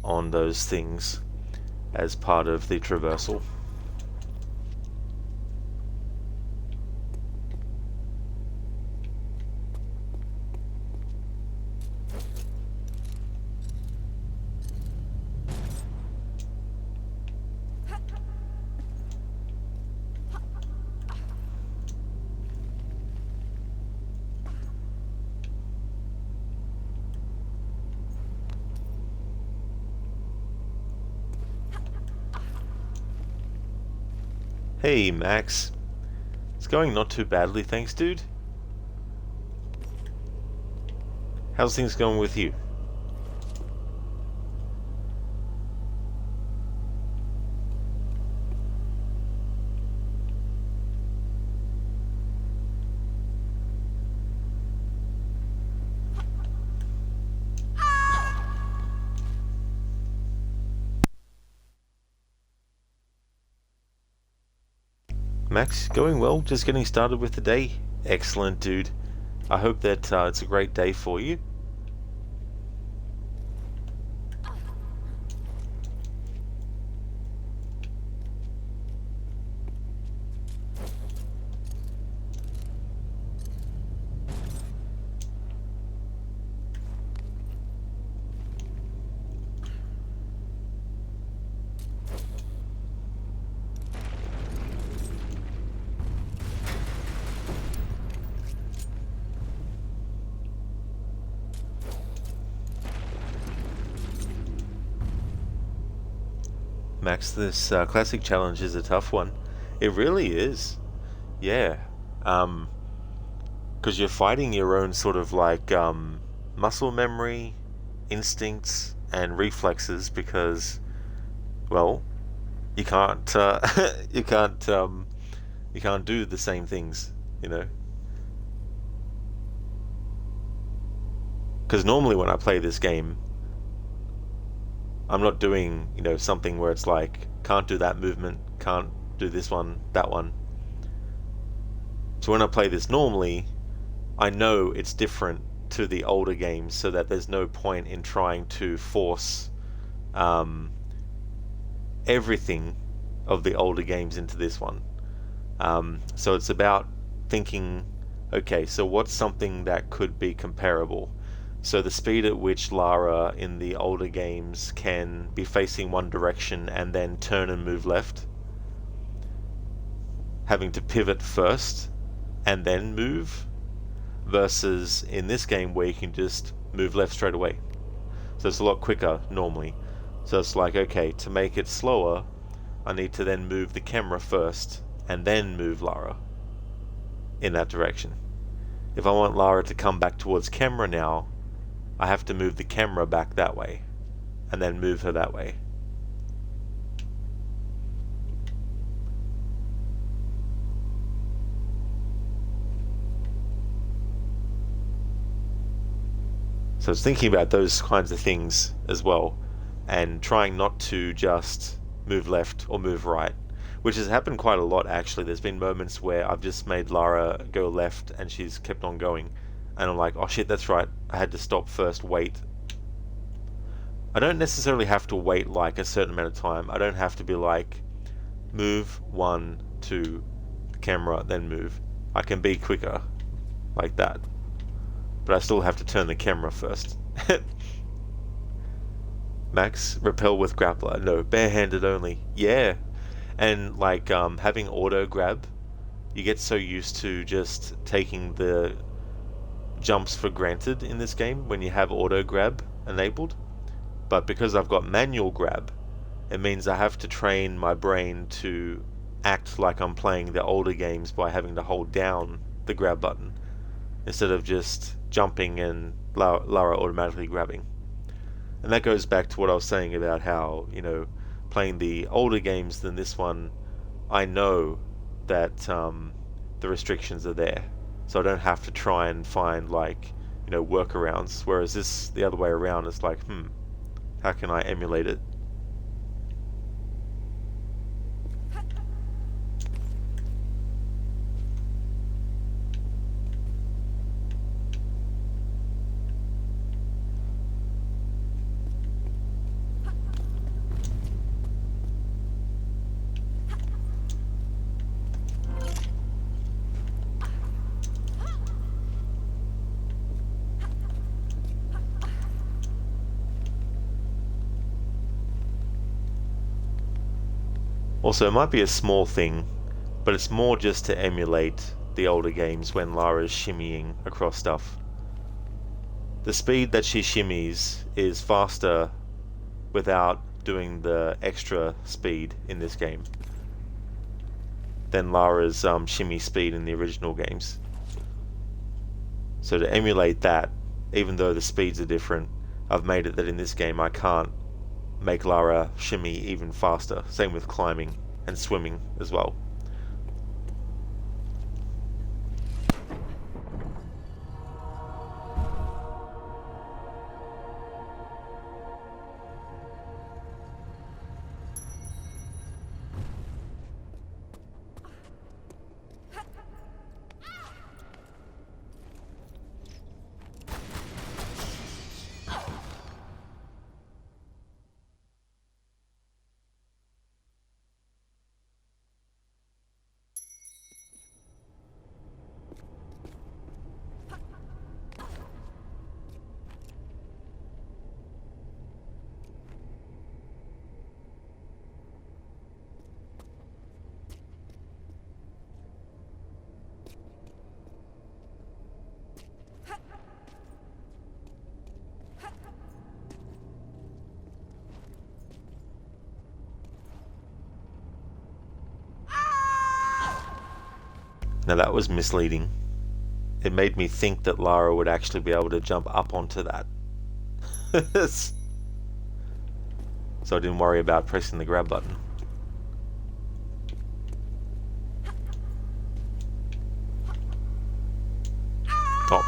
on those things as part of the traversal. Hey, Max. It's going not too badly, thanks, dude. How's things going with you? Max, going well, just getting started with the day. Excellent, dude. I hope that it's a great day for you. Max, this classic challenge is a tough one. It really is. Yeah. Because you're fighting your own sort of like muscle memory, instincts, and reflexes because, well, you can't you can't do the same things, you know. Because normally when I play this game, I'm not doing, you know, something where it's like, can't do that movement, can't do this one, that one. So when I play this normally, I know it's different to the older games, so that there's no point in trying to force everything of the older games into this one. So it's about thinking, okay, so what's something that could be comparable? So the speed at which Lara in the older games can be facing one direction and then turn and move left, having to pivot first and then move, versus in this game where you can just move left straight away. So it's a lot quicker normally. So it's like, okay, to make it slower, I need to then move the camera first and then move Lara in that direction. If I want Lara to come back towards camera now, I have to move the camera back that way and then move her that way. So I was thinking about those kinds of things as well, and trying not to just move left or move right, which has happened quite a lot actually. There's been moments where I've just made Lara go left and she's kept on going, and I'm like, oh shit, that's right, I had to stop first, wait. I don't necessarily have to wait like a certain amount of time. I don't have to be like, move 1, 2, camera, then move. I can be quicker like that, but I still have to turn the camera first. Max, repel with grappler. No, barehanded only. Yeah. And like having auto grab, you get so used to just taking the jumps for granted in this game when you have auto grab enabled. But because I've got manual grab, it means I have to train my brain to act like I'm playing the older games by having to hold down the grab button instead of just jumping and Lara automatically grabbing. And that goes back to what I was saying about how, you know, playing the older games than this one, I know that the restrictions are there, so I don't have to try and find like, you know, workarounds. Whereas this, the other way around, is like, how can I emulate it? Also, it might be a small thing, but it's more just to emulate the older games when Lara's shimmying across stuff. The speed that she shimmies is faster without doing the extra speed in this game than Lara's shimmy speed in the original games. So to emulate that, even though the speeds are different, I've made it that in this game I can't make Lara shimmy even faster. Same with climbing and swimming as well. Now that was misleading. It made me think that Lara would actually be able to jump up onto that. So I didn't worry about pressing the grab button. Oh.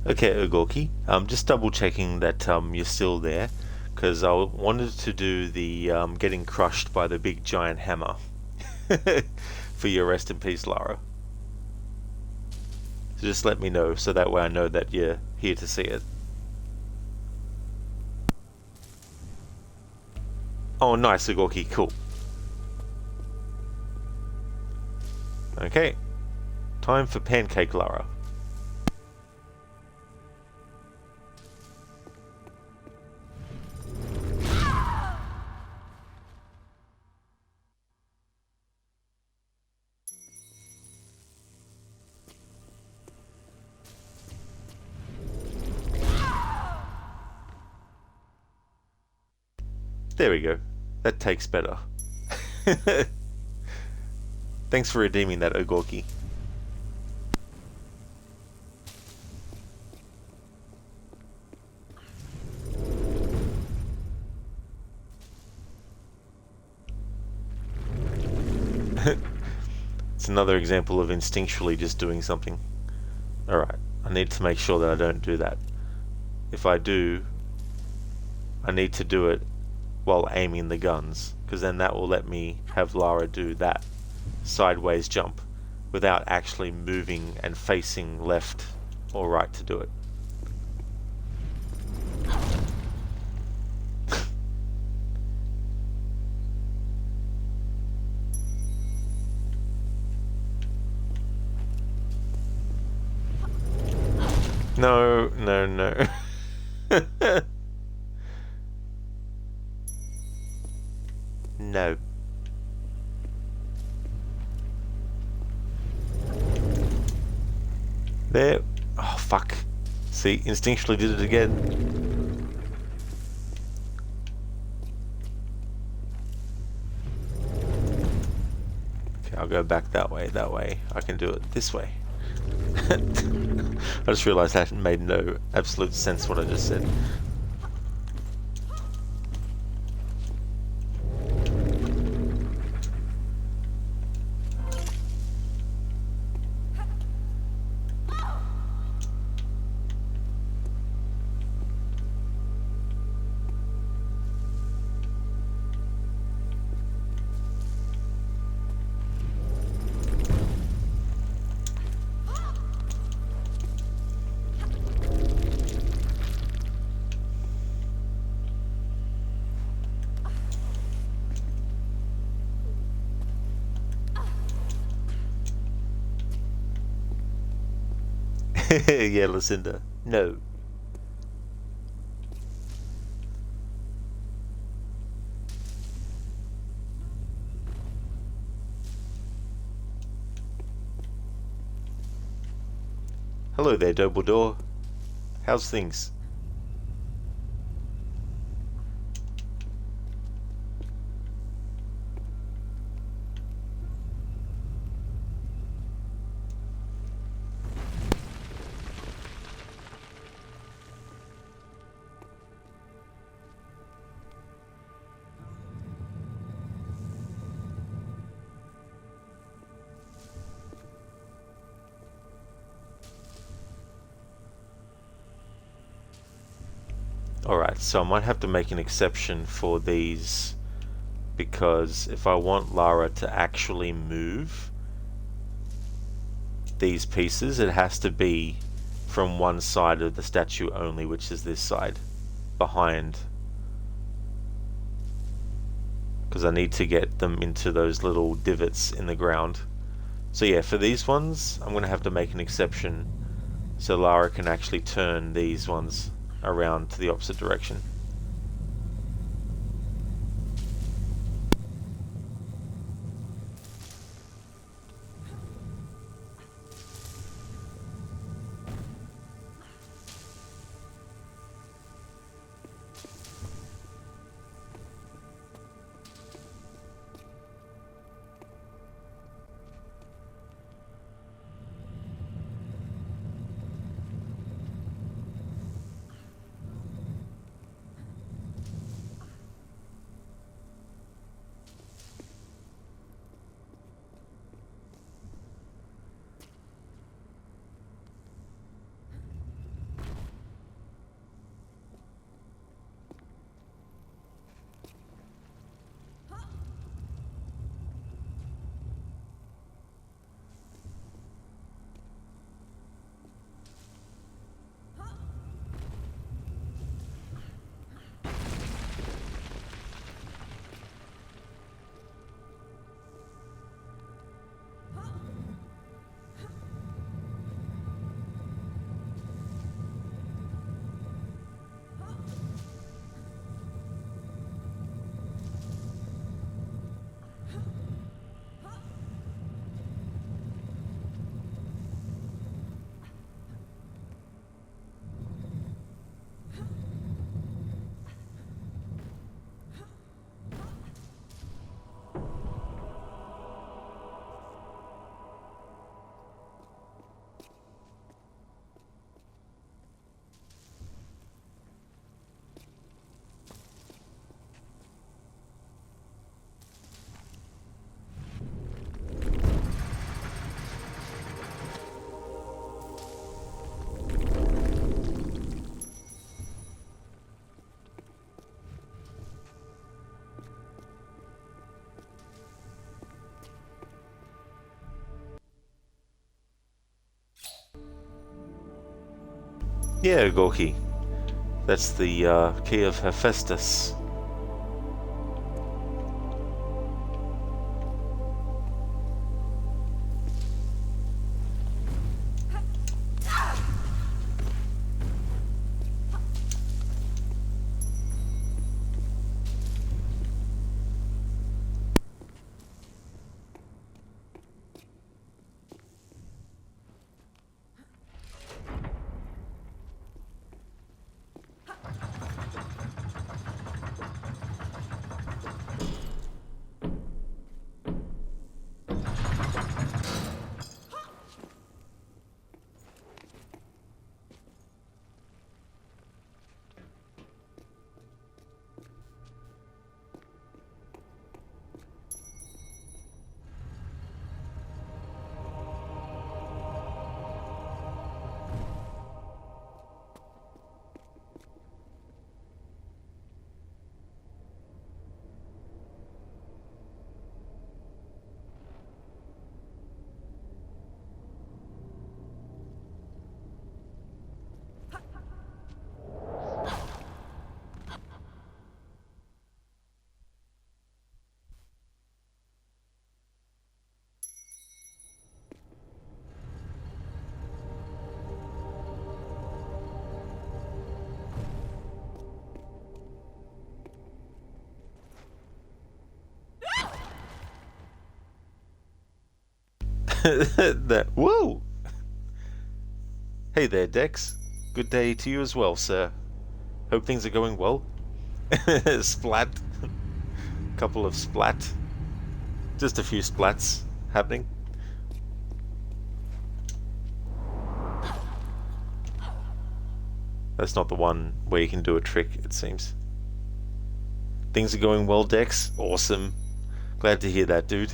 Okay, Ugorki. Just double checking that you're still there, because I wanted to do the getting crushed by the big giant hammer for your rest in peace, Lara. So just let me know, so that way I know that you're here to see it. Oh, nice, Ugorki. Cool. Okay. Time for pancake, Lara. There we go. That takes better. Thanks for redeeming that, Ugorki. It's another example of instinctually just doing something. Alright, I need to make sure that I don't do that. If I do, I need to do it while aiming the guns, because then that will let me have Lara do that sideways jump without actually moving and facing left or right to do it. No, no, no. No. There. Oh, fuck. See, instinctually did it again. Okay, I'll go back that way. That way. I can do it this way. I just realised that made no absolute sense what I just said. Yeah, Lucinda. No. Hello there, Dumbledore. How's things? Alright, so I might have to make an exception for these, because if I want Lara to actually move these pieces, it has to be from one side of the statue only, which is this side, behind. Because I need to get them into those little divots in the ground. So yeah, for these ones, I'm going to have to make an exception so Lara can actually turn these ones around to the opposite direction. Yeah, Gorky. That's the key of Hephaestus. Whoa! Hey there, Dex. Good day to you as well, sir. Hope things are going well. Splat. Couple of splat. Just a few splats happening. That's not the one where you can do a trick, it seems. Things are going well, Dex. Awesome. Glad to hear that, dude.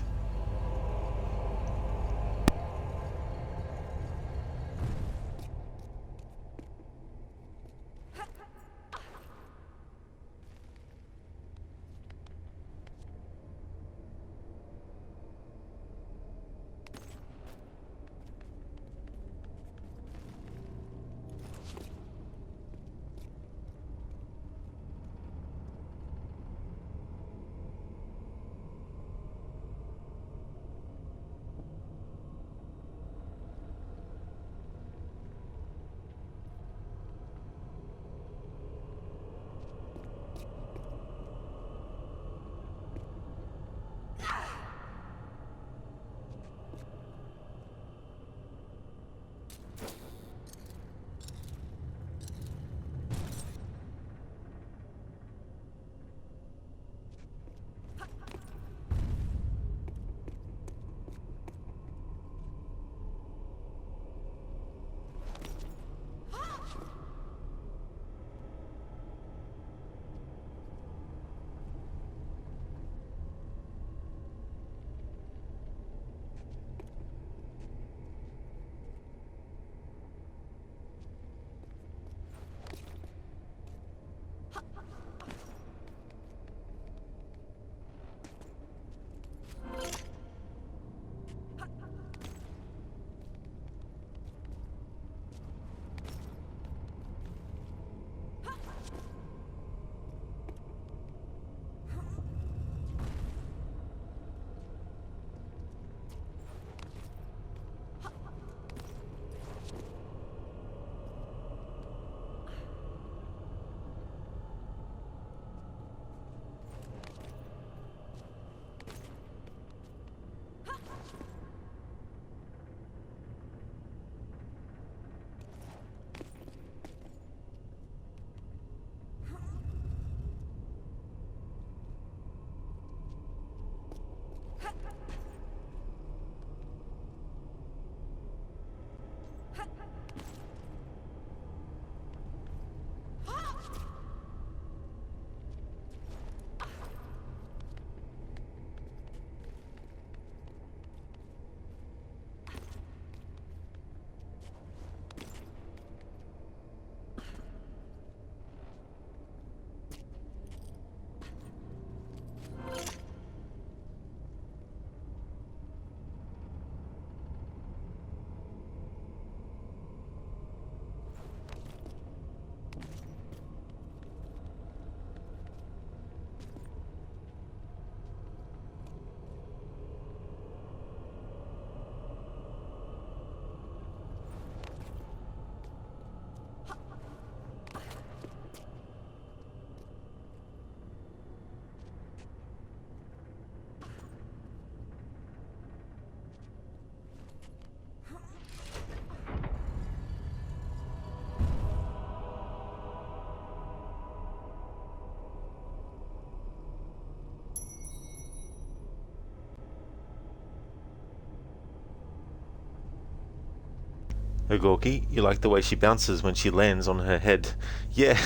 Ogorki, you like the way she bounces when she lands on her head. Yeah,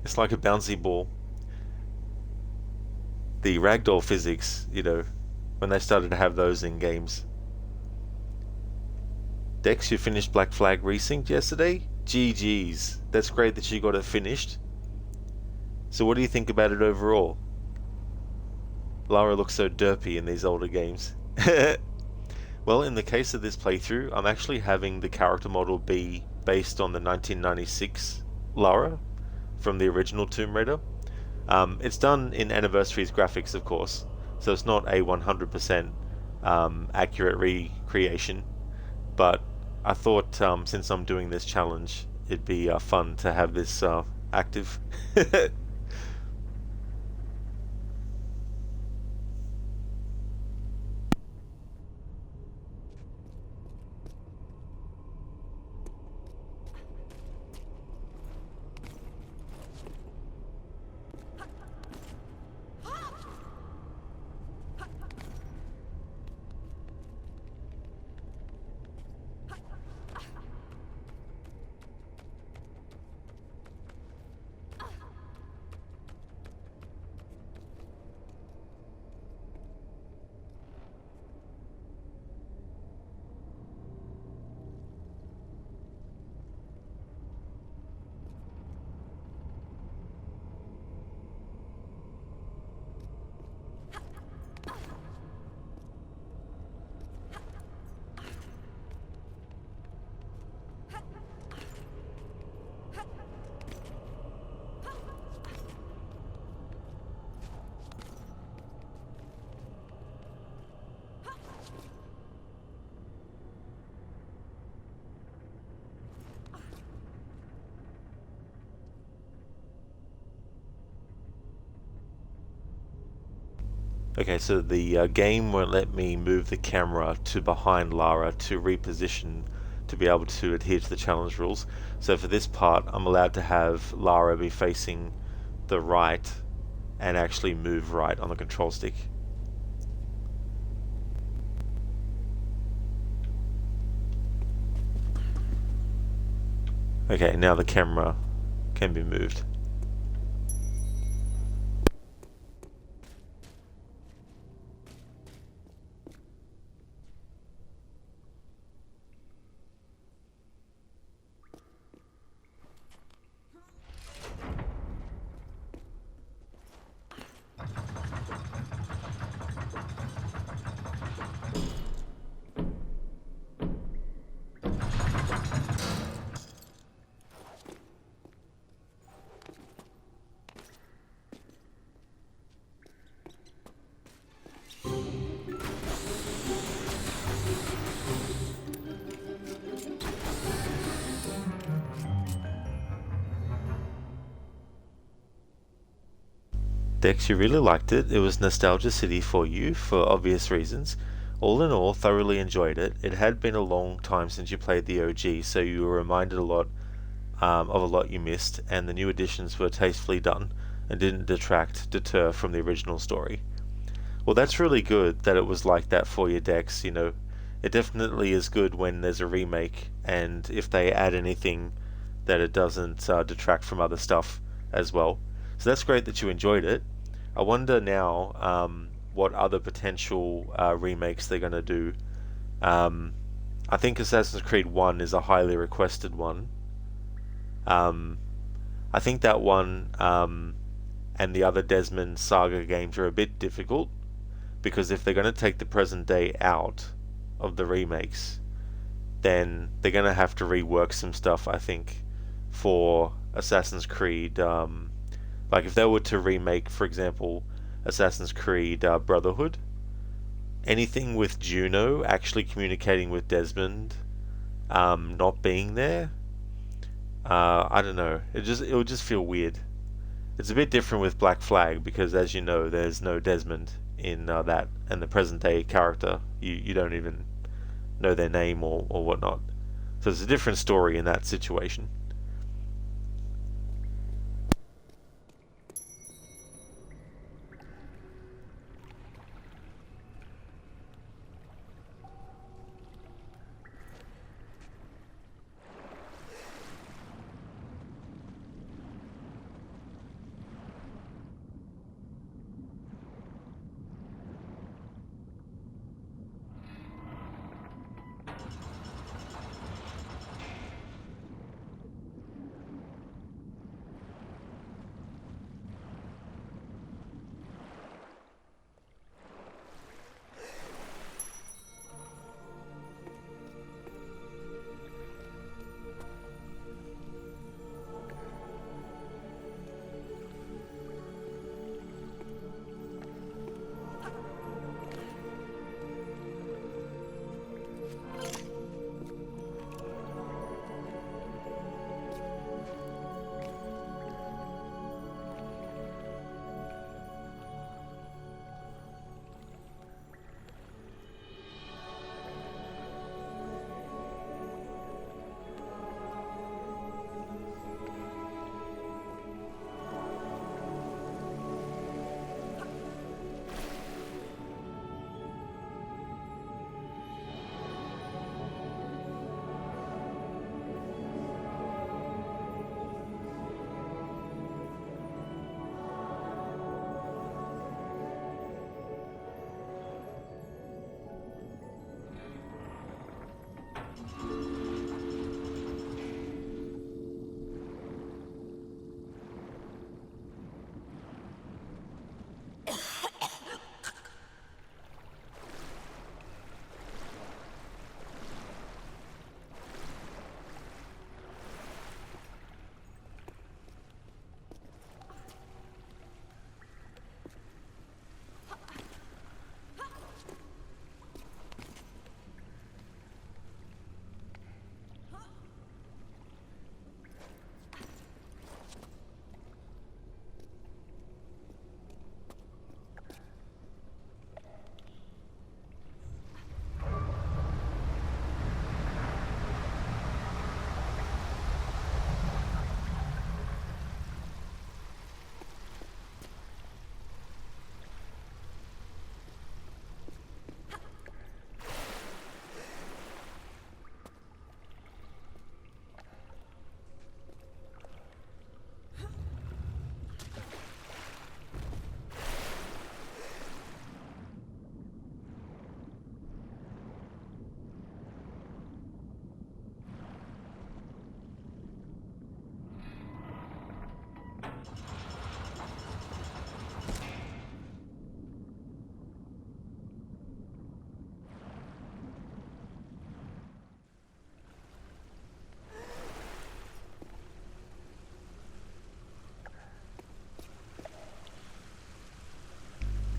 it's like a bouncy ball. The ragdoll physics, you know, when they started to have those in games. Dex, you finished Black Flag Resync yesterday? GG's. That's great that you got it finished. So what do you think about it overall? Lara looks so derpy in these older games. Well, in the case of this playthrough, I'm actually having the character model be based on the 1996 Lara from the original Tomb Raider. It's done in Anniversary's graphics, of course, so it's not a 100% accurate recreation, but I thought since I'm doing this challenge, it'd be fun to have this active. Okay, so the game won't let me move the camera to behind Lara to reposition to be able to adhere to the challenge rules. So for this part, I'm allowed to have Lara be facing the right and actually move right on the control stick. Okay, now the camera can be moved. Dex, you really liked it. It was Nostalgia City for you, for obvious reasons. All in all, thoroughly enjoyed it. It had been a long time since you played the OG, so you were reminded a lot of a lot you missed, and the new additions were tastefully done and didn't deter from the original story. Well, that's really good that it was like that for you, Dex. You know, it definitely is good when there's a remake, and if they add anything that it doesn't detract from other stuff as well. So that's great that you enjoyed it. I wonder now what other potential remakes they're going to do. I think Assassin's Creed 1 is a highly requested one. I think that one and the other Desmond Saga games are a bit difficult, because if they're going to take the present day out of the remakes, then they're going to have to rework some stuff, I think, for Assassin's Creed. Like if they were to remake, for example, Assassin's Creed Brotherhood, anything with Juno actually communicating with Desmond not being there, I don't know, it would just feel weird. It's a bit different with Black Flag, because as you know, there's no Desmond in that, and the present day character, you don't even know their name or whatnot. So it's a different story in that situation.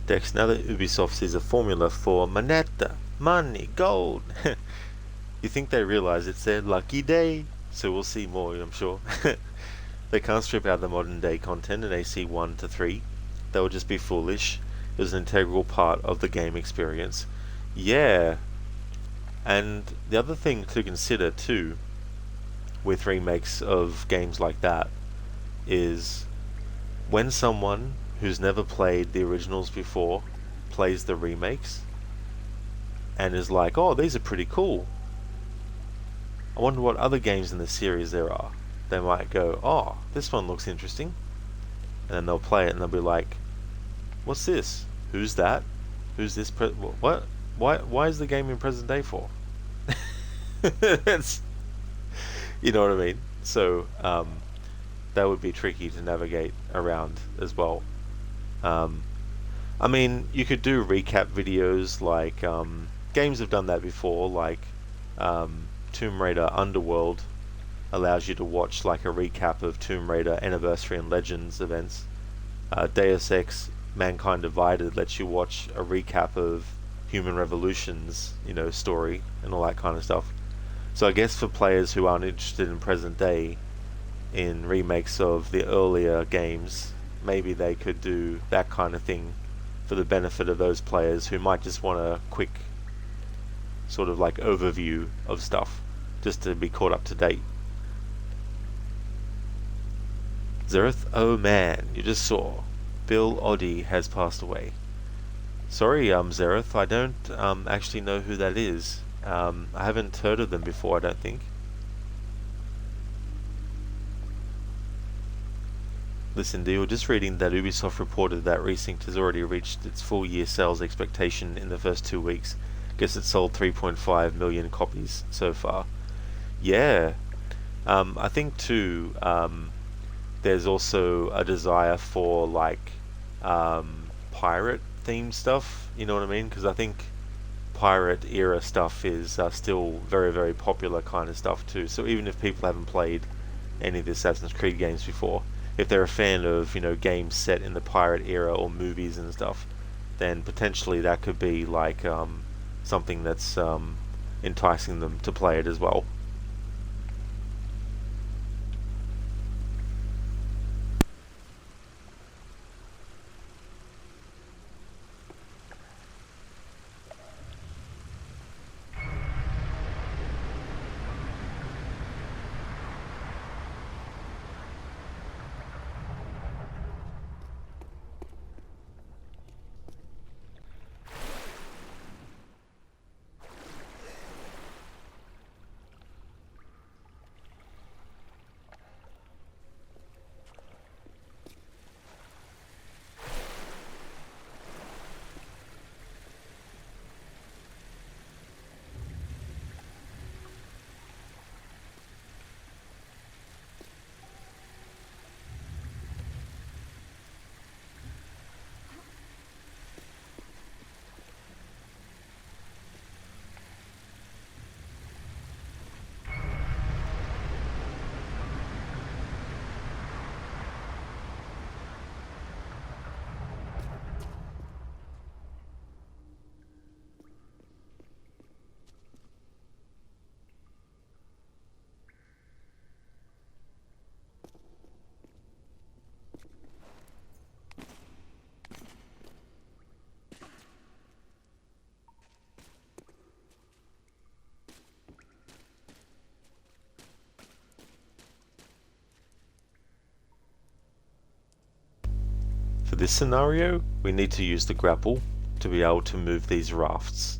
Dex, now that Ubisoft sees a formula for moneta, money, gold, you think they realize it's their lucky day? So we'll see more, I'm sure. They can't strip out the modern day content in AC 1 to 3. That would just be foolish. It was an integral part of the game experience. Yeah. And the other thing to consider too, with remakes of games like that, is when someone who's never played the originals before plays the remakes and is like, oh, these are pretty cool, I wonder what other games in the series there are. They might go, oh, this one looks interesting, and then they'll play it and they'll be like, what's this? Who's that? Who's this? What? Why is the game in present day for? It's, you know what I mean? So that would be tricky to navigate around as well. I mean, you could do recap videos, like games have done that before, like Tomb Raider Underworld allows you to watch like a recap of Tomb Raider Anniversary and Legends events. Deus Ex Mankind Divided lets you watch a recap of Human Revolution's, story and all that kind of stuff. So I guess for players who aren't interested in present day in remakes of the earlier games, maybe they could do that kind of thing for the benefit of those players who might just want a quick sort of like overview of stuff just to be caught up to date. Zereth, oh man, you just saw Bill Oddie has passed away. Sorry, Zereth, I don't actually know who that is. I haven't heard of them before, I don't think. Listen, you're just reading that Ubisoft reported that Resync has already reached its full year sales expectation in the first 2 weeks. Guess it sold 3.5 million copies so far. Yeah. I think too, there's also a desire for like pirate themed stuff, you know what I mean? Because I think pirate era stuff is still very, very popular kind of stuff too. So even if people haven't played any of the Assassin's Creed games before, if they're a fan of games set in the pirate era or movies and stuff, then potentially that could be like something that's enticing them to play it as well. For this scenario, we need to use the grapple to be able to move these rafts.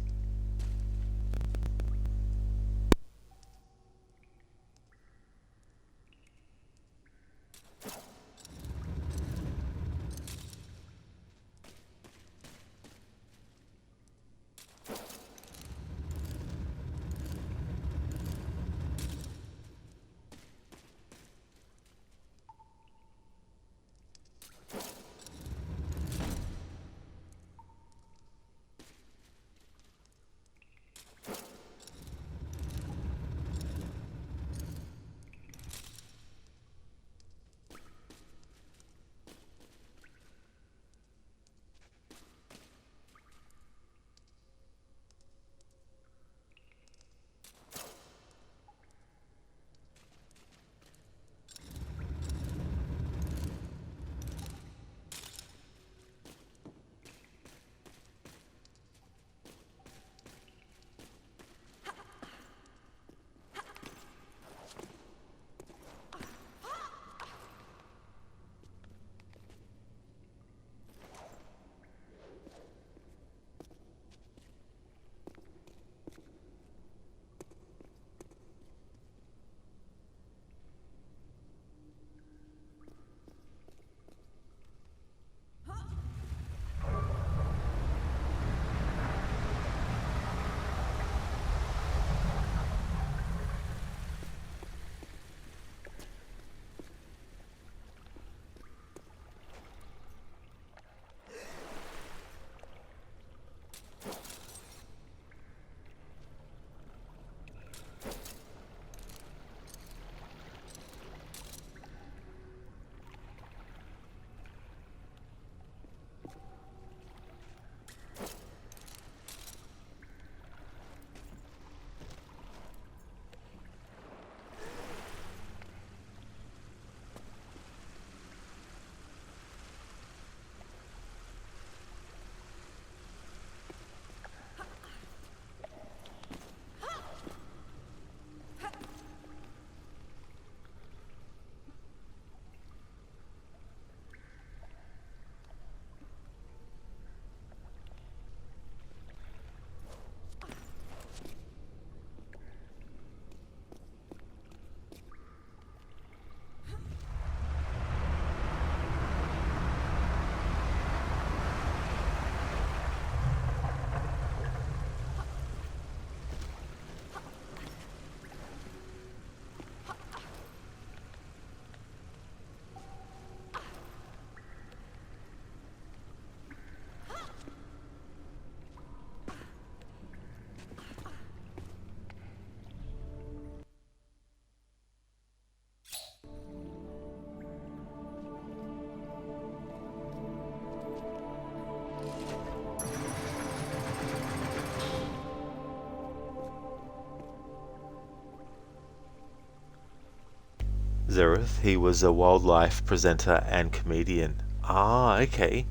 Zereth. He was a wildlife presenter and comedian. Ah, okay.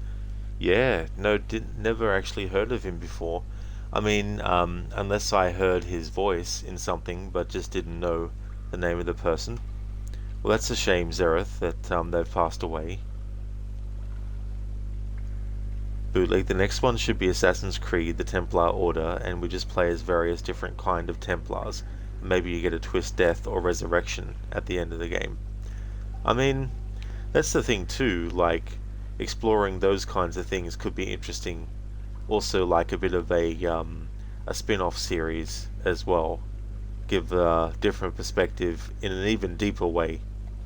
Yeah, no, never actually heard of him before. I mean, unless I heard his voice in something, but just didn't know the name of the person. Well, that's a shame, Zereth, that they've passed away. Bootleg. The next one should be Assassin's Creed, the Templar Order, and we just play as various different kind of Templars. Maybe you get a twist death or resurrection at the end of the game. I mean, that's the thing too, like, exploring those kinds of things could be interesting. Also, like a bit of a spin-off series as well. Give a different perspective in an even deeper way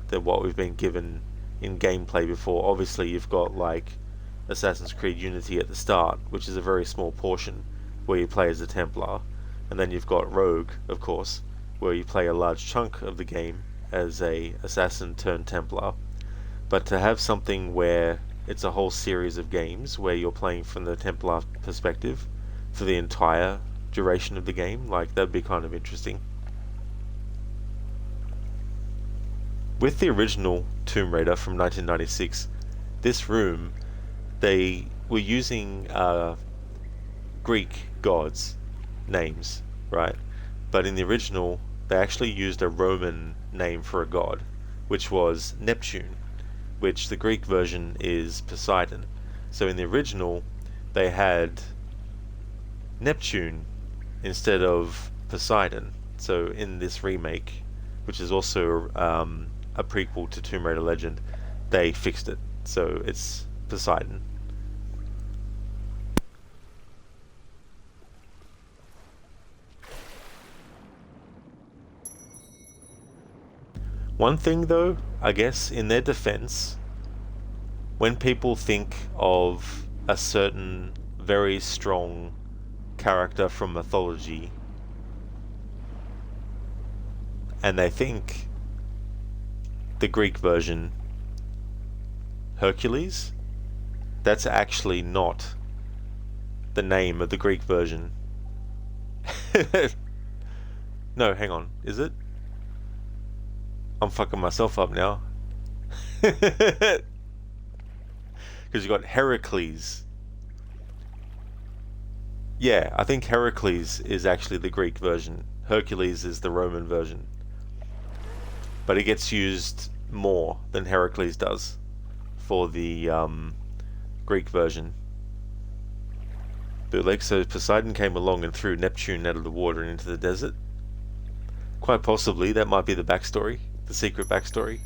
than what we've been given in gameplay before. Obviously, you've got like Assassin's Creed Unity at the start, which is a very small portion where you play as a Templar, and then you've got Rogue, of course, where you play a large chunk of the game as a assassin turned Templar. But to have something where it's a whole series of games where you're playing from the Templar perspective for the entire duration of the game, like, that'd be kind of interesting. With the original Tomb Raider from 1996, this room, they were using Greek gods' names, right? But in the original, they actually used a Roman name for a god, which was Neptune, which the Greek version is Poseidon. So in the original, they had Neptune instead of Poseidon. So in this remake, which is also a prequel to Tomb Raider Legend, they fixed it. So it's Poseidon. One thing though, I guess, in their defense, when people think of a certain very strong character from mythology, and they think the Greek version Hercules, that's actually not the name of the Greek version. No, hang on, is it? I'm fucking myself up now. Because you got Heracles. Yeah, I think Heracles is actually the Greek version. Hercules is the Roman version. But it gets used more than Heracles does for the Greek version. Bootleg. So Poseidon came along and threw Neptune out of the water and into the desert. Quite possibly, that might be the backstory. The secret backstory.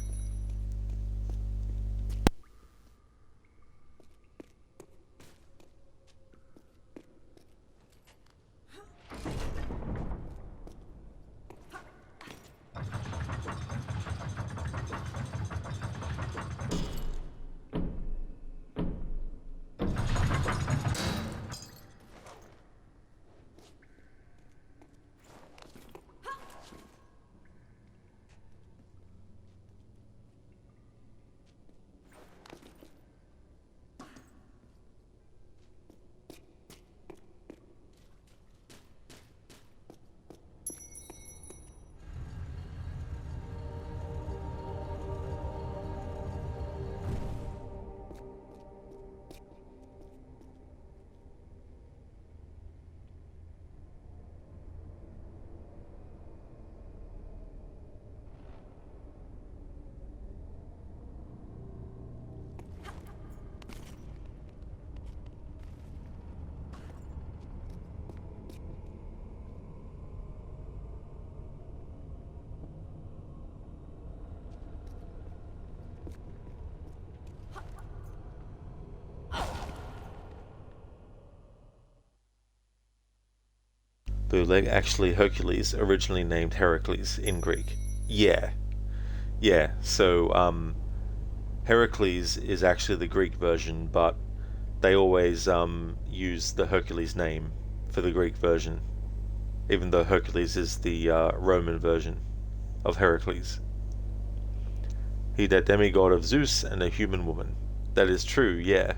Bootleg. Actually, Hercules, originally named Heracles in Greek. Yeah. Yeah, so Heracles is actually the Greek version, but they always use the Hercules name for the Greek version, even though Hercules is the Roman version of Heracles. He that demigod of Zeus and a human woman. That is true, yeah.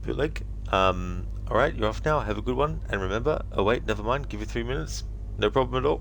bootleg. Alright, you're off now. Have a good one. And remember, oh wait, never mind. Give you 3 minutes. No problem at all.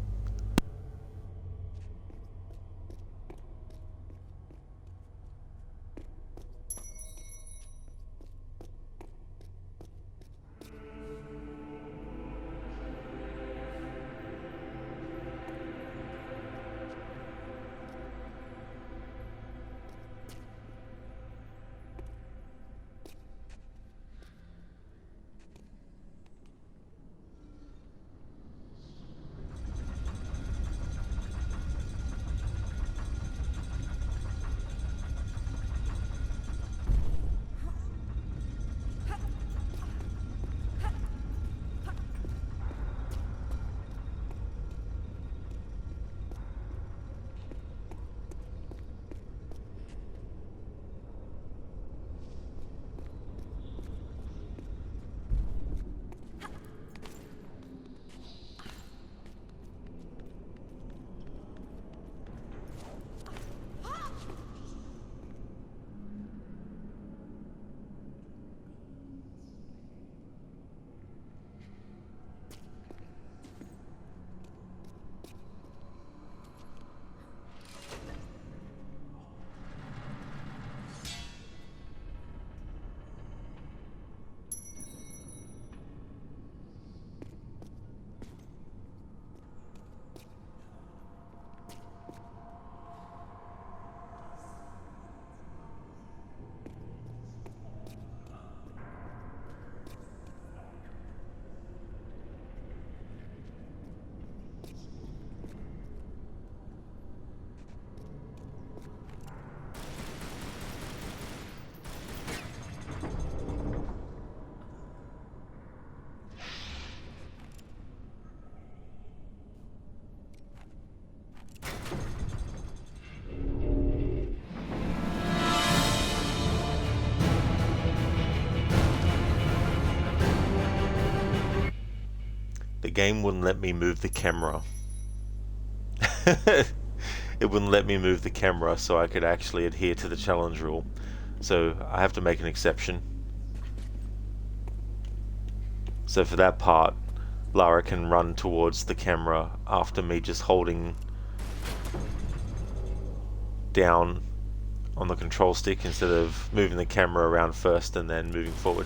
The game wouldn't let me move the camera. It wouldn't let me move the camera so I could actually adhere to the challenge rule. So I have to make an exception. So for that part, Lara can run towards the camera after me just holding down on the control stick instead of moving the camera around first and then moving forward.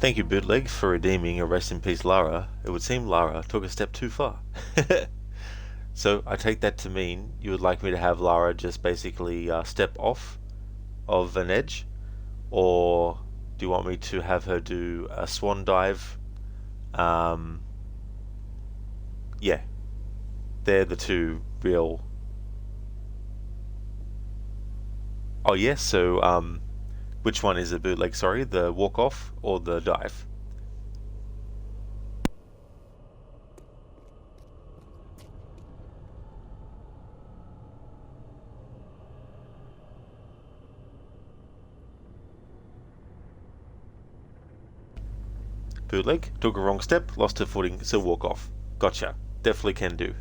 Thank you, Bootleg, for redeeming a rest in peace Lara. It would seem Lara took a step too far. So I take that to mean you would like me to have Lara just basically step off of an edge, or do you want me to have her do a swan dive? Yeah, they're the two real. Oh yes, so which one is it, Bootleg? Sorry, the walk off or the dive? Bootleg took a wrong step, lost her footing, so walk off. Gotcha. Definitely can do.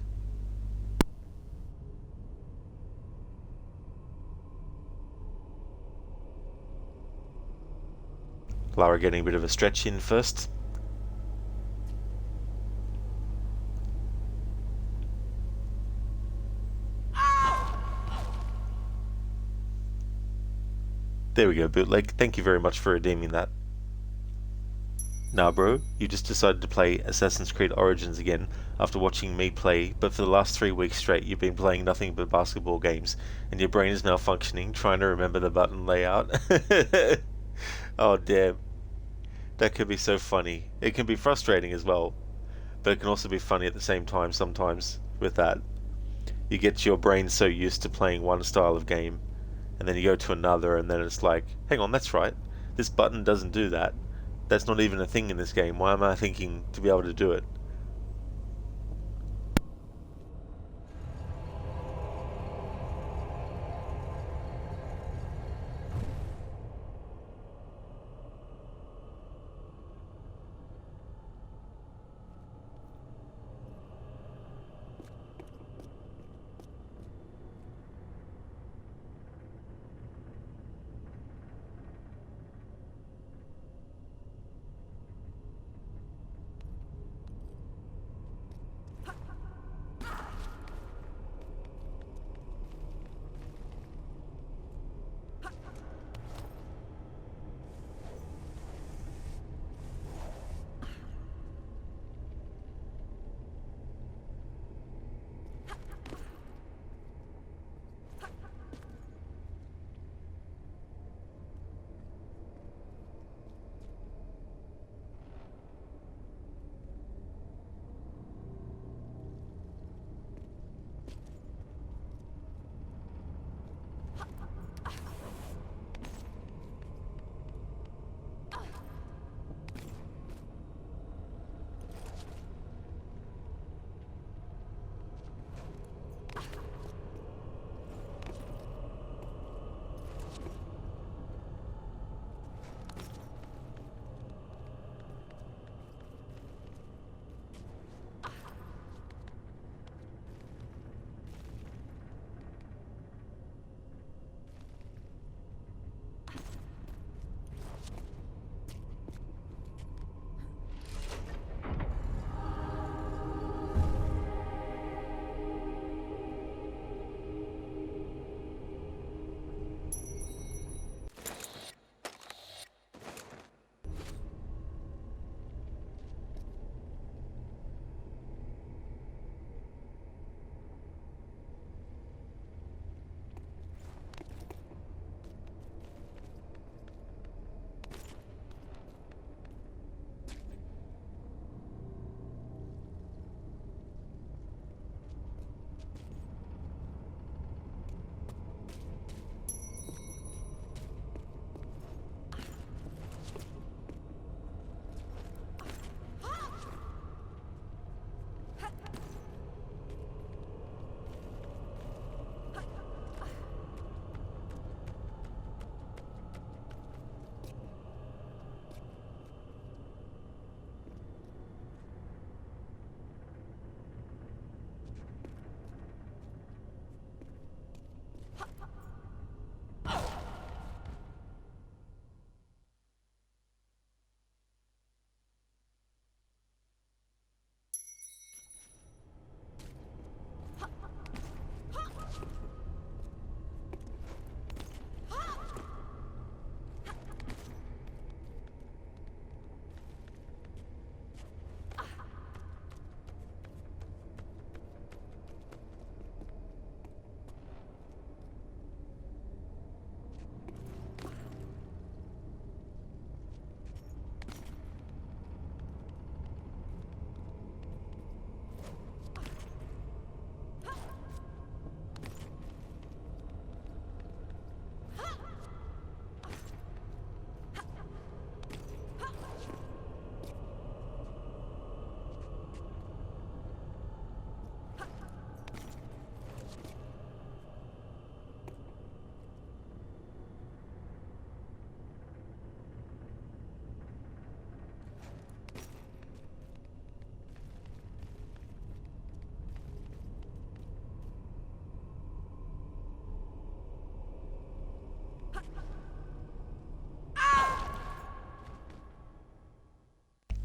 Lara getting a bit of a stretch in first. There we go, Bootleg. Thank you very much for redeeming that. Nah, bro, you just decided to play Assassin's Creed Origins again after watching me play, but for the last 3 weeks straight you've been playing nothing but basketball games, and your brain is malfunctioning trying to remember the button layout. Oh, damn. That could be so funny. It can be frustrating as well, but it can also be funny at the same time sometimes with that. You get your brain so used to playing one style of game, and then you go to another, and then it's like, hang on, that's right. This button doesn't do that. That's not even a thing in this game. Why am I thinking to be able to do it?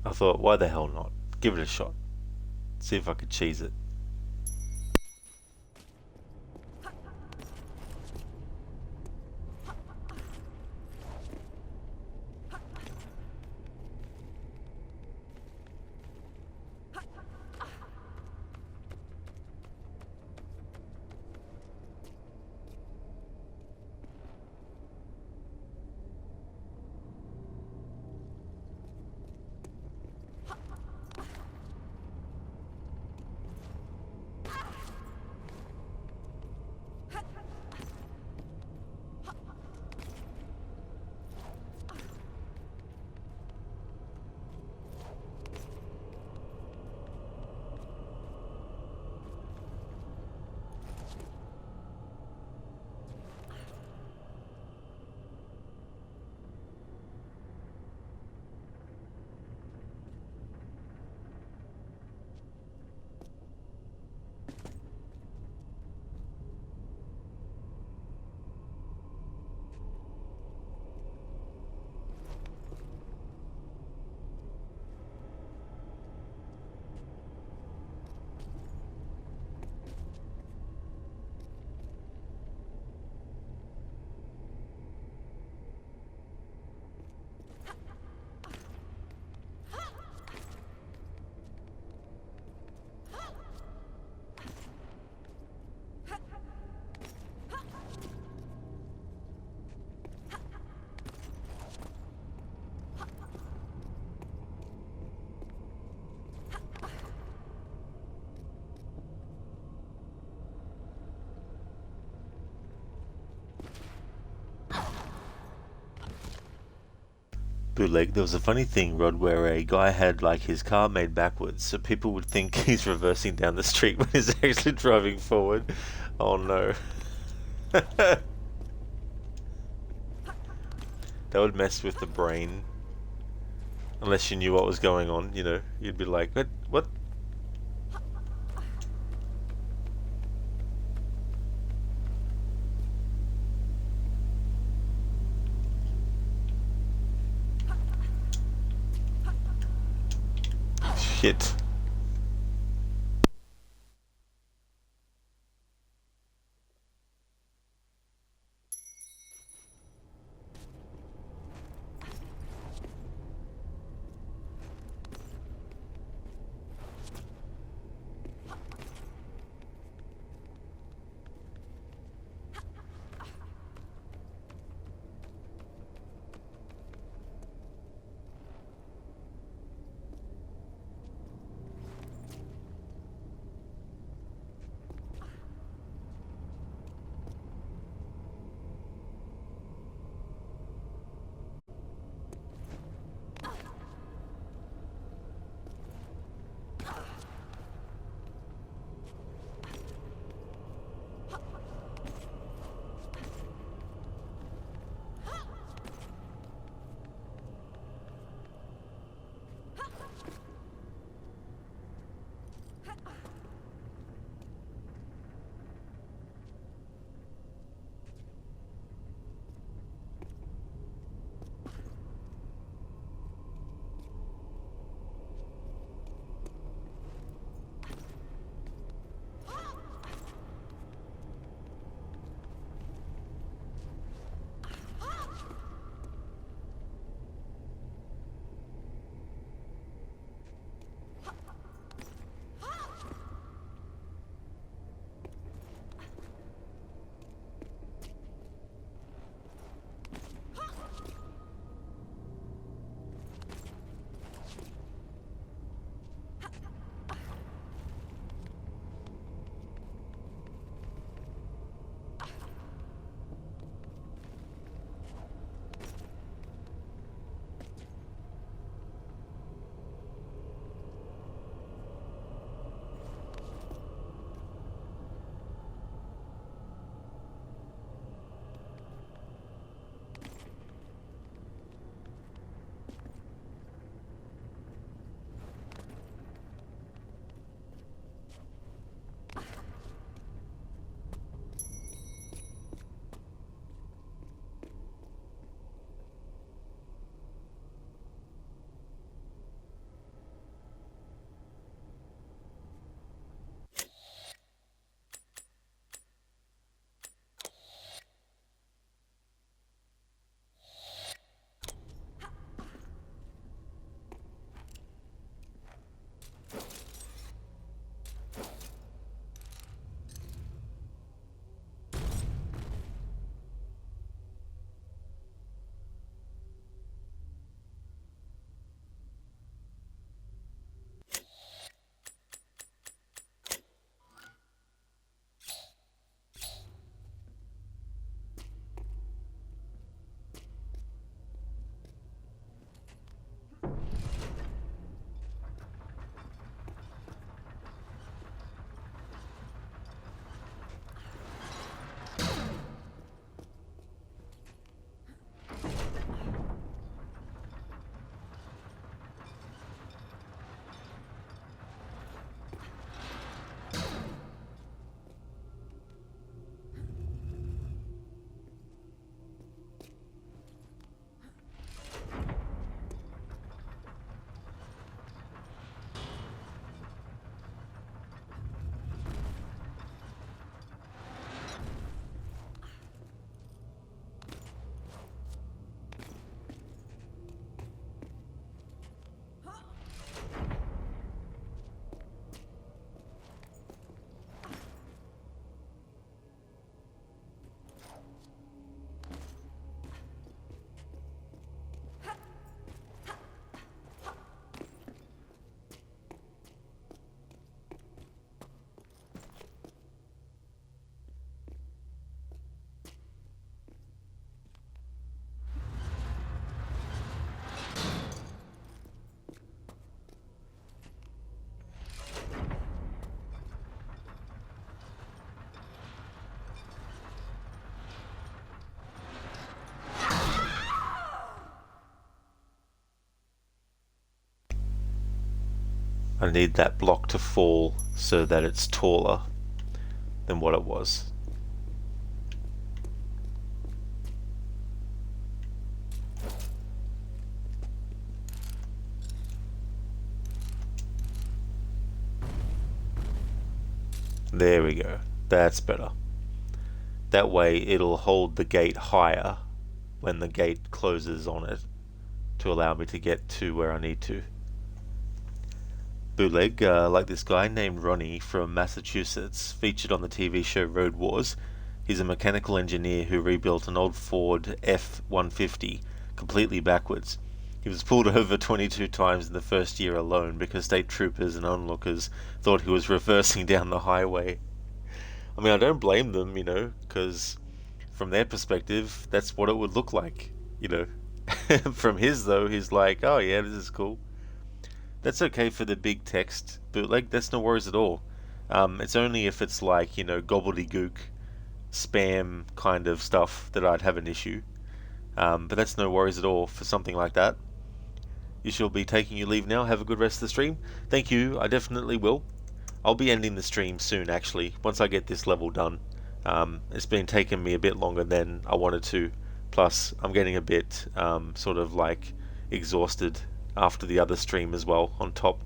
I thought, why the hell not? Give it a shot. See if I could cheese it. Bootleg, there was a funny thing, Rod, where a guy had like his car made backwards, so people would think he's reversing down the street when he's actually driving forward. Oh no. That would mess with the brain. Unless you knew what was going on, you know, you'd be like, what? Shit. I need that block to fall so that it's taller than what it was. There we go. That's better. That way it'll hold the gate higher when the gate closes on it to allow me to get to where I need to. Bootleg, like this guy named Ronnie from Massachusetts, featured on the TV show Road Wars. He's a mechanical engineer who rebuilt an old Ford F-150 completely backwards. He was pulled over 22 times in the first year alone because state troopers and onlookers thought he was reversing down the highway. I mean, I don't blame them, you know, because from their perspective, that's what it would look like, you know. From his, though, he's like, oh yeah, this is cool. That's okay for the big text bootleg, that's no worries at all. It's only if it's like, you know, gobbledygook, spam kind of stuff that I'd have an issue. But that's no worries at all for something like that. You shall be taking your leave now. Have a good rest of the stream. Thank you, I definitely will. I'll be ending the stream soon, actually, once I get this level done. It's been taking me a bit longer than I wanted to. Plus, I'm getting a bit sort of like exhausted after the other stream as well on top.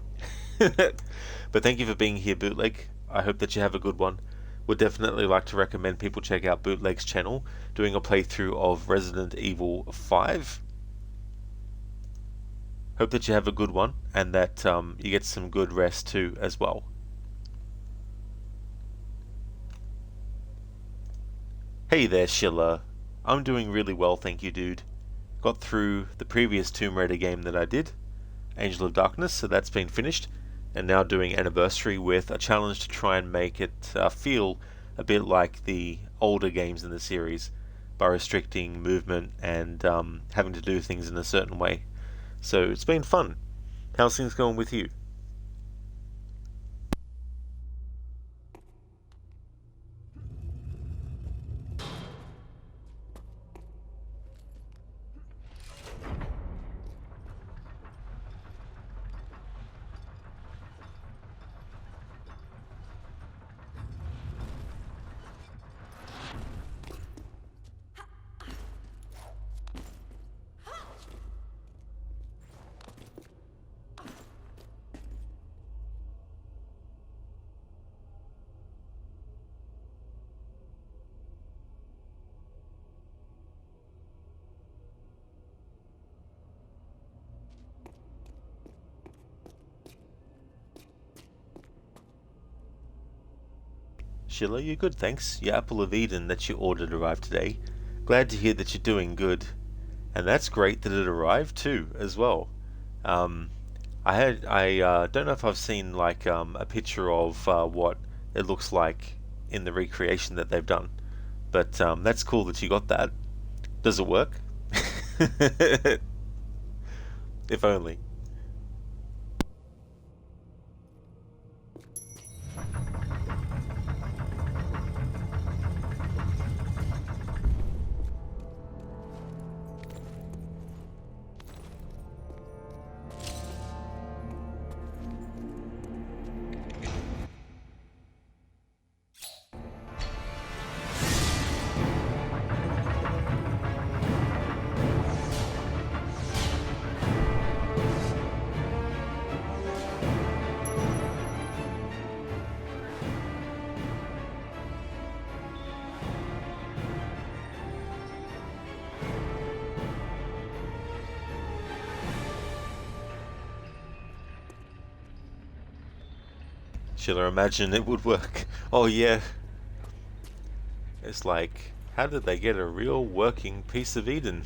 But thank you for being here, Bootleg. I hope that you have a good one. Would definitely like to recommend people check out Bootleg's channel, doing a playthrough of Resident Evil 5. Hope that you have a good one and that you get some good rest too as well. Hey there, Schiller. I'm doing really well, thank you, dude. Got through the previous Tomb Raider game that I did, Angel of Darkness, so that's been finished, and now doing Anniversary with a challenge to try and make it feel a bit like the older games in the series by restricting movement and having to do things in a certain way. So it's been fun. How's things going with you? Sheila, you're good, thanks. Your apple of Eden that you ordered arrived today. Glad to hear that you're doing good. And that's great that it arrived too, as well. I don't know if I've seen like a picture of what it looks like in the recreation that they've done. But that's cool that you got that. Does it work? If only. Sheila, imagine it would work. Oh yeah. It's like, how did they get a real working piece of Eden?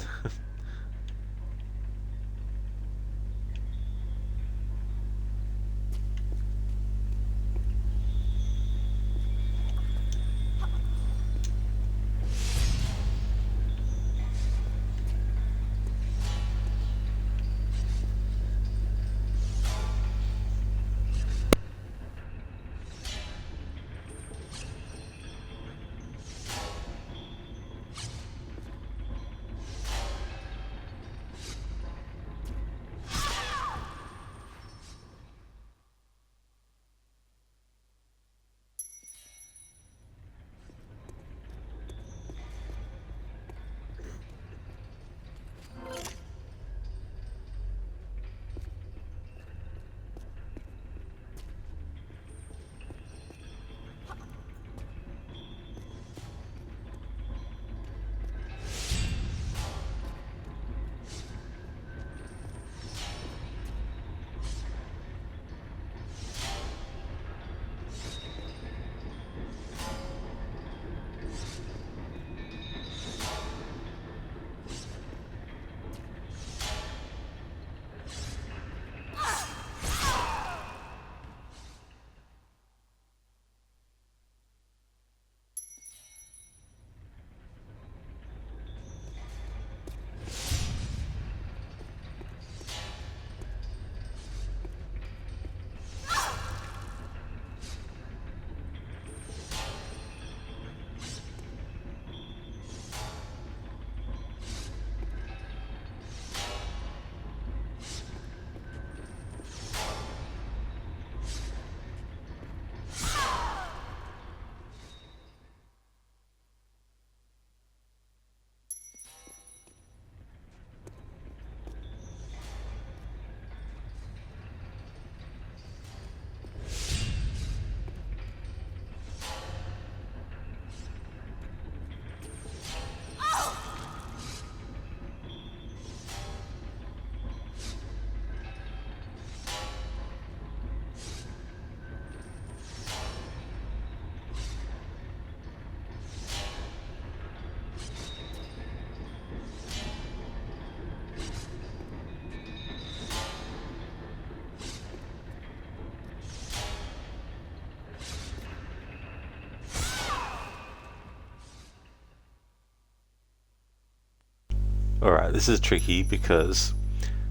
Alright, this is tricky because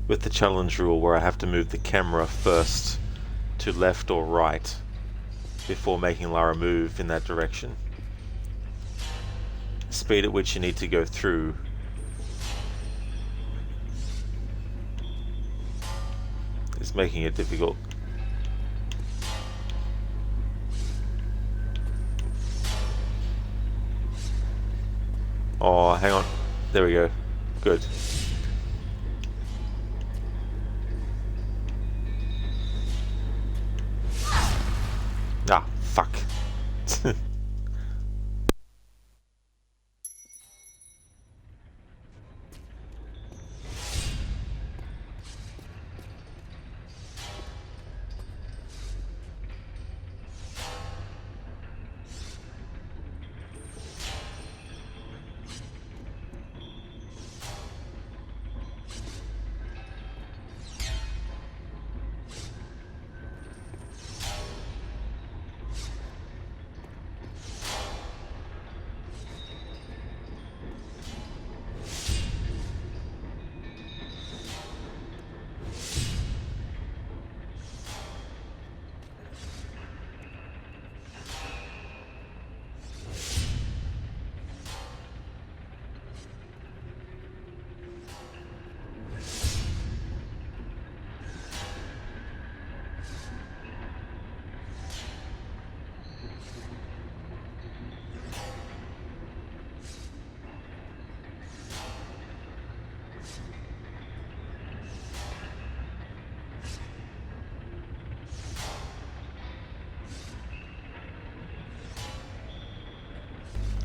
with the challenge rule where I have to move the camera first to left or right before making Lara move in that direction, the speed at which you need to go through is making it difficult. Oh, hang on. There we go. Good. Ah, fuck.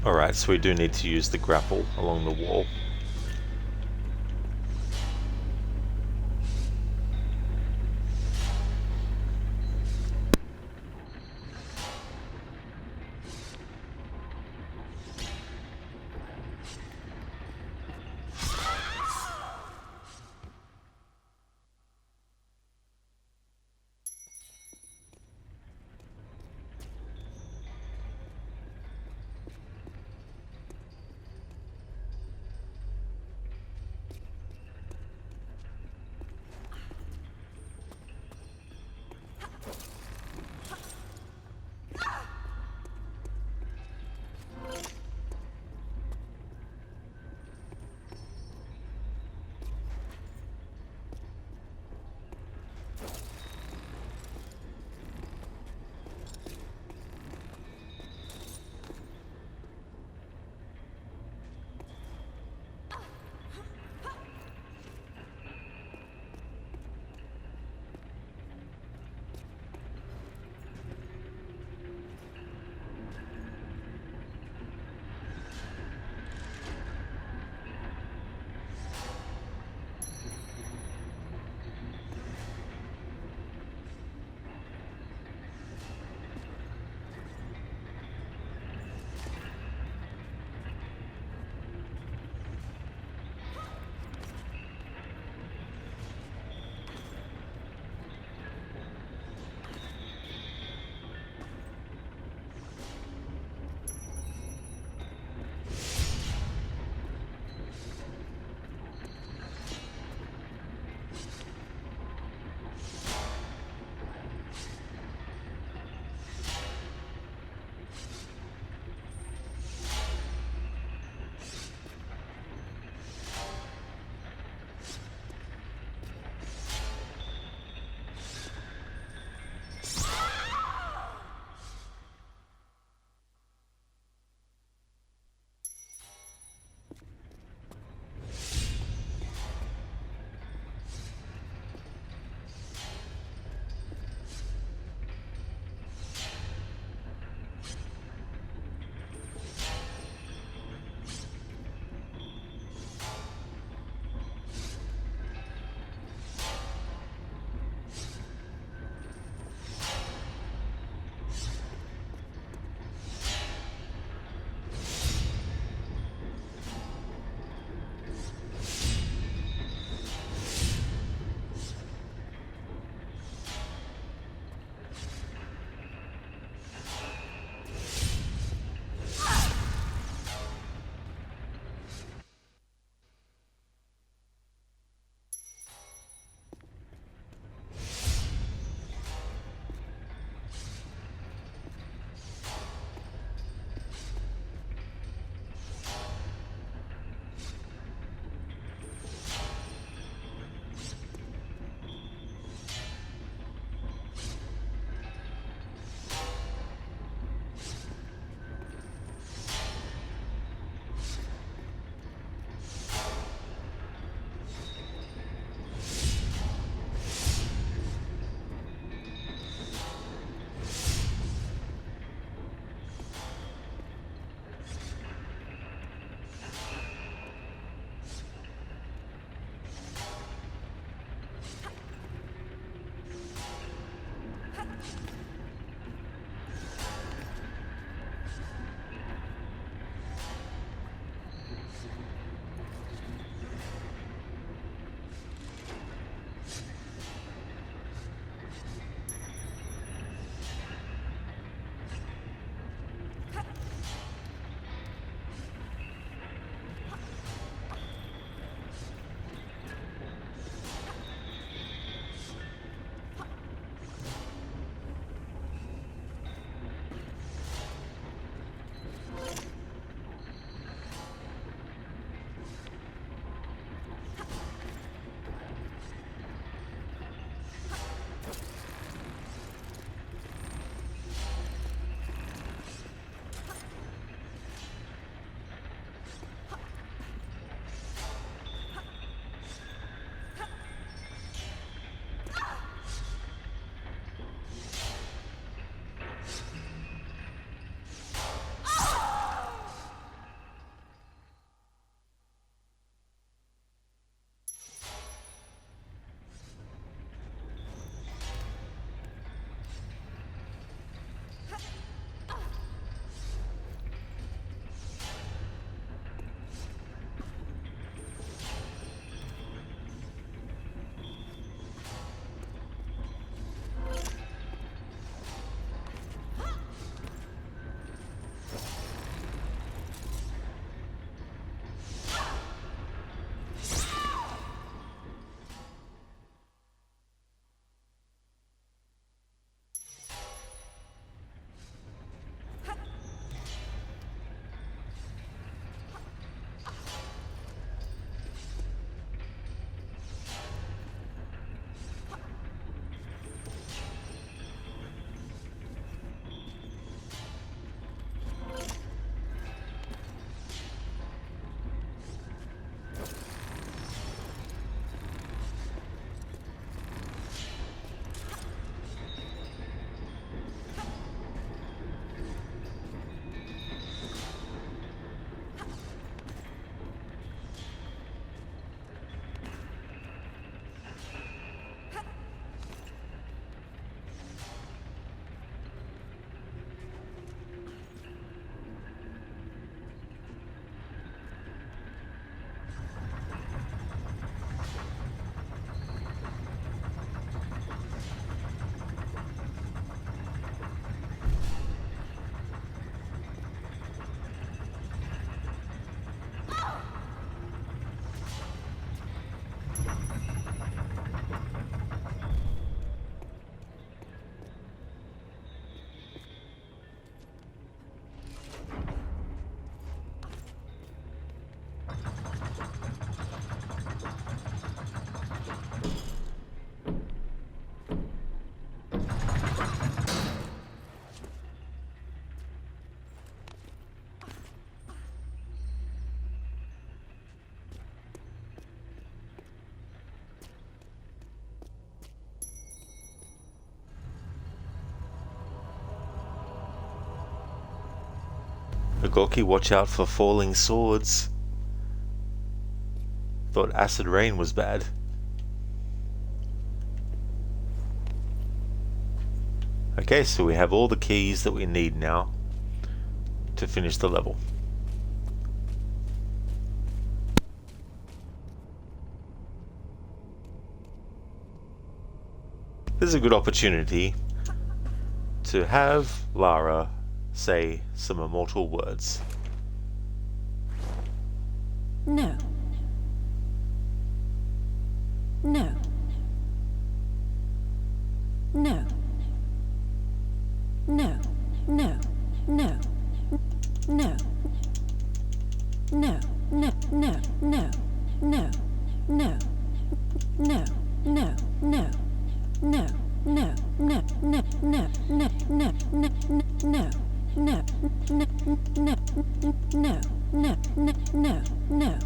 Alright, so we do need to use the grapple along the wall. Gorky, watch out for falling swords. Thought acid rain was bad. Okay, so we have all the keys that we need now to finish the level. This is a good opportunity to have Lara say some immortal words. No. No. No. No. No. No. No. No. No. No. No. No. No. No. No. No. No, no, no, no, no, no, no, no, no, no, no, no, no, no, no, no, no.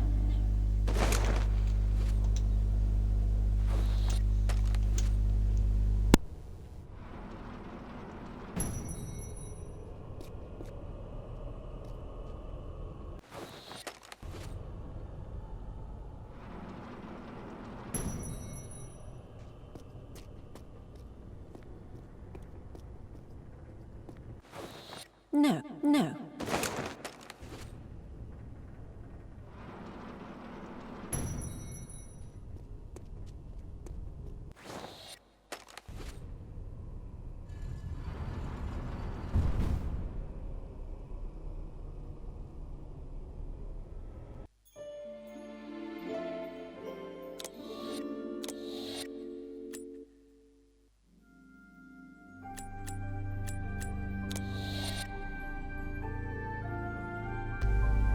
No, no.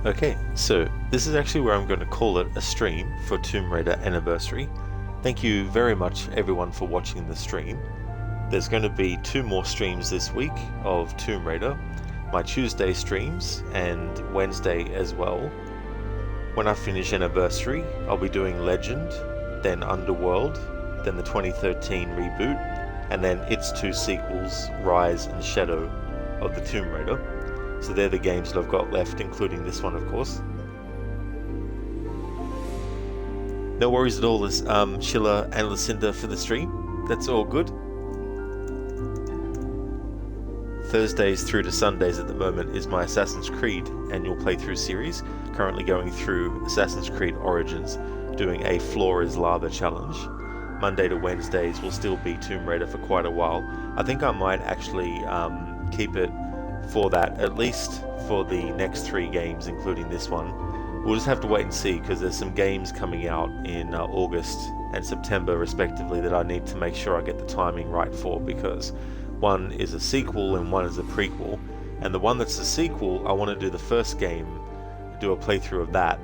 Okay, so this is actually where I'm going to call it a stream for Tomb Raider Anniversary. Thank you very much everyone for watching the stream. There's going to be 2 more streams this week of Tomb Raider, my Tuesday streams and Wednesday as well. When I finish Anniversary, I'll be doing Legend, then Underworld, then the 2013 reboot, and then its 2 sequels, Rise and Shadow of the Tomb Raider. So they're the games that I've got left, including this one, of course. No worries at all, Sheila and Lucinda for the stream. That's all good. Thursdays through to Sundays at the moment is my Assassin's Creed annual playthrough series. Currently going through Assassin's Creed Origins, doing a Floor is Lava challenge. Monday to Wednesdays will still be Tomb Raider for quite a while. I think I might actually keep it for that, at least for the next 3 games, including this one. We'll just have to wait and see, because there's some games coming out in August and September respectively that I need to make sure I get the timing right for, because one is a sequel and one is a prequel, and the one that's a sequel, I want to do the first game, do a playthrough of that,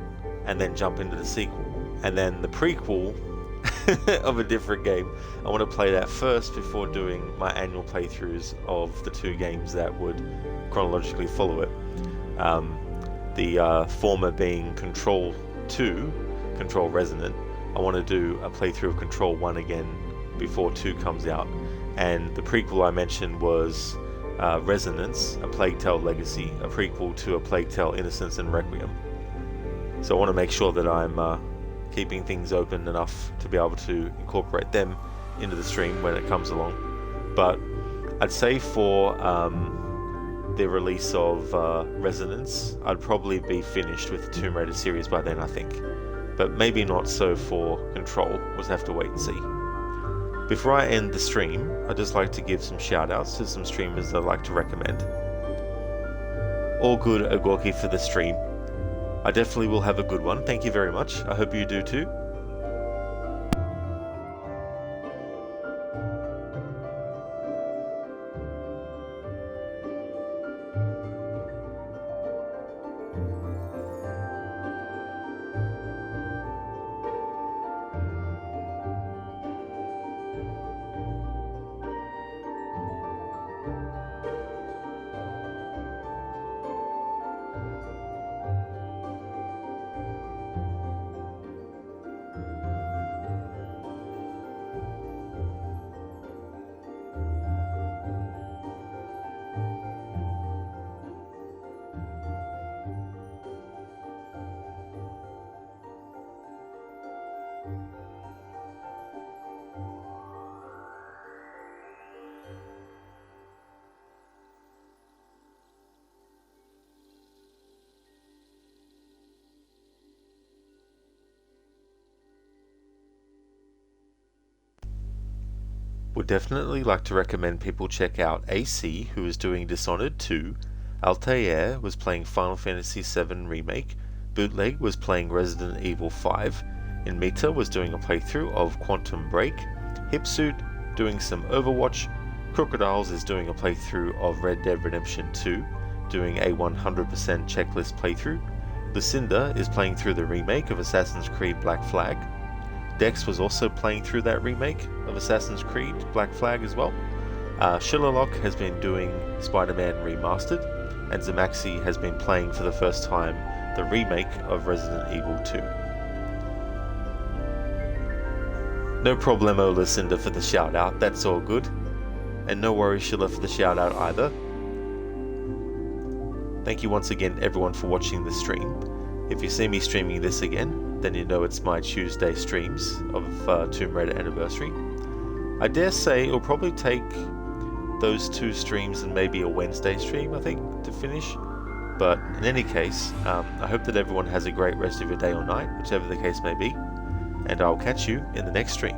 and then jump into the sequel. And then the prequel of a different game, I want to play that first before doing my annual playthroughs of the 2 games that would chronologically follow it. The former being Control 2, Control Resonant. I want to do a playthrough of Control 1 again before 2 comes out. And the prequel I mentioned was Resonance, A Plague Tale Legacy, a prequel to A Plague Tale Innocence and Requiem. So I want to make sure that I'm keeping things open enough to be able to incorporate them into the stream when it comes along. But I'd say for the release of Resonance, I'd probably be finished with the Tomb Raider series by then, I think. But maybe not so for Control. We'll just have to wait and see. Before I end the stream, I'd just like to give some shout outs to some streamers that I'd like to recommend. All good, Agorki, for the stream. I definitely will have a good one. Thank you very much. I hope you do too. Would definitely like to recommend people check out AC, who is doing Dishonored 2, Altair was playing Final Fantasy VII Remake, Bootleg was playing Resident Evil 5, Inmita was doing a playthrough of Quantum Break, Hipsuit doing some Overwatch, Crocodiles is doing a playthrough of Red Dead Redemption 2, doing a 100% checklist playthrough, Lucinda is playing through the remake of Assassin's Creed Black Flag, Dex was also playing through that remake of Assassin's Creed Black Flag as well. Shillerlock has been doing Spider-Man Remastered, and Zamaxi has been playing for the first time the remake of Resident Evil 2. No problemo, Lucinda, for the shout out, that's all good. And no worries, Shiller, for the shout out either. Thank you once again everyone for watching the stream. If you see me streaming this again, then you know it's my Tuesday streams of Tomb Raider Anniversary. I dare say it'll probably take those 2 streams and maybe a Wednesday stream, I think, to finish. But in any case, I hope that everyone has a great rest of your day or night, whichever the case may be, and I'll catch you in the next stream.